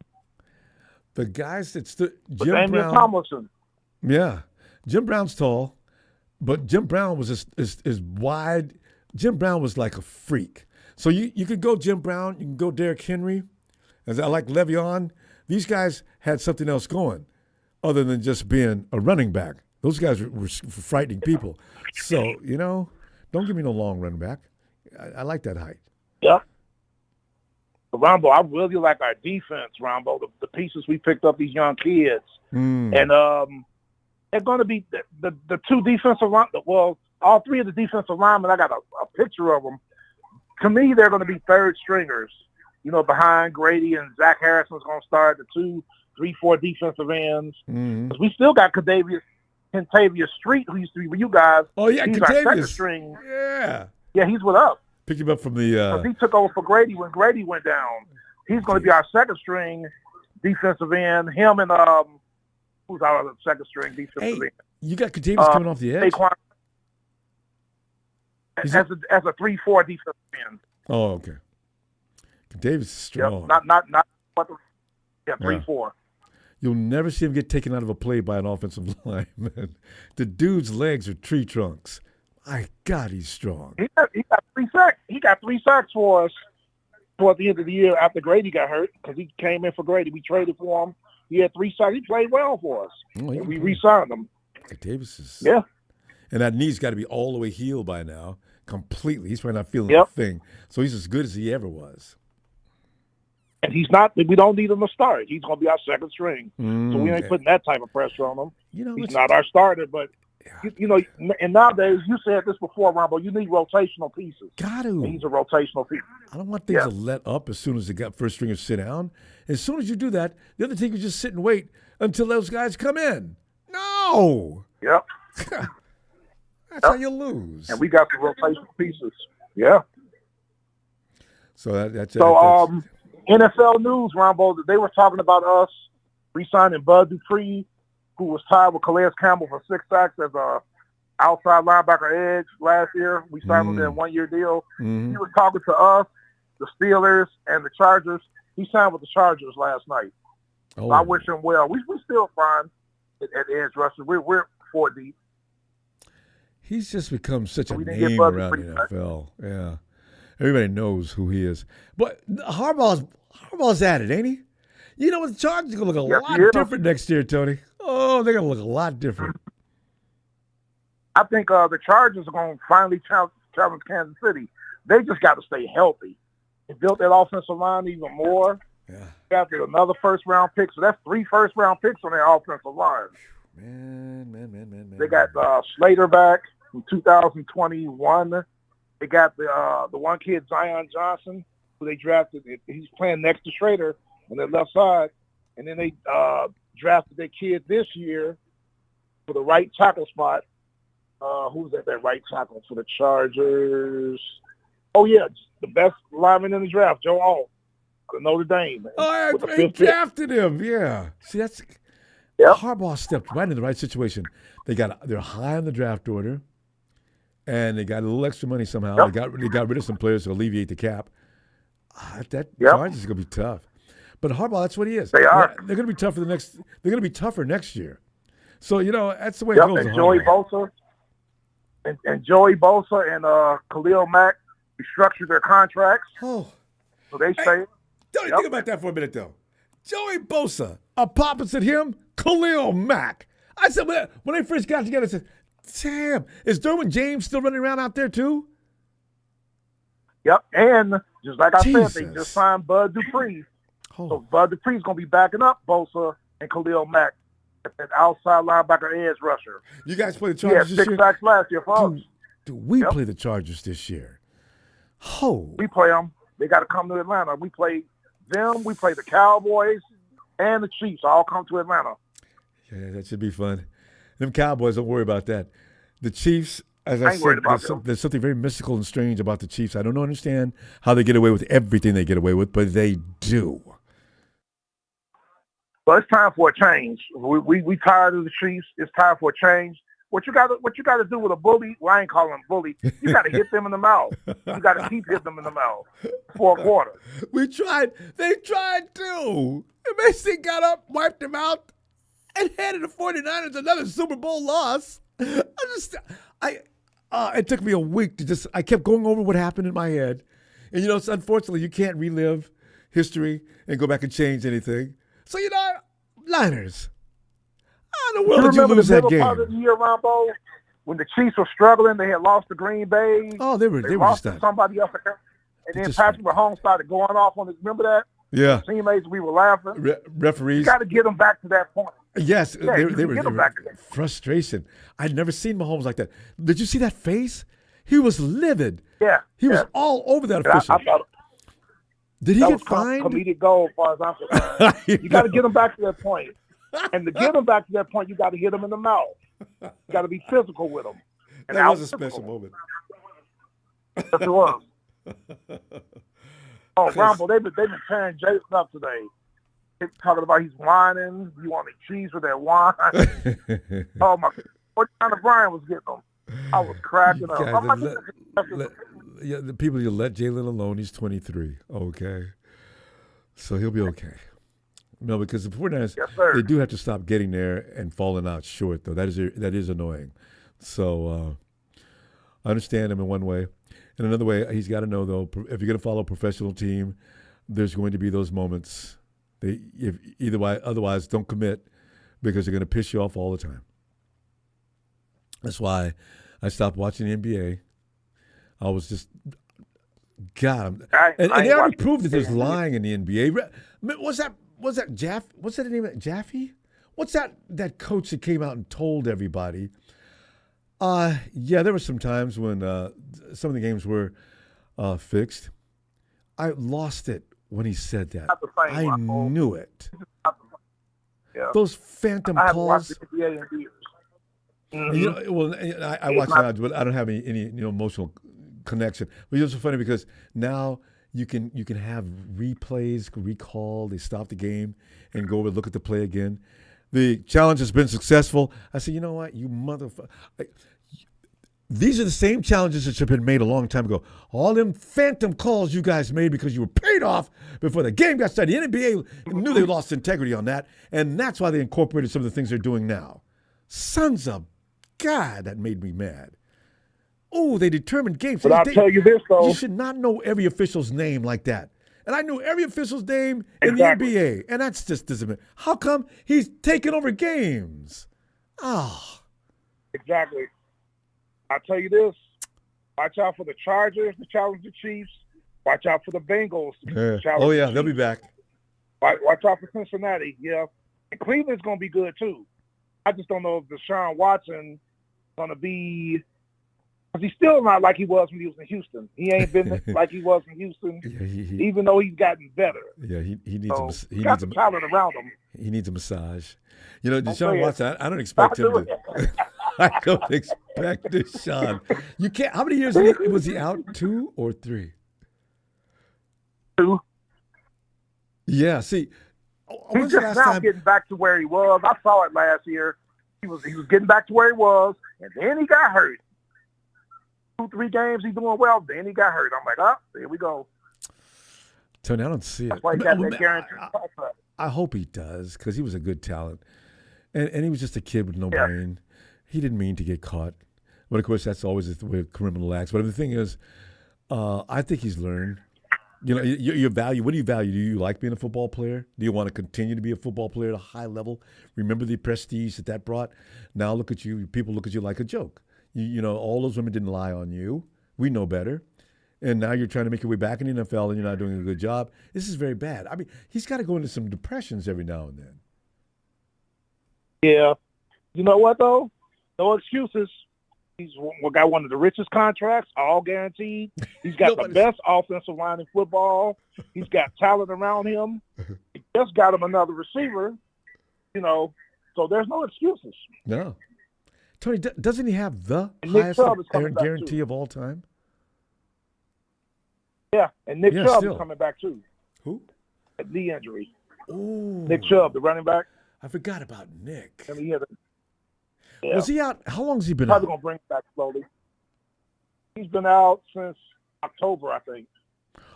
The guys that stood Jim Damian Brown. Tomlinson. Yeah. Jim Brown's tall, but Jim Brown was as wide. Jim Brown was like a freak. So you could go Jim Brown, you can go Derrick Henry, As I like Le'Veon, these guys had something else going other than just being a running back. Those guys were frightening people. So, don't give me no long run back. I like that height. Yeah. Ronbo, I really like our defense, Ronbo, the pieces we picked up, these young kids. And they're going to be the two defensive line. Well, all three of the defensive linemen, I got a picture of them. To me, they're going to be third stringers, behind Grady, and Zach Harrison's going to start the 2, 3, 4 defensive ends. Because we still got Kentavious Street, who used to be with you guys. Oh, yeah, he's Kentavious. Our second string. Yeah. Yeah, he's with us. Picked him up from the... Because he took over for Grady when Grady went down. He's going to be our second string defensive end. Him and who's our other second string defensive end? You got Kentavious coming off the edge? Saquon, as a 3-4 defensive end. Oh, okay. Kentavious is strong. Yep. Not 3-4. You'll never see him get taken out of a play by an offensive lineman. The dude's legs are tree trunks. My God, he's strong. He got 3 sacks. He got 3 sacks for us toward the end of the year after Grady got hurt, because he came in for Grady. We traded for him. He had 3 sacks. He played well for us. And we re-signed him. Davis is. Yeah. And that knee's got to be all the way healed by now, completely. He's probably not feeling a thing. So he's as good as he ever was. And he's not. We don't need him to start. He's going to be our second string. So we ain't putting that type of pressure on him. He's not our starter, but and nowadays, you said this before, Ronbo, you need rotational pieces. Got to. And he's a rotational piece. I don't want things to let up as soon as the first stringers sit down. As soon as you do that, the other team can just sit and wait until those guys come in. No. Yep. That's how you lose. And we got the rotational pieces. Yeah. So that's NFL news, Ronbo, they were talking about us re-signing Bud Dupree, who was tied with Calais Campbell for 6 sacks as a outside linebacker edge last year. We signed him in a 1-year deal. He was talking to us, the Steelers, and the Chargers. He signed with the Chargers last night. So I wish him well. We still fine at edge rusher. We're 4 deep. He's just become such a name around the NFL. Yeah. Everybody knows who he is. But Harbaugh's at it, ain't he? You know what? The Chargers are going to look a lot different next year, Tony. Oh, they're going to look a lot different. I think the Chargers are going to finally challenge Kansas City. They just got to stay healthy. They built that offensive line even more. Yeah. After another first-round pick. So that's 3 first-round picks on their offensive line. Man. They got Slater back in 2021. They got the one kid, Zion Johnson, who they drafted. He's playing next to Schrader on their left side. And then they drafted their kid this year for the right tackle spot. Who's at that right tackle for the Chargers? Oh, yeah, the best lineman in the draft, Joe Alt, of Notre Dame. Oh, they drafted him, yeah. See, that's Harbaugh stepped right in the right situation. They're high on the draft order, and they got a little extra money somehow. They got rid of some players to alleviate the cap. Chargers is going to be tough. But Harbaugh, that's what he is. They are. They're going to be tough they're going to be tougher next year. So, that's the way it goes. And Joey Bosa. And Joey Bosa and Khalil Mack restructured their contracts. Oh. So they say. Don't think about that for a minute, though. Joey Bosa, opposite him, Khalil Mack. I said, when they first got together, I said, damn, is Derwin James still running around out there, too? Yep. And just like I said, they just signed Bud Dupree. Oh. So Bud Dupree's going to be backing up Bosa and Khalil Mack at that outside linebacker edge rusher. You guys play the Chargers this year? 6 sacks last year, folks. Do we play the Chargers this year? Oh. We play them. They got to come to Atlanta. We play them. We play the Cowboys and the Chiefs. All come to Atlanta. Yeah, that should be fun. Them Cowboys, don't worry about that. The Chiefs, as I said, there's something very mystical and strange about the Chiefs. I don't understand how they get away with everything they get away with, but they do. Well, it's time for a change. We tired of the Chiefs. It's time for a change. What you got to do with a bully? Well, I ain't calling him bully. You got to hit them in the mouth. You got to keep hitting them in the mouth for a quarter. We tried. They tried too. And basically got up, wiped them out, and handed the 49ers another Super Bowl loss. It took me a week to I kept going over what happened in my head. And, unfortunately, you can't relive history and go back and change anything. So, Niners. How in the You world did you remember lose the that middle part game? of the year, Ronbo, when the Chiefs were struggling? They had lost to Green Bay. Oh, they were lost just to that. somebody else. And then just Patrick Mahomes started going off on it. Remember that? Yeah. The teammates, we were laughing. Referees. You got to get them back to that point. Yes, Yeah, they were back to that. frustration. I'd never seen Mahomes like that. Did you see that face? He was livid. Yeah. He was all over that official. I thought Did he that get was fined? comedic gold as far as I'm concerned. You got to get them back to that point. And to get them back to that point, you got to hit them in the mouth. You got to be physical with them. And that was a special moment. Yes, it was. Oh, Ronbo, they've been tearing Jason up today. They're talking about he's whining. You want to cheese with that wine? Oh, my. What kind of Brian was getting them? I was cracking up. The people, you let Jalen alone. He's 23. Okay. So he'll be okay. No, because the 49ers, they do have to stop getting there and falling out short, though. That is annoying. So I understand him in one way. In another way, he's got to know, though, if you're going to follow a professional team, there's going to be those moments. Otherwise, don't commit because they're going to piss you off all the time. That's why I stopped watching the NBA. I was just, God. And they already proved that there's lying in the NBA. What's that Jaff? What's that name? Jaffe? What's that coach that came out and told everybody? Yeah, there were some times when some of the games were fixed. I lost it when he said that. I knew it. Yeah. Those phantom I haven't calls. watched the NBA in years. I watch now, but I don't have any emotional connection. But it's so funny because now you can have replays, recall. They stop the game and go over and look at the play again. The challenge has been successful. I said, you know what, you motherfucker. These are the same challenges that should have been made a long time ago. All them phantom calls you guys made because you were paid off before the game got started. The NBA knew they lost integrity on that, and that's why they incorporated some of the things they're doing now. Sons of God, that made me mad. Oh, they determined games. But I'll tell you this, though. You should not know every official's name like that. And I knew every official's name in the NBA, and that's just doesn't. How come he's taking over games? Exactly. I'll tell you this. Watch out for the Chargers to challenge the Chiefs. Watch out for the Bengals to challenge the Chiefs. They'll be back. Watch out for Cincinnati. Yeah. And Cleveland's going to be good, too. I just don't know if Deshaun Watson going to be – because he's still not like he was when he was in Houston. He ain't been like he was in Houston, even though he's gotten better. Yeah, he needs he got some talent around him. He needs a massage. Deshaun Watson, I don't expect him to – I don't expect Deshaun. You can't – how many years was he out? 2 or 3? 2. Yeah, see – he's just now getting back to where he was. I saw it last year. He was getting back to where he was, and then he got hurt. 2-3 games he's doing well, then he got hurt. I'm like, there we go. Tony, I don't see it. That's why he got that guaranteed contract. I hope he does because he was a good talent. And he was just a kid with no brain. He didn't mean to get caught. But, of course, that's always the way a criminal acts. But the thing is, I think he's learned. Your value, what do you value? Do you like being a football player? Do you want to continue to be a football player at a high level? Remember the prestige that brought? Now look at you. People look at you like a joke. All those women didn't lie on you. We know better. And now you're trying to make your way back in the NFL and you're not doing a good job. This is very bad. I mean, he's got to go into some depressions every now and then. Yeah. You know what, though? No excuses. He's got one of the richest contracts, all guaranteed. He's got the best offensive line in football. He's got talent around him. He just got him another receiver, so there's no excuses. No. Tony, doesn't he have the highest guarantee of all time? Yeah, and Nick Chubb is coming back too. Who? A knee injury. Ooh. Nick Chubb, the running back. I forgot about Nick. I mean, he had a Was he out? How long has he been Probably out? going to bring him back slowly. He's been out since October, I think.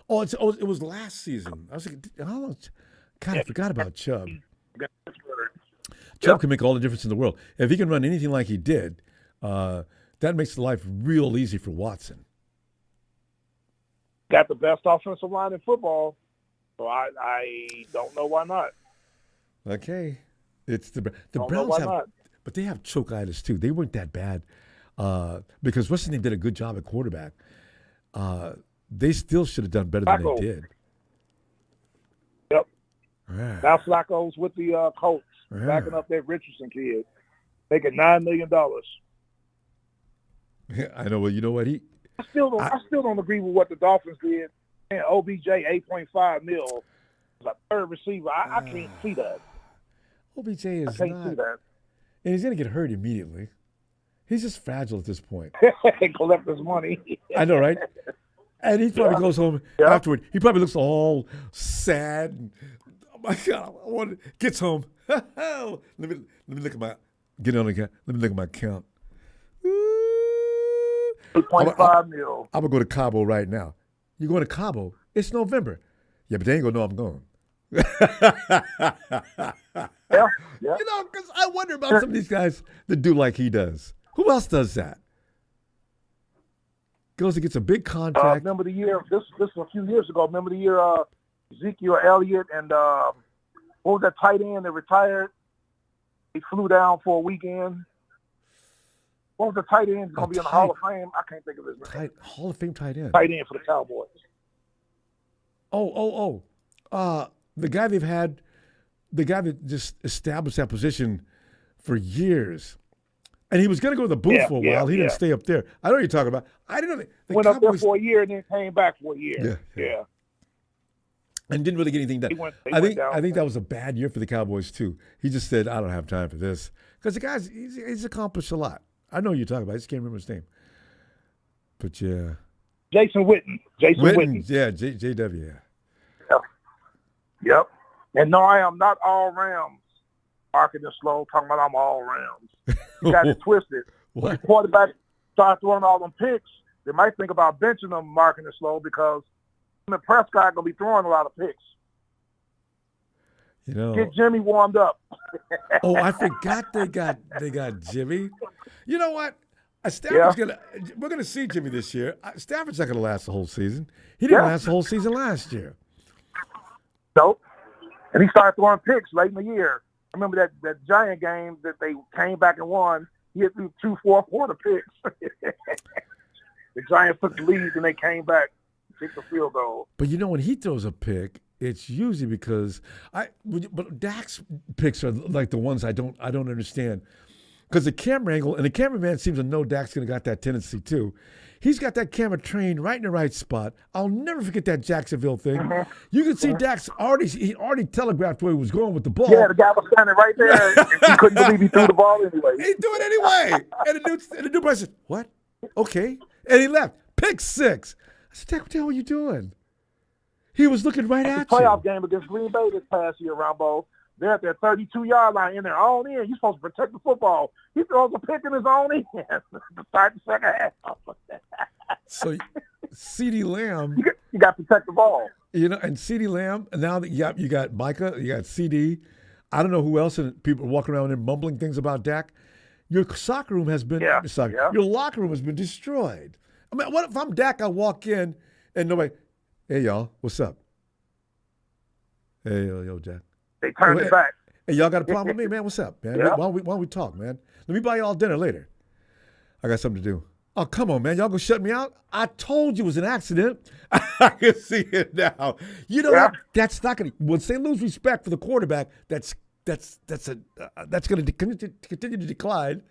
Oh, it was last season. I was like, how long? God, I forgot about Chubb. Chubb can make all the difference in the world. If he can run anything like he did, that makes life real easy for Watson. Got the best offensive line in football. So I don't know why not. Okay, it's the Don't know Browns why have, not. but they have chokeitis too. They weren't that bad because what's his name did a good job at quarterback. They still should have done better than Flacco. they did. Yep. Yeah. Now Flacco's with the Colts, backing up that Richardson kid, making $9 million. I know. Well, you know what? I still don't agree with what the Dolphins did. And OBJ $8.5 million as a third receiver. I can't see that. OBJ is I can't not, see that. and he's going to get hurt immediately. He's just fragile at this point. Collect his money. I know, right? And he probably goes home afterward. He probably looks all sad. And, oh my God! Gets home. let me look at my Let me look at my count. 8.5 million. I'm gonna go to Cabo right now. You going to Cabo? It's November. Yeah, but they ain't gonna know I'm going. Yeah. You know, because I wonder about some of these guys that do like he does. Who else does that? Goes and gets a big contract. Remember the year? This was a few years ago. Remember the year Ezekiel Elliott and what was that tight end that retired? He flew down for a weekend. What was the tight end going to be in the Hall of Fame? I can't think of his name. Hall of Fame tight end. Tight end for the Cowboys. The guy that just established that position for years. And he was going to go to the booth for a while. He didn't stay up there. I know what you're talking about. I didn't know the Went Cowboys, up there for a year and then came back for a year. Yeah. And didn't really get anything done. I think that was a bad year for the Cowboys too. He just said, "I don't have time for this," because the guy's he's accomplished a lot. I know who you're talking about. I just can't remember his name. But yeah, Jason Witten. Yeah, JW. Yeah. Yep. And no, I am not all Rams. Marking it slow, talking about I'm all Rams. You got it twisted. When the quarterback starts throwing all them picks, they might think about benching them, marking it slow, because the Prescott gonna be throwing a lot of picks. You know, get Jimmy warmed up. I forgot they got Jimmy. You know what? We're gonna see Jimmy this year. Stafford's not gonna last the whole season. He didn't last the whole season last year. Nope. And he started throwing picks late in the year. I remember that Giant game that they came back and won. He hit through 2 4-quarter picks. The Giants took the lead and they came back and kicked the field goal. But you know, when he throws a pick, it's usually because but Dak's picks are like the ones I don't understand. Because the camera angle, and the cameraman seems to know Dak's going to got that tendency too. He's got that camera trained right in the right spot. I'll never forget that Jacksonville thing. Mm-hmm. You can see Dak's already telegraphed where he was going with the ball. Yeah, the guy was standing right there. And he couldn't believe he threw the ball anyway. He threw it anyway. And the new person said, "What? Okay." And he left. Pick 6. I said, "Dak, what the hell are you doing?" He was looking right at you. Playoff game against Green Bay this past year, Ronbo. They're at their 32-yard line in their own end. You're supposed to protect the football. He throws a pick in his own end to start the second half. So, CeeDee Lamb. You got to protect the ball. You know, and CeeDee Lamb, now that you got Micah, you got CD. I don't know who else, and people are walking around there mumbling things about Dak. Your soccer room has been, your locker room has been destroyed. I mean, what if I'm Dak, I walk in and nobody, "Hey, y'all, what's up?" "Hey, yo, Dak." They turned it back. "Hey, y'all got a problem with me, man? What's up, man? Why don't we talk, man? Let me buy you all dinner later. I got something to do." "Oh, come on, man. Y'all gonna shut me out? I told you it was an accident." I can see it now. You know, that's not going to, when they lose respect for the quarterback, that's going to continue to decline.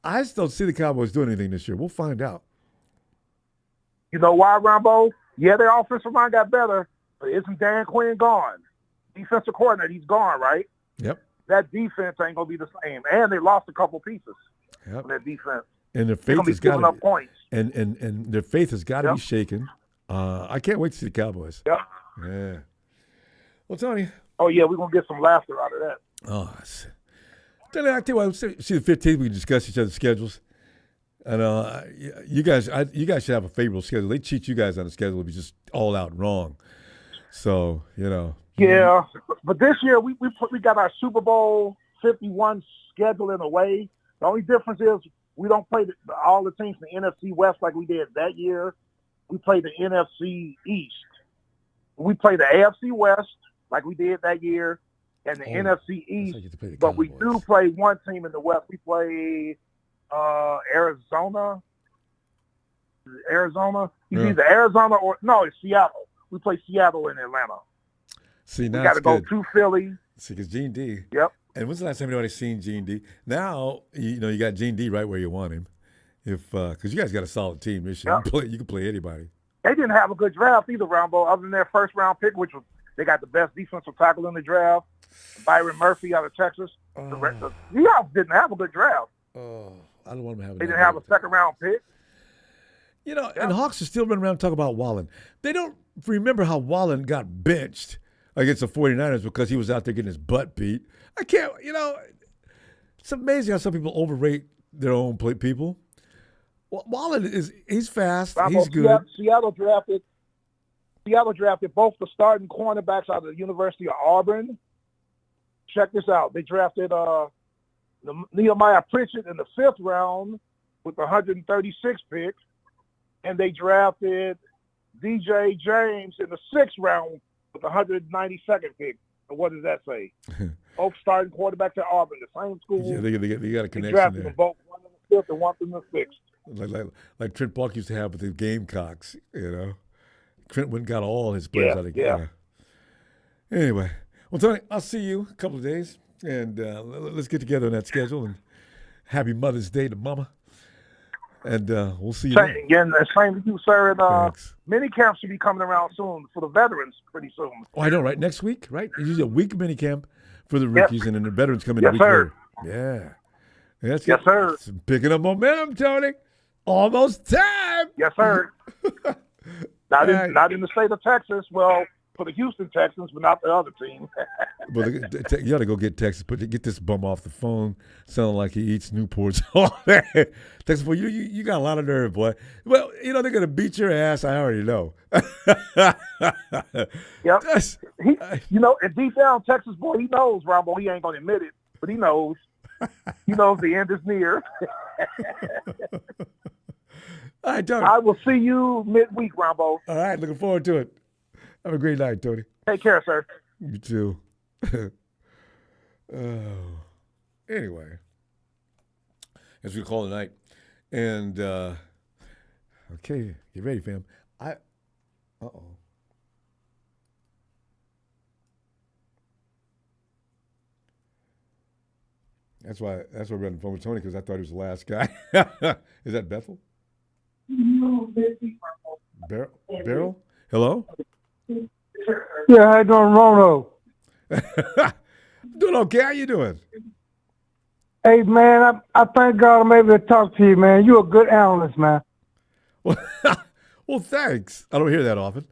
I just don't see the Cowboys doing anything this year. We'll find out. You know why, Ronbo? Yeah, their offensive line got better, but isn't Dan Quinn gone? Defensive coordinator, he's gone, right? Yep. That defense ain't going to be the same. And they lost a couple pieces on that defense. And their faith has got to be points. And their faith has got to be shaken. I can't wait to see the Cowboys. Yep. Yeah. Well, Tony. Oh, yeah, we're going to get some laughter out of that. Oh, Tony, I tell you what, see the 15th, we can discuss each other's schedules. And you guys should have a favorable schedule. They cheat you guys on the schedule. It'll be just all out wrong. So, you know. Yeah, but this year we got our Super Bowl 51 schedule in a way. The only difference is we don't play all the teams in the NFC West like we did that year. We play the NFC East. We play the AFC West like we did that year, and the NFC East. But we do play one team in the West. We play Arizona. It's either Arizona or no, it's Seattle. We play Seattle and Atlanta. See, now we got to go to Philly. See, because Gene D. Yep. And when's the last time anybody seen Gene D? Now you got Gene D right where you want him. Because you guys got a solid team this year. Yep. You can play anybody. They didn't have a good draft either, Ronbo, other than their first round pick, which was they got the best defensive tackle in the draft, Byron Murphy out of Texas. The Seahawks didn't have a good draft. I don't want them to have. They didn't have a second round pick. And Hawks are still running around talking about Wallen. They don't remember how Wallen got benched against the 49ers because he was out there getting his butt beat. I can't, it's amazing how some people overrate their own people. Wallen he's fast. He's good. Seattle drafted both the starting cornerbacks out of the University of Auburn. Check this out. They drafted Nehemiah Pritchett in the 5th round with the 136th pick. And they drafted DJ James in the 6th round with the 192nd pick. And what does that say? Both starting quarterbacks at Auburn, the same school. Yeah, they got a connection they drafted there. Them both, one in the 5th and one in the 6th. Like Trent Balk used to have with the Gamecocks, Trent went and got all his players out of game. Anyway, well, Tony, I'll see you a couple of days, and let's get together on that schedule. And happy Mother's Day to Mama. And we'll see you then. Again, same to you, sir. And mini camps should be coming around soon for the veterans pretty soon. Oh, I know, right? Next week, right? It's usually a week mini camp for the rookies, and then the veterans come in a week later. Yeah. Yes, sir. It's picking up momentum, Tony. Almost time. Yes, sir. Not in the state of Texas. Well, for the Houston Texans, but not the other team. But you got to go get Texas. Get this bum off the phone. Sounding like he eats Newports all day. Texas boy, you got a lot of nerve, boy. Well, they're gonna beat your ass. I already know. Yep. And deep down, Texas boy, he knows, Ronbo. He ain't gonna admit it, but he knows. He knows the end is near. All right, Tony. I will see you midweek, Ronbo. All right, looking forward to it. Have a great night, Tony. Take care, sir. You too. Anyway, as we call it night, and okay, get ready, fam. That's why we're on the phone with Tony, because I thought he was the last guy. Is that Bethel? No, Beryl? Hello? Yeah, how you doing, Ronbo? Doing okay. How you doing? Hey, man, I thank God I'm able to talk to you, man. You're a good analyst, man. Well, thanks. I don't hear that often.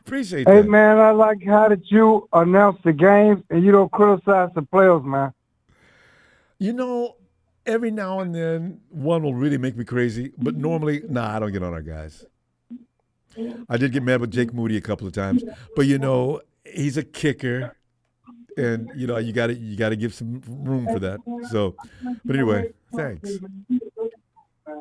Appreciate that. Hey, man, I like how that you announce the games and you don't criticize the players, man. Every now and then one will really make me crazy, but normally, I don't get on our guys. I did get mad with Jake Moody a couple of times, but he's a kicker, and you got to give some room for that. So, but anyway, thanks.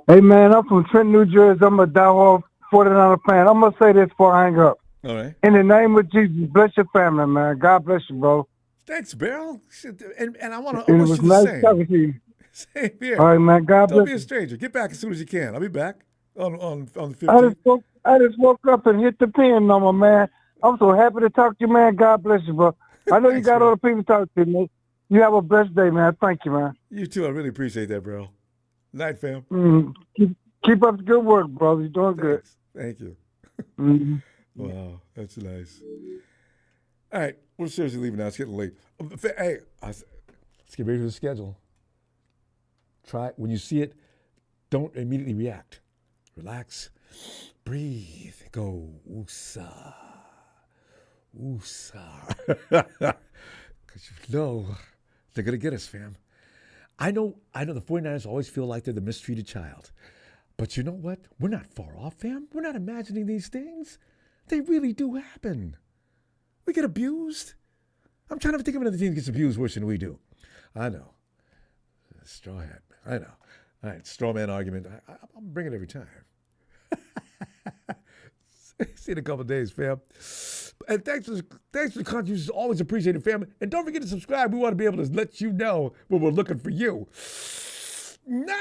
Hey man, I'm from Trenton, New Jersey. I'm a diehard 49er fan. I'm gonna say this before I hang up. All right. In the name of Jesus, bless your family, man. God bless you, bro. Thanks, Beryl. And I want to. It was nice talking to you. Same here. All right, man. God bless. Don't be a stranger. Get back as soon as you can. I'll be back on the 15th. I just woke up and hit the pin number, man. I'm so happy to talk to you, man. God bless you, bro. I know you got other people to talk to, man. You have a blessed day, man. Thank you, man. You too. I really appreciate that, bro. Night, fam. Keep up the good work, brother. You're doing good. Thank you. Mm-hmm. Wow, that's nice. All right, we're seriously leaving now. It's getting late. Hey, let's get ready for the schedule. Try when you see it, don't immediately react. Relax, breathe, go woosah, woosah. Because they're gonna get us, fam. I know the 49ers always feel like they're the mistreated child. But you know what? We're not far off, fam. We're not imagining these things. They really do happen. We get abused. I'm trying to think of another team that gets abused worse than we do. I know. Straw hat. I know. All right, straw man argument. I'll bring it every time. See you in a couple of days, fam. And thanks for the contributions. Always appreciated, family. And don't forget to subscribe. We want to be able to let you know when we're looking for you. Niners!